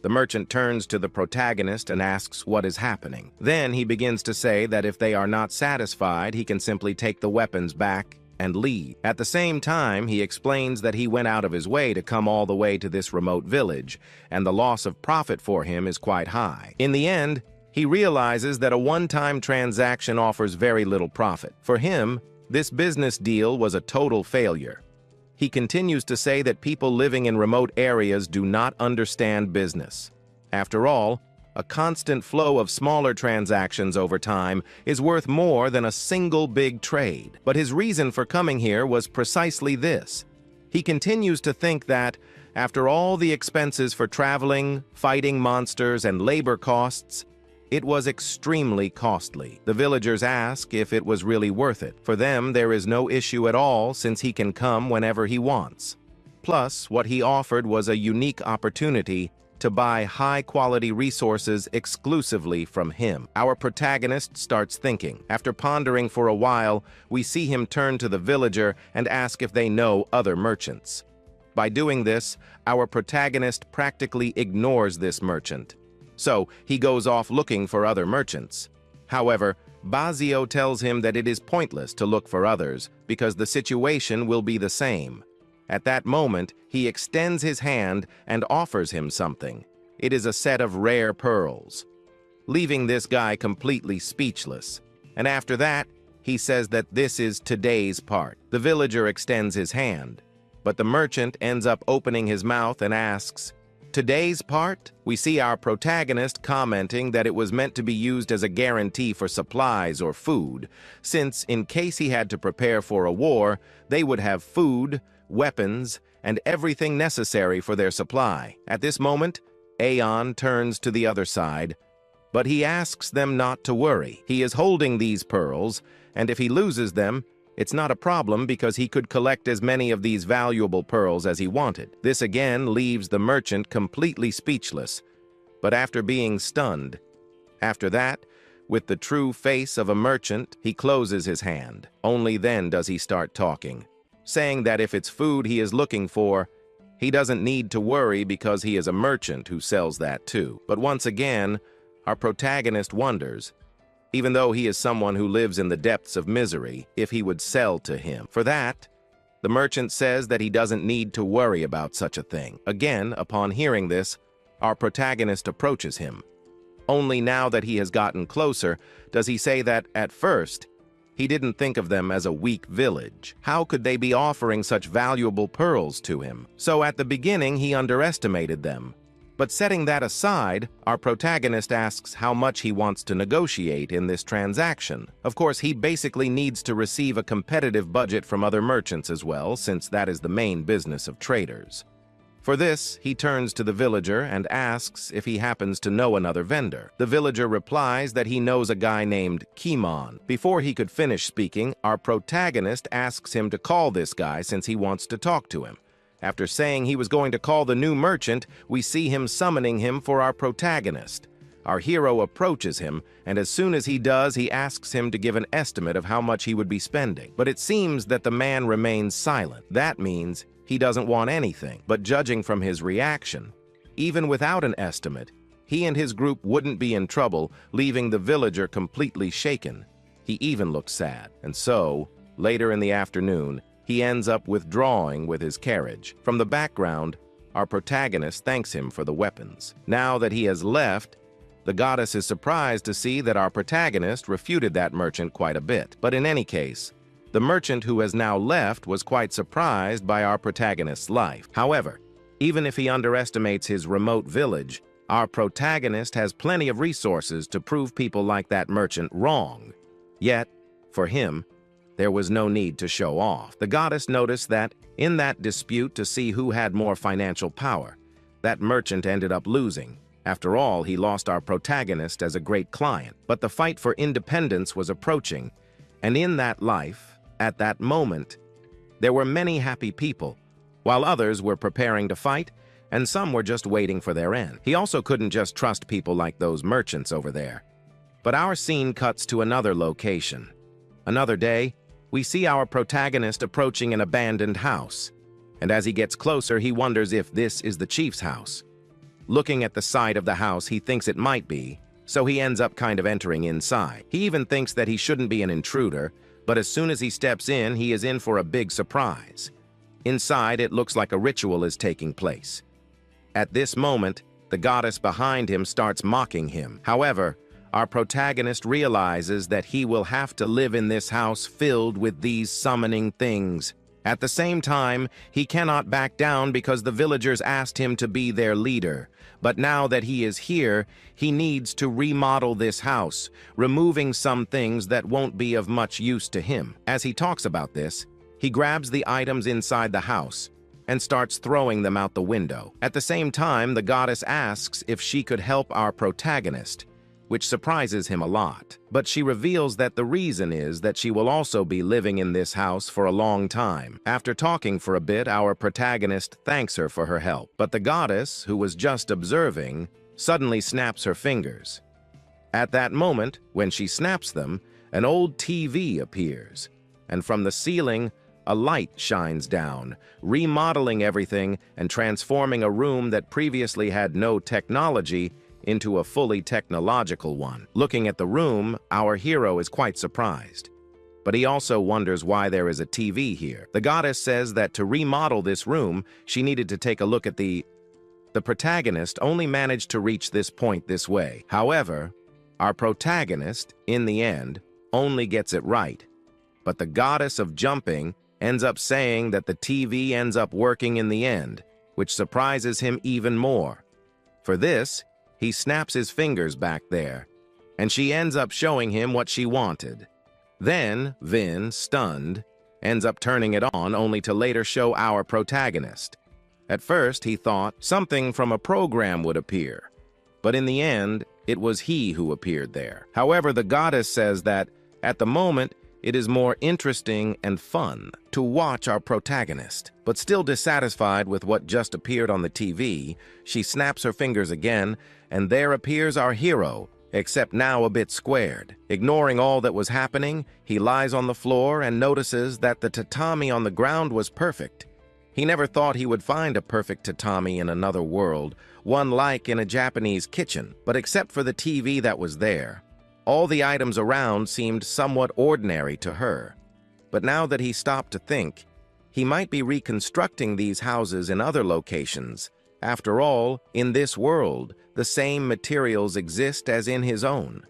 The merchant turns to the protagonist and asks what is happening. Then he begins to say that if they are not satisfied, he can simply take the weapons back and leave. At the same time, he explains that he went out of his way to come all the way to this remote village, and the loss of profit for him is quite high. In the end, he realizes that a one-time transaction offers very little profit. For him, this business deal was a total failure. He continues to say that people living in remote areas do not understand business. After all, a constant flow of smaller transactions over time is worth more than a single big trade. But his reason for coming here was precisely this. He continues to think that, after all the expenses for traveling, fighting monsters, and labor costs, it was extremely costly. The villagers ask if it was really worth it. For them, there is no issue at all since he can come whenever he wants. Plus, what he offered was a unique opportunity to buy high-quality resources exclusively from him. Our protagonist starts thinking. After pondering for a while, we see him turn to the villager and ask if they know other merchants. By doing this, our protagonist practically ignores this merchant. So, he goes off looking for other merchants. However, Bazio tells him that it is pointless to look for others because the situation will be the same. At that moment, he extends his hand and offers him something. It is a set of rare pearls, leaving this guy completely speechless. And after that, he says that this is today's part. The villager extends his hand, but the merchant ends up opening his mouth and asks, "Today's part?" We see our protagonist commenting that it was meant to be used as a guarantee for supplies or food, since in case he had to prepare for a war, they would have food, weapons, and everything necessary for their supply. At this moment, Aeon turns to the other side, but he asks them not to worry. He is holding these pearls, and if he loses them, it's not a problem because he could collect as many of these valuable pearls as he wanted. This again leaves the merchant completely speechless, but after being stunned. After that, with the true face of a merchant, he closes his hand. Only then does he start talking, saying that if it's food he is looking for, he doesn't need to worry because he is a merchant who sells that too. But once again, our protagonist wonders, even though he is someone who lives in the depths of misery, if he would sell to him. For that, the merchant says that he doesn't need to worry about such a thing. Again, upon hearing this, our protagonist approaches him. Only now that he has gotten closer, does he say that, at first, he didn't think of them as a weak village. How could they be offering such valuable pearls to him? So at the beginning, he underestimated them. But setting that aside, our protagonist asks how much he wants to negotiate in this transaction. Of course, he basically needs to receive a competitive budget from other merchants as well, since that is the main business of traders. For this, he turns to the villager and asks if he happens to know another vendor. The villager replies that he knows a guy named Kimon. Before he could finish speaking, our protagonist asks him to call this guy since he wants to talk to him. After saying he was going to call the new merchant, we see him summoning him for our protagonist. Our hero approaches him, and as soon as he does, he asks him to give an estimate of how much he would be spending. But it seems that the man remains silent. That means he doesn't want anything. But judging from his reaction, even without an estimate, he and his group wouldn't be in trouble, leaving the villager completely shaken. He even looks sad. And so, later in the afternoon, he ends up withdrawing with his carriage. From the background, our protagonist thanks him for the weapons. Now that he has left, the goddess is surprised to see that our protagonist refuted that merchant quite a bit. But in any case, the merchant who has now left was quite surprised by our protagonist's life. However, even if he underestimates his remote village, our protagonist has plenty of resources to prove people like that merchant wrong. Yet, for him, there was no need to show off. The goddess noticed that, in that dispute to see who had more financial power, that merchant ended up losing. After all, he lost our protagonist as a great client. But the fight for independence was approaching, and in that life, at that moment, there were many happy people, while others were preparing to fight, and some were just waiting for their end. He also couldn't just trust people like those merchants over there. But our scene cuts to another location. Another day, we see our protagonist approaching an abandoned house, and as he gets closer, he wonders if this is the chief's house. Looking at the side of the house, he thinks it might be, so he ends up kind of entering inside. He even thinks that he shouldn't be an intruder, But as soon as he steps in, he is in for a big surprise. Inside, it looks like a ritual is taking place. At this moment, the goddess behind him starts mocking him. However, our protagonist realizes that he will have to live in this house filled with these summoning things. At the same time, he cannot back down because the villagers asked him to be their leader. But now that he is here, he needs to remodel this house, removing some things that won't be of much use to him. As he talks about this, he grabs the items inside the house and starts throwing them out the window. At the same time, the goddess asks if she could help our protagonist, which surprises him a lot. But she reveals that the reason is that she will also be living in this house for a long time. After talking for a bit, our protagonist thanks her for her help. But the goddess, who was just observing, suddenly snaps her fingers. At that moment, when she snaps them, an old TV appears, and from the ceiling, a light shines down, remodeling everything and transforming a room that previously had no technology into a fully technological one. Looking at the room, our hero is quite surprised. But he also wonders why there is a TV here. The goddess says that to remodel this room, she needed to take a look at the protagonist only managed to reach this point this way. However, our protagonist, in the end, only gets it right. But the goddess of jumping ends up saying that the TV ends up working in the end, which surprises him even more. For this, he snaps his fingers back there, and she ends up showing him what she wanted. Then, Vin, stunned, ends up turning it on only to later show our protagonist. At first, he thought something from a program would appear, but in the end, it was he who appeared there. However, the goddess says that, at the moment, it is more interesting and fun to watch our protagonist. But still dissatisfied with what just appeared on the TV, she snaps her fingers again, and there appears our hero, except now a bit squared. Ignoring all that was happening, he lies on the floor and notices that the tatami on the ground was perfect. He never thought he would find a perfect tatami in another world, one like in a Japanese kitchen. But except for the TV that was there, all the items around seemed somewhat ordinary to her. But now that he stopped to think, he might be reconstructing these houses in other locations. After all, in this world, the same materials exist as in his own.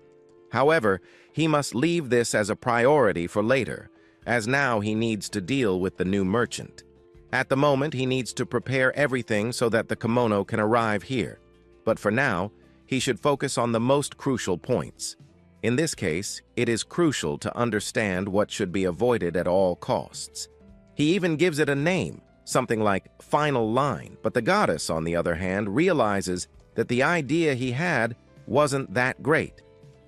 However, he must leave this as a priority for later, as now he needs to deal with the new merchant. At the moment, he needs to prepare everything so that the kimono can arrive here. But for now, he should focus on the most crucial points. In this case, it is crucial to understand what should be avoided at all costs. He even gives it a name, something like Final Line. But the goddess, on the other hand, realizes that the idea he had wasn't that great,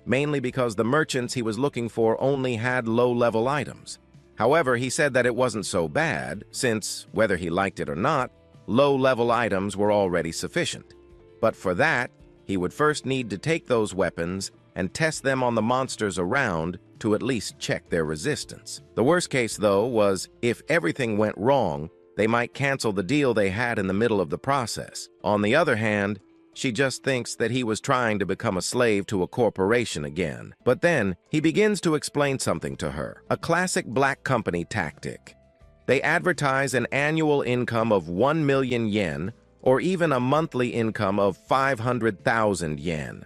mainly because the merchants he was looking for only had low-level items. However, he said that it wasn't so bad, since, whether he liked it or not, low-level items were already sufficient. But for that, he would first need to take those weapons and test them on the monsters around to at least check their resistance. The worst case, though, was if everything went wrong, they might cancel the deal they had in the middle of the process. On the other hand, she just thinks that he was trying to become a slave to a corporation again. But then, he begins to explain something to her. A classic black company tactic. They advertise an annual income of 1 million yen, or even a monthly income of 500,000 yen.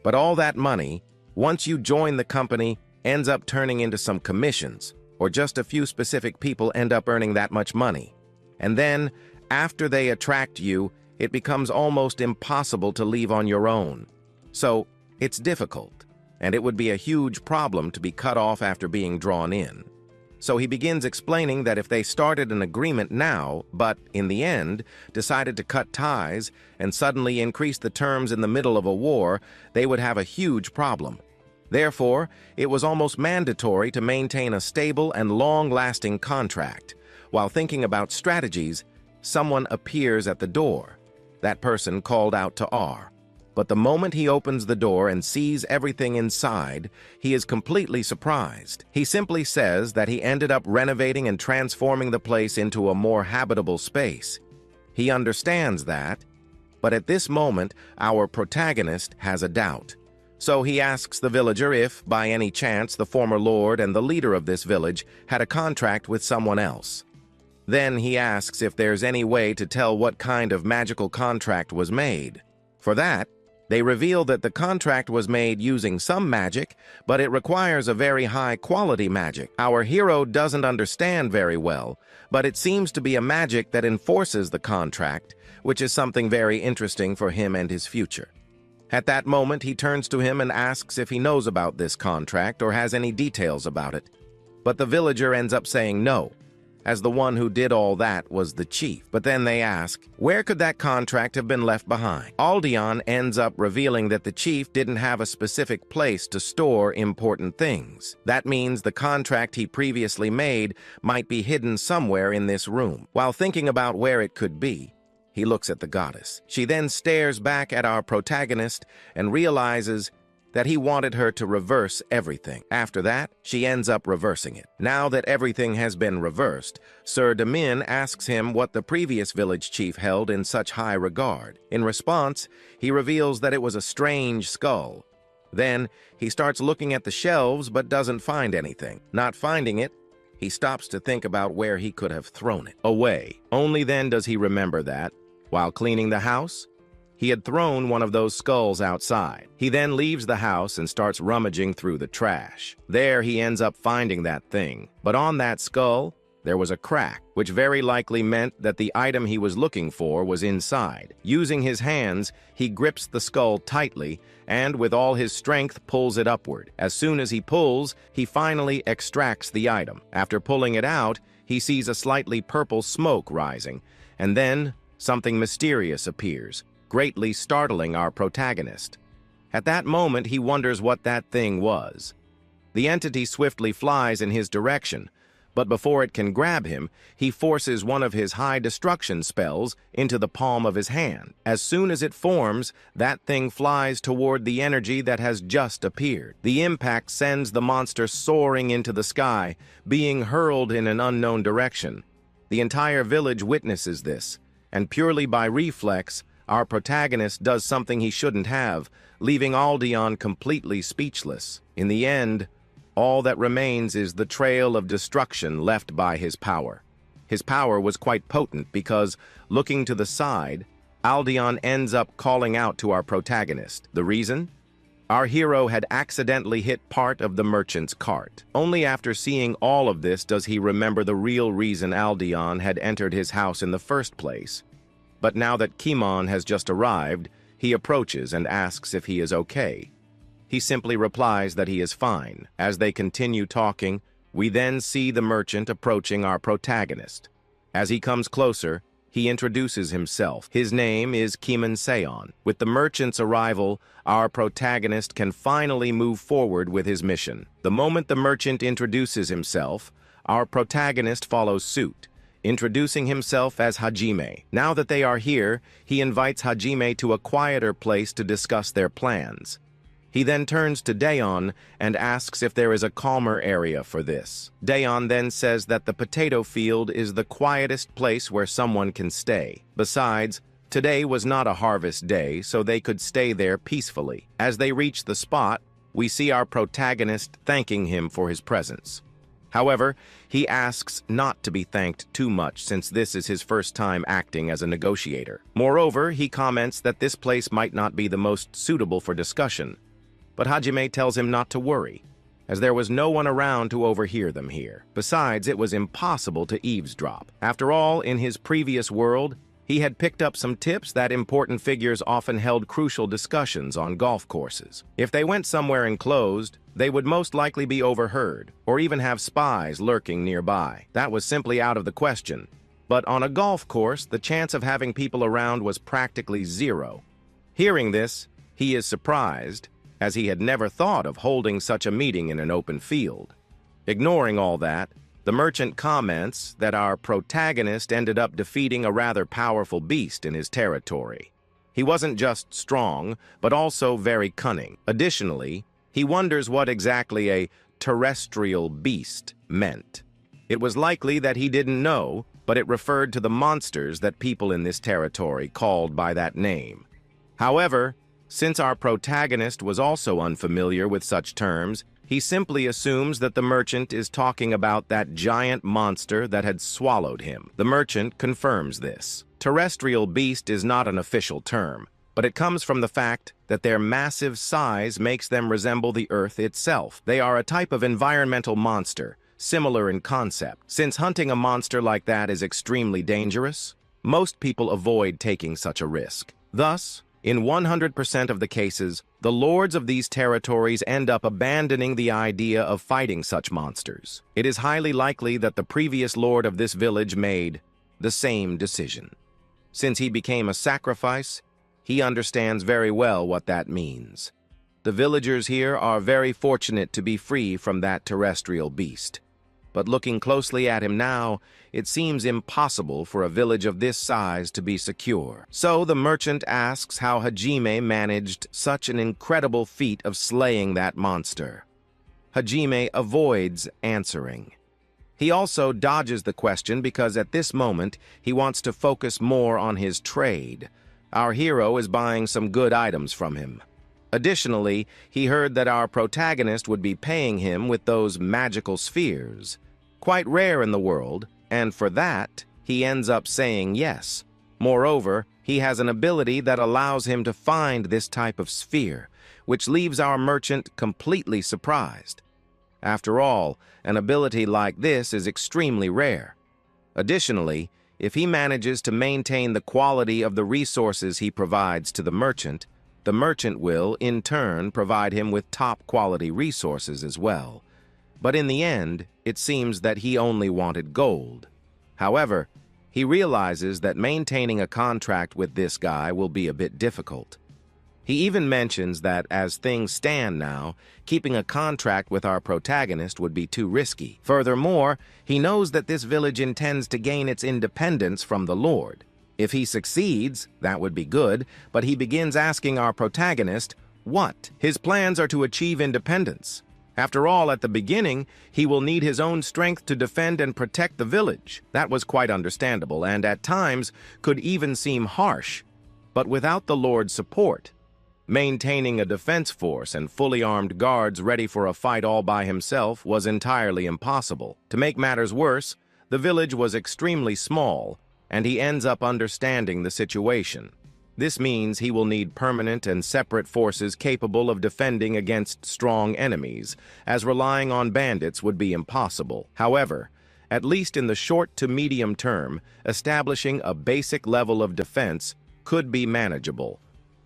But all that money, once you join the company, ends up turning into some commissions, or just a few specific people end up earning that much money. And then, after they attract you, it becomes almost impossible to leave on your own. So, it's difficult, and it would be a huge problem to be cut off after being drawn in. So he begins explaining that if they started an agreement now, but, in the end, decided to cut ties and suddenly increase the terms in the middle of a war, they would have a huge problem. Therefore, it was almost mandatory to maintain a stable and long-lasting contract. While thinking about strategies, someone appears at the door. That person called out to R. But the moment he opens the door and sees everything inside, he is completely surprised. He simply says that he ended up renovating and transforming the place into a more habitable space. He understands that, but at this moment, our protagonist has a doubt. So he asks the villager if, by any chance, the former lord and the leader of this village had a contract with someone else. Then he asks if there's any way to tell what kind of magical contract was made. For that, they reveal that the contract was made using some magic, but it requires a very high-quality magic. Our hero doesn't understand very well, but it seems to be a magic that enforces the contract, which is something very interesting for him and his future. At that moment, he turns to him and asks if he knows about this contract or has any details about it. But the villager ends up saying no, as the one who did all that was the chief. But then they ask, where could that contract have been left behind? Aldeon ends up revealing that the chief didn't have a specific place to store important things. That means the contract he previously made might be hidden somewhere in this room. While thinking about where it could be, he looks at the goddess. She then stares back at our protagonist and realizes that he wanted her to reverse everything. After that, she ends up reversing it. Now that everything has been reversed, Sir Damin asks him what the previous village chief held in such high regard. In response, he reveals that it was a strange skull. Then, he starts looking at the shelves but doesn't find anything. Not finding it, he stops to think about where he could have thrown it away. Only then does he remember that, while cleaning the house, he had thrown one of those skulls outside. He then leaves the house and starts rummaging through the trash. There he ends up finding that thing. But on that skull, there was a crack, which very likely meant that the item he was looking for was inside. Using his hands, he grips the skull tightly and with all his strength pulls it upward. As soon as he pulls, he finally extracts the item. After pulling it out, he sees a slightly purple smoke rising, and then something mysterious appears, greatly startling our protagonist. At that moment, he wonders what that thing was. The entity swiftly flies in his direction, but before it can grab him, he forces one of his high destruction spells into the palm of his hand. As soon as it forms, that thing flies toward the energy that has just appeared. The impact sends the monster soaring into the sky, being hurled in an unknown direction. The entire village witnesses this, and purely by reflex, our protagonist does something he shouldn't have, leaving Aldeon completely speechless. In the end, all that remains is the trail of destruction left by his power. His power was quite potent because, looking to the side, Aldeon ends up calling out to our protagonist. The reason? Our hero had accidentally hit part of the merchant's cart. Only after seeing all of this does he remember the real reason Aldeon had entered his house in the first place. But now that Kimon has just arrived, he approaches and asks if he is okay. He simply replies that he is fine. As they continue talking, we then see the merchant approaching our protagonist. As he comes closer, he introduces himself. His name is Kimon Seon. With the merchant's arrival, our protagonist can finally move forward with his mission. The moment the merchant introduces himself, our protagonist follows suit, introducing himself as Hajime. Now that they are here, he invites Hajime to a quieter place to discuss their plans. He then turns to Daeon and asks if there is a calmer area for this. Daeon then says that the potato field is the quietest place where someone can stay. Besides, today was not a harvest day, so they could stay there peacefully. As they reach the spot, we see our protagonist thanking him for his presence. However, he asks not to be thanked too much since this is his first time acting as a negotiator. Moreover, he comments that this place might not be the most suitable for discussion. But Hajime tells him not to worry, as there was no one around to overhear them here. Besides, it was impossible to eavesdrop. After all, in his previous world, he had picked up some tips that important figures often held crucial discussions on golf courses. If they went somewhere enclosed, they would most likely be overheard, or even have spies lurking nearby. That was simply out of the question. But on a golf course, the chance of having people around was practically zero. Hearing this, he is surprised, as he had never thought of holding such a meeting in an open field. Ignoring all that, the merchant comments that our protagonist ended up defeating a rather powerful beast in his territory. He wasn't just strong, but also very cunning. Additionally, he wonders what exactly a terrestrial beast meant. It was likely that he didn't know, but it referred to the monsters that people in this territory called by that name. However, Since our protagonist was also unfamiliar with such terms, he simply assumes that the merchant is talking about that giant monster that had swallowed him. The merchant confirms this. Terrestrial beast is not an official term, but it comes from the fact that their massive size makes them resemble the Earth itself. They are a type of environmental monster, similar in concept. Since hunting a monster like that is extremely dangerous, most people avoid taking such a risk. Thus, in 100% of the cases, the lords of these territories end up abandoning the idea of fighting such monsters. It is highly likely that the previous lord of this village made the same decision. Since he became a sacrifice, he understands very well what that means. The villagers here are very fortunate to be free from that terrestrial beast. But looking closely at him now, it seems impossible for a village of this size to be secure. So the merchant asks how Hajime managed such an incredible feat of slaying that monster. Hajime avoids answering. He also dodges the question because at this moment he wants to focus more on his trade. Our hero is buying some good items from him. Additionally, he heard that our protagonist would be paying him with those magical spheres. Quite rare in the world, and for that, he ends up saying yes. Moreover, he has an ability that allows him to find this type of sphere, which leaves our merchant completely surprised. After all, an ability like this is extremely rare. Additionally, if he manages to maintain the quality of the resources he provides to the merchant will, in turn, provide him with top-quality resources as well. But in the end, it seems that he only wanted gold. However, he realizes that maintaining a contract with this guy will be a bit difficult. He even mentions that as things stand now, keeping a contract with our protagonist would be too risky. Furthermore, he knows that this village intends to gain its independence from the Lord. If he succeeds, that would be good, but he begins asking our protagonist what? His plans are to achieve independence. After all, at the beginning, he will need his own strength to defend and protect the village. That was quite understandable and at times could even seem harsh. But without the Lord's support, maintaining a defense force and fully armed guards ready for a fight all by himself was entirely impossible. To make matters worse, the village was extremely small, and he ends up understanding the situation. This means he will need permanent and separate forces capable of defending against strong enemies, as relying on bandits would be impossible. However, at least in the short to medium term, establishing a basic level of defense could be manageable.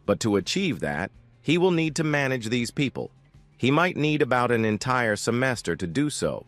But to achieve that, he will need to manage these people. He might need about an entire semester to do so.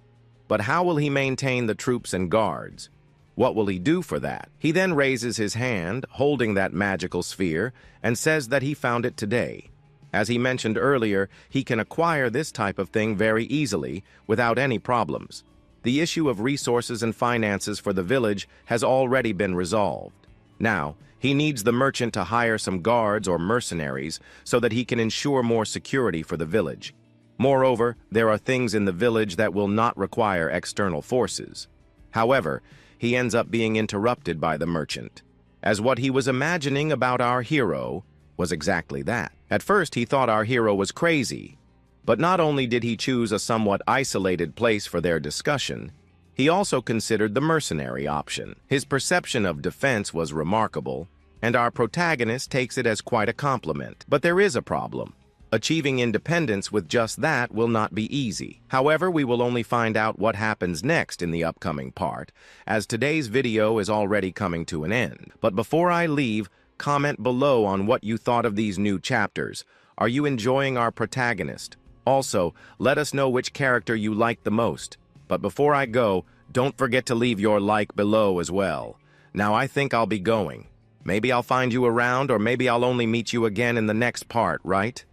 But how will he maintain the troops and guards? What will he do for that? He then raises his hand, holding that magical sphere, and says that he found it today. As he mentioned earlier, he can acquire this type of thing very easily, without any problems. The issue of resources and finances for the village has already been resolved. Now, he needs the merchant to hire some guards or mercenaries so that he can ensure more security for the village. Moreover, there are things in the village that will not require external forces. However, he ends up being interrupted by the merchant, as what he was imagining about our hero was exactly that. At first, he thought our hero was crazy, but not only did he choose a somewhat isolated place for their discussion, he also considered the mercenary option. His perception of defense was remarkable, and our protagonist takes it as quite a compliment. But there is a problem. Achieving independence with just that will not be easy. However, we will only find out what happens next in the upcoming part, as today's video is already coming to an end. But before I leave, comment below on what you thought of these new chapters. Are you enjoying our protagonist? Also, let us know which character you like the most. But before I go, don't forget to leave your like below as well. Now I think I'll be going. Maybe I'll find you around, or maybe I'll only meet you again in the next part, right?